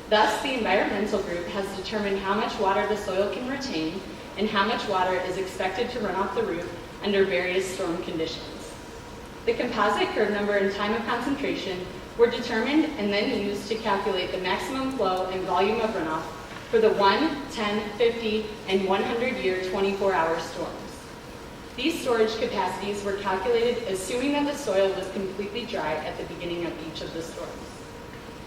Thus, the environmental group has determined how much water the soil can retain and how much water is expected to run off the roof under various storm conditions. The composite curve number and time of concentration were determined and then used to calculate the maximum flow and volume of runoff for the 1, 10, 50, and 100-year 24-hour storms. These storage capacities were calculated assuming that the soil was completely dry at the beginning of each of the storms.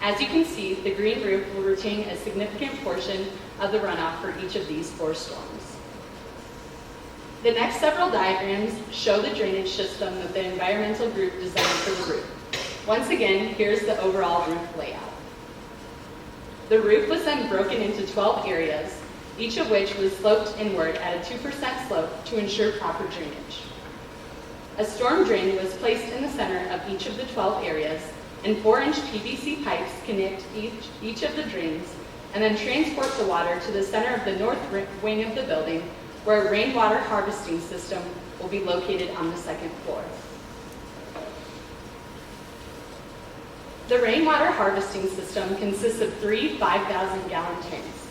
As you can see, the green roof will retain a significant portion of the runoff for each of these 4 storms. The next several diagrams show the drainage system that the environmental group designed for the roof. Once again, here's the overall roof layout. The roof was then broken into 12 areas, each of which was sloped inward at a 2% slope to ensure proper drainage. A storm drain was placed in the center of each of the 12 areas, and 4-inch PVC pipes connect each of the drains and then transport the water to the center of the north wing of the building, where a rainwater harvesting system will be located on the 2nd floor. The rainwater harvesting system consists of 3 5,000-gallon tanks.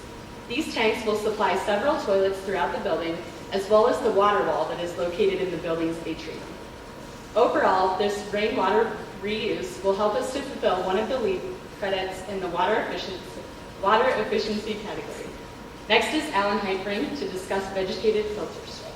These tanks will supply several toilets throughout the building, as well as the water wall that is located in the building's atrium. Overall, this rainwater reuse will help us to fulfill one of the lead credits in the water efficiency category. Next is Alan Heitbring to discuss vegetated filter strips.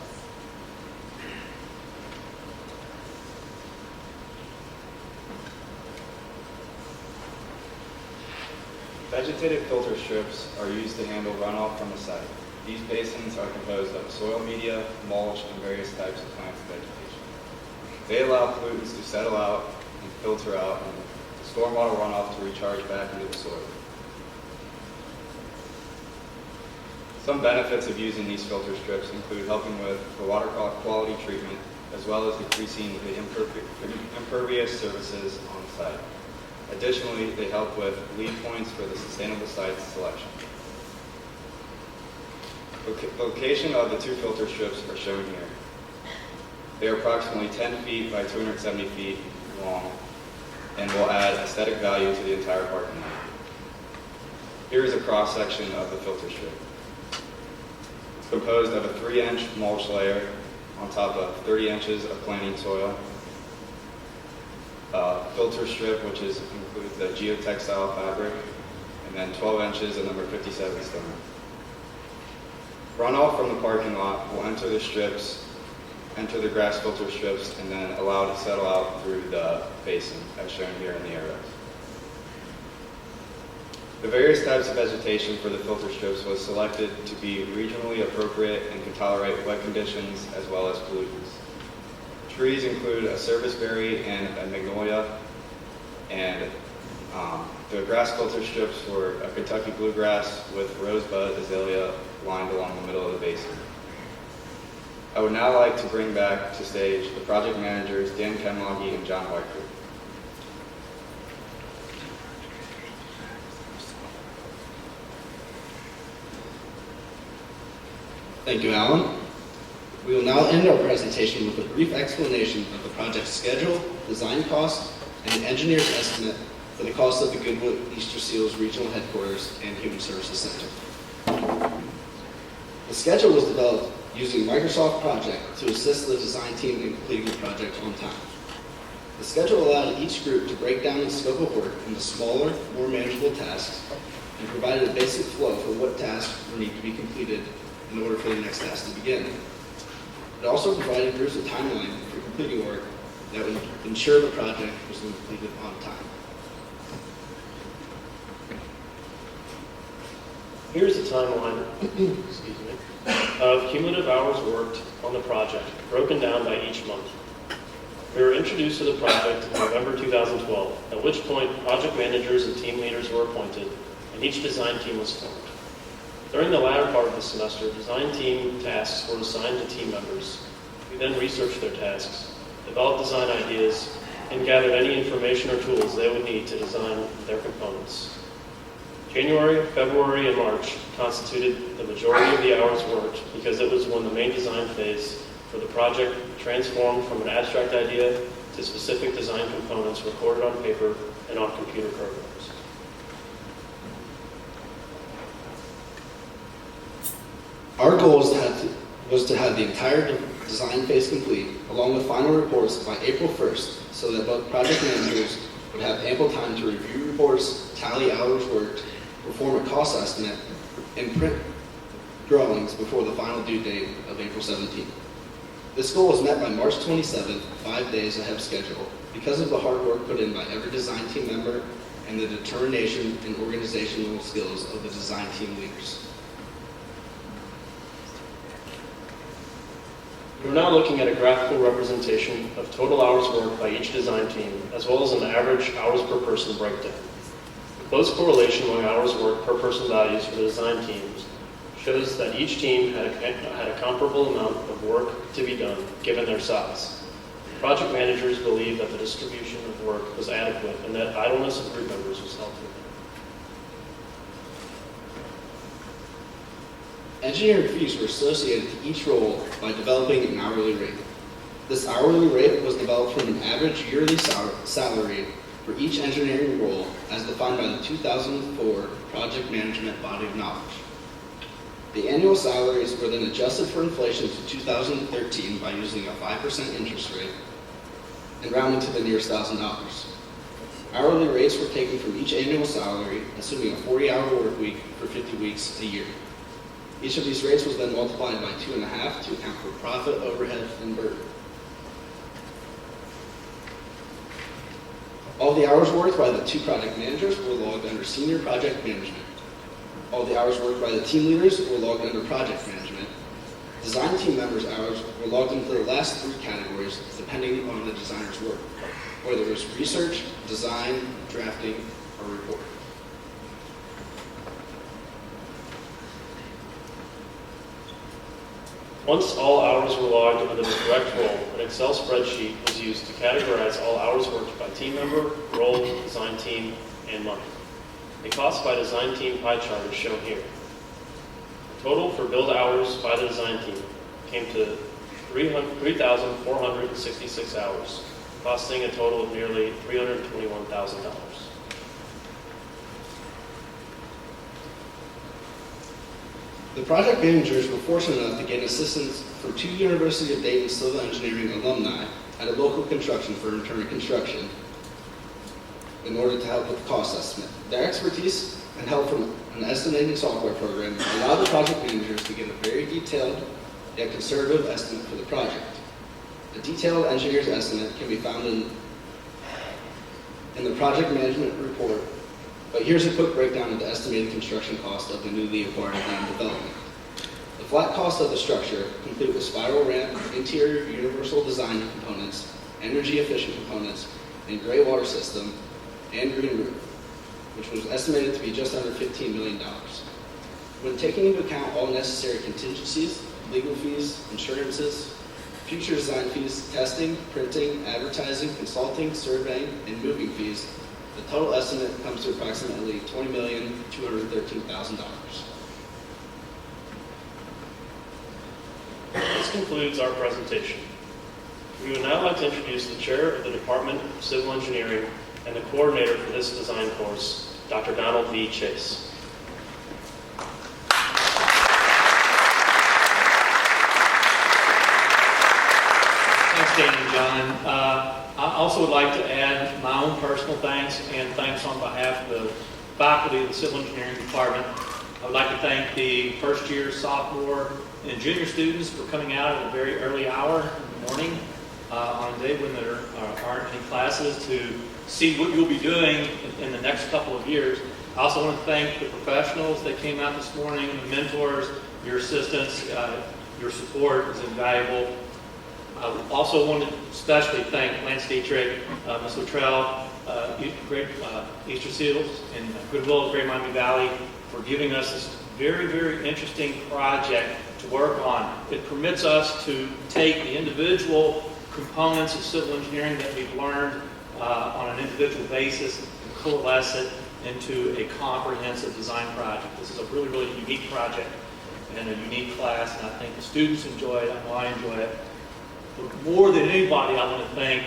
Vegetated filter strips are used to handle runoff from a site. These basins are composed of soil media, mulch, and various types of plants and vegetation. They allow pollutants to settle out and filter out, and stormwater runoff to recharge back into the soil. Some benefits of using these filter strips include helping with the water quality treatment, as well as decreasing the impervious surfaces on site. Additionally, they help with lead points for the sustainable site selection. Location of the 2 filter strips are shown here. They are approximately 10 feet by 270 feet long and will add aesthetic value to the entire parking lot. Here is a cross-section of the filter strip. It's composed of a 3-inch mulch layer on top of 30 inches of planting soil, a filter strip which includes the geotextile fabric, and then 12 inches of number 57 stone. Runoff from the parking lot will enter the grass filter strips, and then allow it to settle out through the basin, as shown here in the arrows. The various types of vegetation for the filter strips was selected to be regionally appropriate and can tolerate wet conditions as well as pollutants. Trees include a serviceberry and a magnolia, and the grass filter strips were a Kentucky bluegrass with rosebud azalea lined along the middle of the basin. I would now like to bring back to stage the project managers, Dan Kenloggy and John Whiteford. Thank you, Alan. We will now end our presentation with a brief explanation of the project's schedule, design cost, and the engineer's estimate for the cost of the Goodwood Easter Seals Regional Headquarters and Human Services Center. The schedule was developed using Microsoft Project to assist the design team in completing the project on time. The schedule allowed each group to break down the scope of work into smaller, more manageable tasks, and provided a basic flow for what tasks would need to be completed in order for the next task to begin. It also provided groups a timeline for completing work that would ensure the project was completed on time. Here's a timeline of cumulative hours worked on the project, broken down by each month. We were introduced to the project in November 2012, at which point project managers and team leaders were appointed, and each design team was formed. During the latter part of the semester, design team tasks were assigned to team members. We then researched their tasks, developed design ideas, and gathered any information or tools they would need to design their components. January, February, and March constituted the majority of the hours worked because it was when the main design phase for the project transformed from an abstract idea to specific design components recorded on paper and on computer programs. Our goal was to have the entire design phase complete, along with final reports by April 1st, so that both project managers would have ample time to review reports, tally hours worked, perform a cost estimate, and print drawings before the final due date of April 17th. This goal was met by March 27th, 5 days ahead of schedule, because of the hard work put in by every design team member and the determination and organizational skills of the design team leaders. We're now looking at a graphical representation of total hours worked by each design team, as well as an average hours per person breakdown. The close correlation among hours worked per person values for the design teams shows that each team had a comparable amount of work to be done, given their size. Project managers believed that the distribution of work was adequate and that idleness of group members was healthy. Engineering fees were associated to each role by developing an hourly rate. This hourly rate was developed from an average yearly salary for each engineering role as defined by the 2004 Project Management Body of Knowledge. The annual salaries were then adjusted for inflation to 2013 by using a 5% interest rate and rounding to the nearest $1,000. Hourly rates were taken from each annual salary, assuming a 40-hour work week for 50 weeks a year. Each of these rates was then multiplied by 2.5 to account for profit, overhead, and burden. All the hours worked by the two project managers were logged under senior project management. All the hours worked by the team leaders were logged under project management. Design team members' hours were logged into the last 3 categories, depending on the designer's work, whether it was research, design, drafting, or report. Once all hours were logged under the correct role, an Excel spreadsheet was used to categorize all hours worked by team member, role, design team, and month. A cost by design team pie chart is shown here. The total for billed hours by the design team came to 3,466 hours, costing a total of nearly $321,000. The project managers were fortunate enough to gain assistance from 2 University of Dayton civil engineering alumni at a local construction firm, Turner Construction, in order to help with the cost estimate. Their expertise and help from an estimating software program allowed the project managers to give a very detailed yet conservative estimate for the project. A detailed engineer's estimate can be found in the project management report, but here's a quick breakdown of the estimated construction cost of the newly acquired land development. The flat cost of the structure, complete with spiral ramp, interior universal design components, energy efficient components, and gray water system, and green roof, which was estimated to be just under $15 million. When taking into account all necessary contingencies, legal fees, insurances, future design fees, testing, printing, advertising, consulting, surveying, and moving fees, the total estimate comes to approximately $20,213,000. This concludes our presentation. We would now like to introduce the chair of the Department of Civil Engineering and the coordinator for this design course, Dr. Donald V. Chase. Thanks, Dan and John. I also would like to add my own personal thanks and thanks on behalf of the faculty of the Civil Engineering Department. I would like to thank the first year, sophomore, and junior students for coming out at a very early hour in the morning on a day when there aren't any classes to see what you'll be doing in the next couple of years. I also want to thank the professionals that came out this morning, the mentors, your assistants, your support is invaluable. I also want to especially thank Lance Dietrich, Ms. Luttrell, Easter Seals, and Goodwill of Great Miami Valley for giving us this very, very interesting project to work on. It permits us to take the individual components of civil engineering that we've learned on an individual basis and coalesce it into a comprehensive design project. This is a really, really unique project and a unique class, and I think the students enjoy it. I know I enjoy it. But more than anybody, I want to thank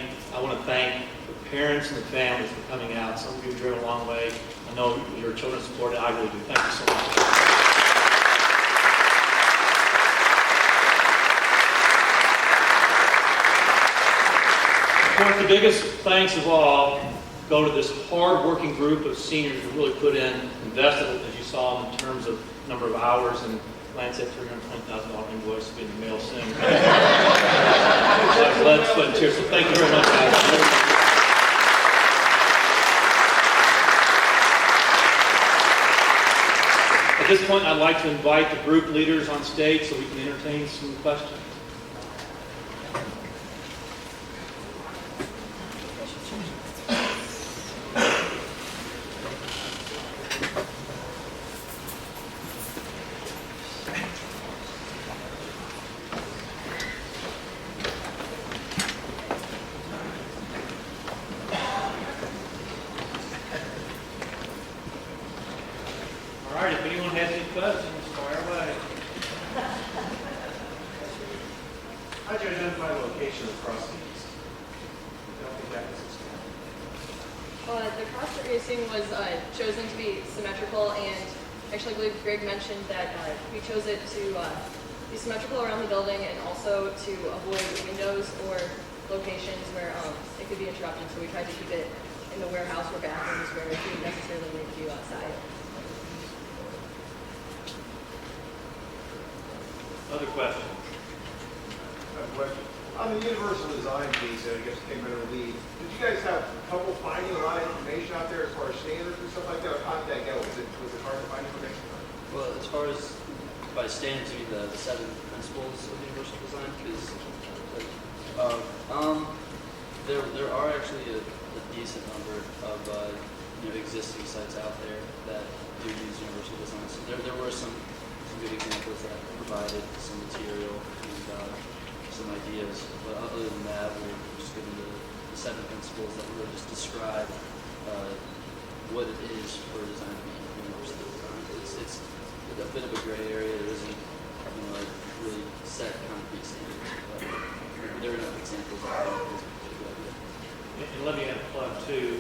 the parents and the families for coming out. Some of you have driven a long way. I know your children support it. I really do. Thank you so much. Of course, the biggest thanks of all go to this hard-working group of seniors who really invested, as you saw, in terms of number of hours, and Lance had $320,000 invoice to be in the mail soon. Blood, sweat, and tears. So thank you very much, guys. At this point, I'd like to invite the group leaders on stage so we can entertain some questions. That we chose it to be symmetrical around the building and also to avoid windows or locations where it could be interrupted. So we tried to keep it in the warehouse or bathrooms where we didn't necessarily need to do outside. Other questions? I have a question. On the universal design piece, I guess came under the lead. Did you guys have trouble finding a lot of information out there as far as standards and stuff like that? Or how did that go? Was it hard to find information? Well, as far as by standing to the 7 principles of universal design, because there are actually a decent number of existing sites out there that do use universal design. So there were some good examples that provided some material and some ideas. But other than that, we're just given the 7 principles that really just describe what it is for design to be universal design. It's a bit of a gray area. There isn't like really set concrete standards, but there are enough examples out there. And let me add a plug too.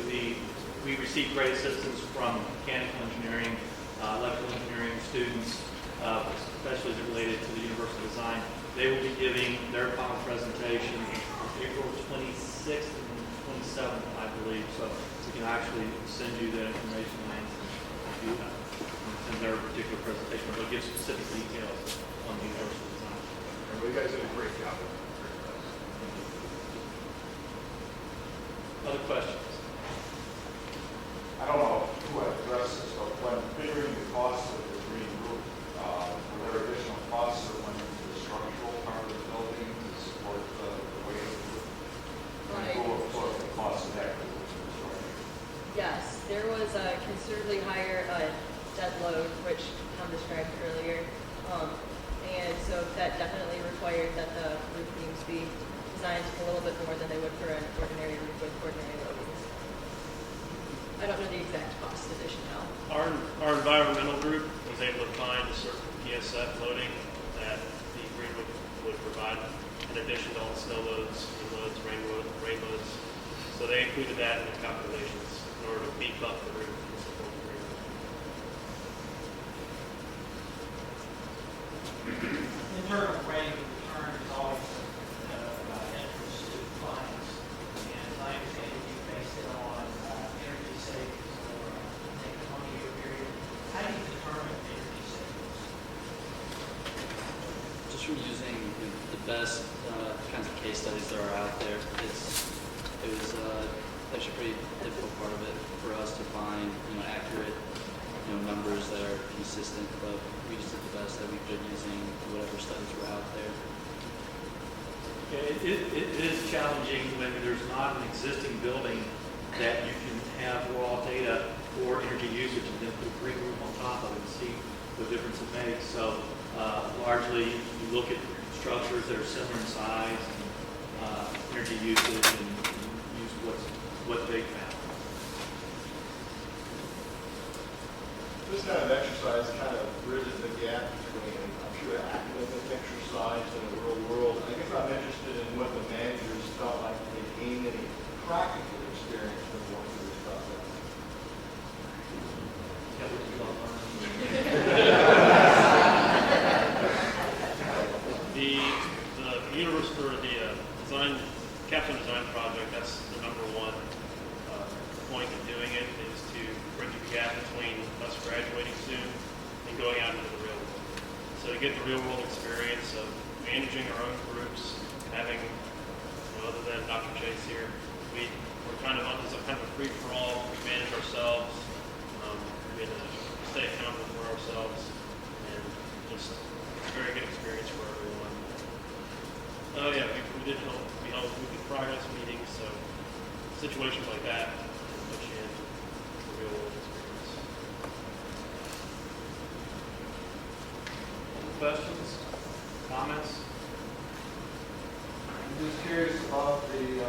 We received great assistance from mechanical engineering, electrical engineering students, especially as it related to the universal design. They will be giving their final presentation on April 26th and 27th, I believe. So we can actually send you that information if you send their particular presentation. They'll give specific details on the universal design. You guys did a great job. Other questions? I don't know who addressed this, but when figuring the cost of the green roof, were there additional costs that went into the structural part of the building to support the weight of the roof? Right. Who absorbed the cost of that roof construction? Yes, there was a considerably higher dead load, which Tom described earlier. And so that definitely required that the roof beams be designed a little bit more than they would for an ordinary roof with ordinary loadings. I don't know the exact cost addition now. Our environmental group was able to find a certain PSF loading that the green roof would provide in addition to all the snow loads, wind loads, rain loads. So they included that in the calculations in order to beef up the roof and support the green roof. Internal rate of return is always interest to clients, and I understand you base it on energy savings or take a 20-year period. How do you determine energy savings? Just from using the best kinds of case studies that are out there, it was actually a pretty difficult part of it for us to find accurate numbers that are consistent, but we just did the best that we could using whatever studies were out there. Yeah, it is challenging when there's not an existing building that you can have raw data for energy usage and then put a green roof on top of it and see what difference it makes. So largely you look at structures that are similar in size and energy usage and use what they found. This kind of exercise kind of bridges the gap between, I'm sure, academic exercise and the real world. I guess I'm interested in what the managers felt like they gained any practical experience from going through this process. The universe for the design, Capstone design project, that's the number one point of doing it, is to bridge the gap between us graduating soon and going out into the real world. So to get the real world experience of managing our own groups, having, other than Dr. Chase here, we're kind of on this kind of a free-for-all. We manage ourselves, we stay accountable for ourselves, and just it's a very good experience for everyone. Oh yeah, we did weekly progress meetings, so situations like that put you in the real world experience. Questions? Comments? I'm just curious about the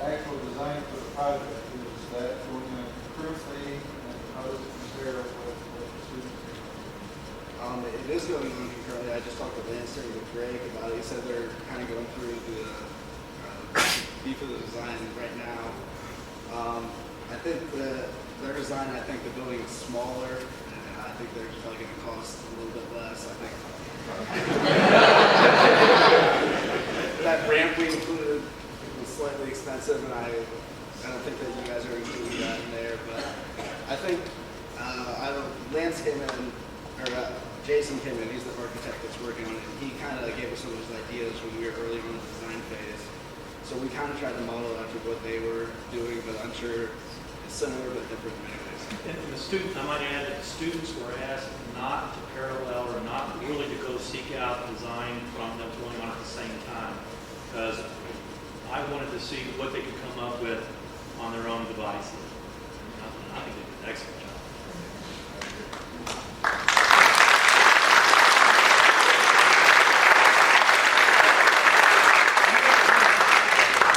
actual design for the project. Is that going in currently, and how does it compare with what the students do? It is going on concurrently. I just talked to Lance and with Greg about it. He said they're kind of going through the beef of the design right now. I think their design, I think the building is smaller, and I think they're probably going to cost a little bit less. I think that ramp we included was slightly expensive, and I don't think that you guys are including that in there. But I think Lance came in, or Jason came in. He's the architect that's working on it. And he kind of gave us some of his ideas when we were early on in the design phase. So we kind of tried to model after what they were doing, but I'm sure it's similar but different in many ways. And the student, I might add that the students were asked not to parallel or not really to go seek out design from them going on at the same time, because I wanted to see what they could come up with on their own devices. I think they did an excellent job.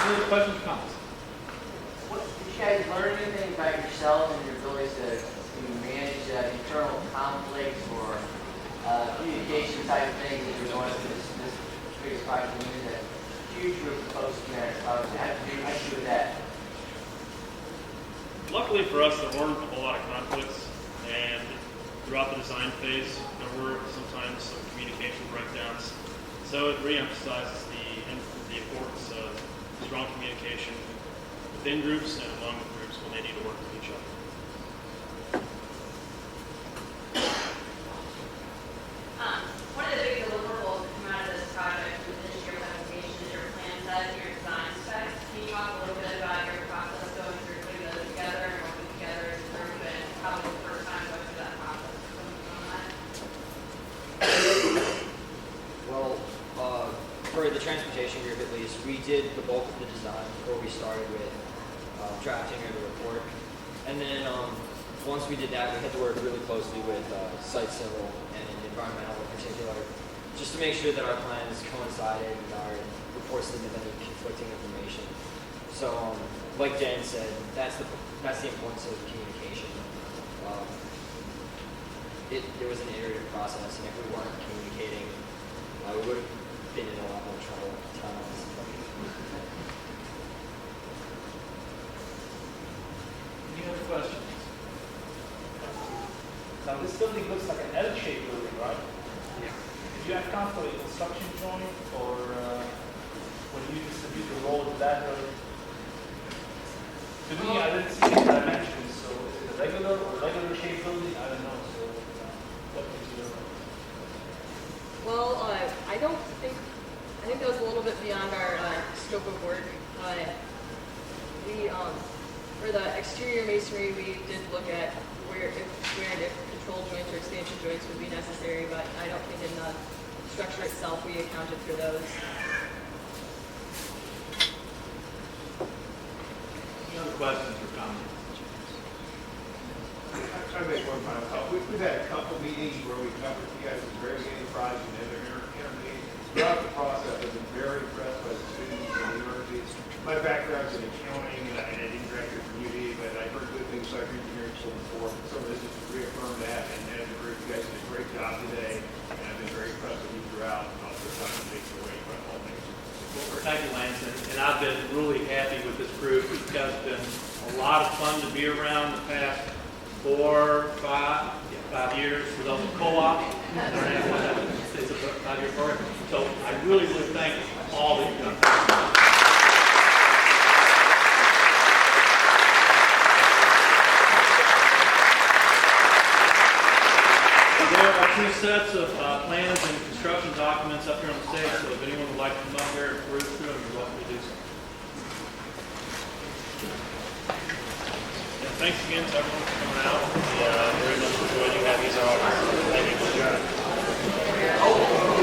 Any other questions or comments? Did you guys learn anything about yourselves and your abilities to manage internal conflicts or communication type things as you're going through this biggest project? I mean, there's a huge group of folks there. How do you do with that? Luckily for us, there weren't a whole lot of conflicts, and throughout the design phase, there were sometimes some communication breakdowns. So it reemphasizes the importance of strong communication within groups and among the groups when they need to work with each other. One of the big deliverables that come out of this project within your presentation is your plan set and your design specs. Can you talk a little bit about your process going through putting those together and working together as a group and how was the first time going through that process? Well, for the transportation group at least, we did the bulk of the design before we started with drafting of the report. And then once we did that, we had to work really closely with site civil and environmental in particular, just to make sure that our plans coincided and our reports didn't have any conflicting information. So, like Dan said, that's the importance of communication. It was an iterative process, and if we weren't communicating, we would have been in a lot more trouble at times. Any other questions? Now this building looks like an L-shaped building, right? Yeah. Did you account for the construction joint, or when you distribute the load that way? To me, I didn't see the dimensions, so is it a regular shaped building? I don't know. So what is your? Well, I think that was a little bit beyond our scope of work. We, for the exterior masonry, we did look at where and if control joints or expansion joints would be necessary, but I don't think in the structure itself we accounted for those. Any other questions or comments? I'm trying to make one final thought. We've had a couple meetings where we covered you guys at the very beginning of the project and then intermeetings. Throughout the process, I've been very impressed by the students and the universities. My background's in accounting and I did director from UD, but I've heard good things like engineering school before. Some of this is to reaffirm that, and as a group, you guys did a great job today, and I've been very impressed with you throughout, and also trying to take it away from all things. Well, thank you, Lance, and I've been really happy with this group. You guys have been a lot of fun to be around the past 5 years for those co-op. It's a 5-year program. So I really thank all that you've done. There are 2 sets of plans and construction documents up here on the stage, so if anyone would like to come up here and peruse through them, you're welcome to do so. And thanks again to everyone for coming out. Very much enjoyed you having us all. Thank you.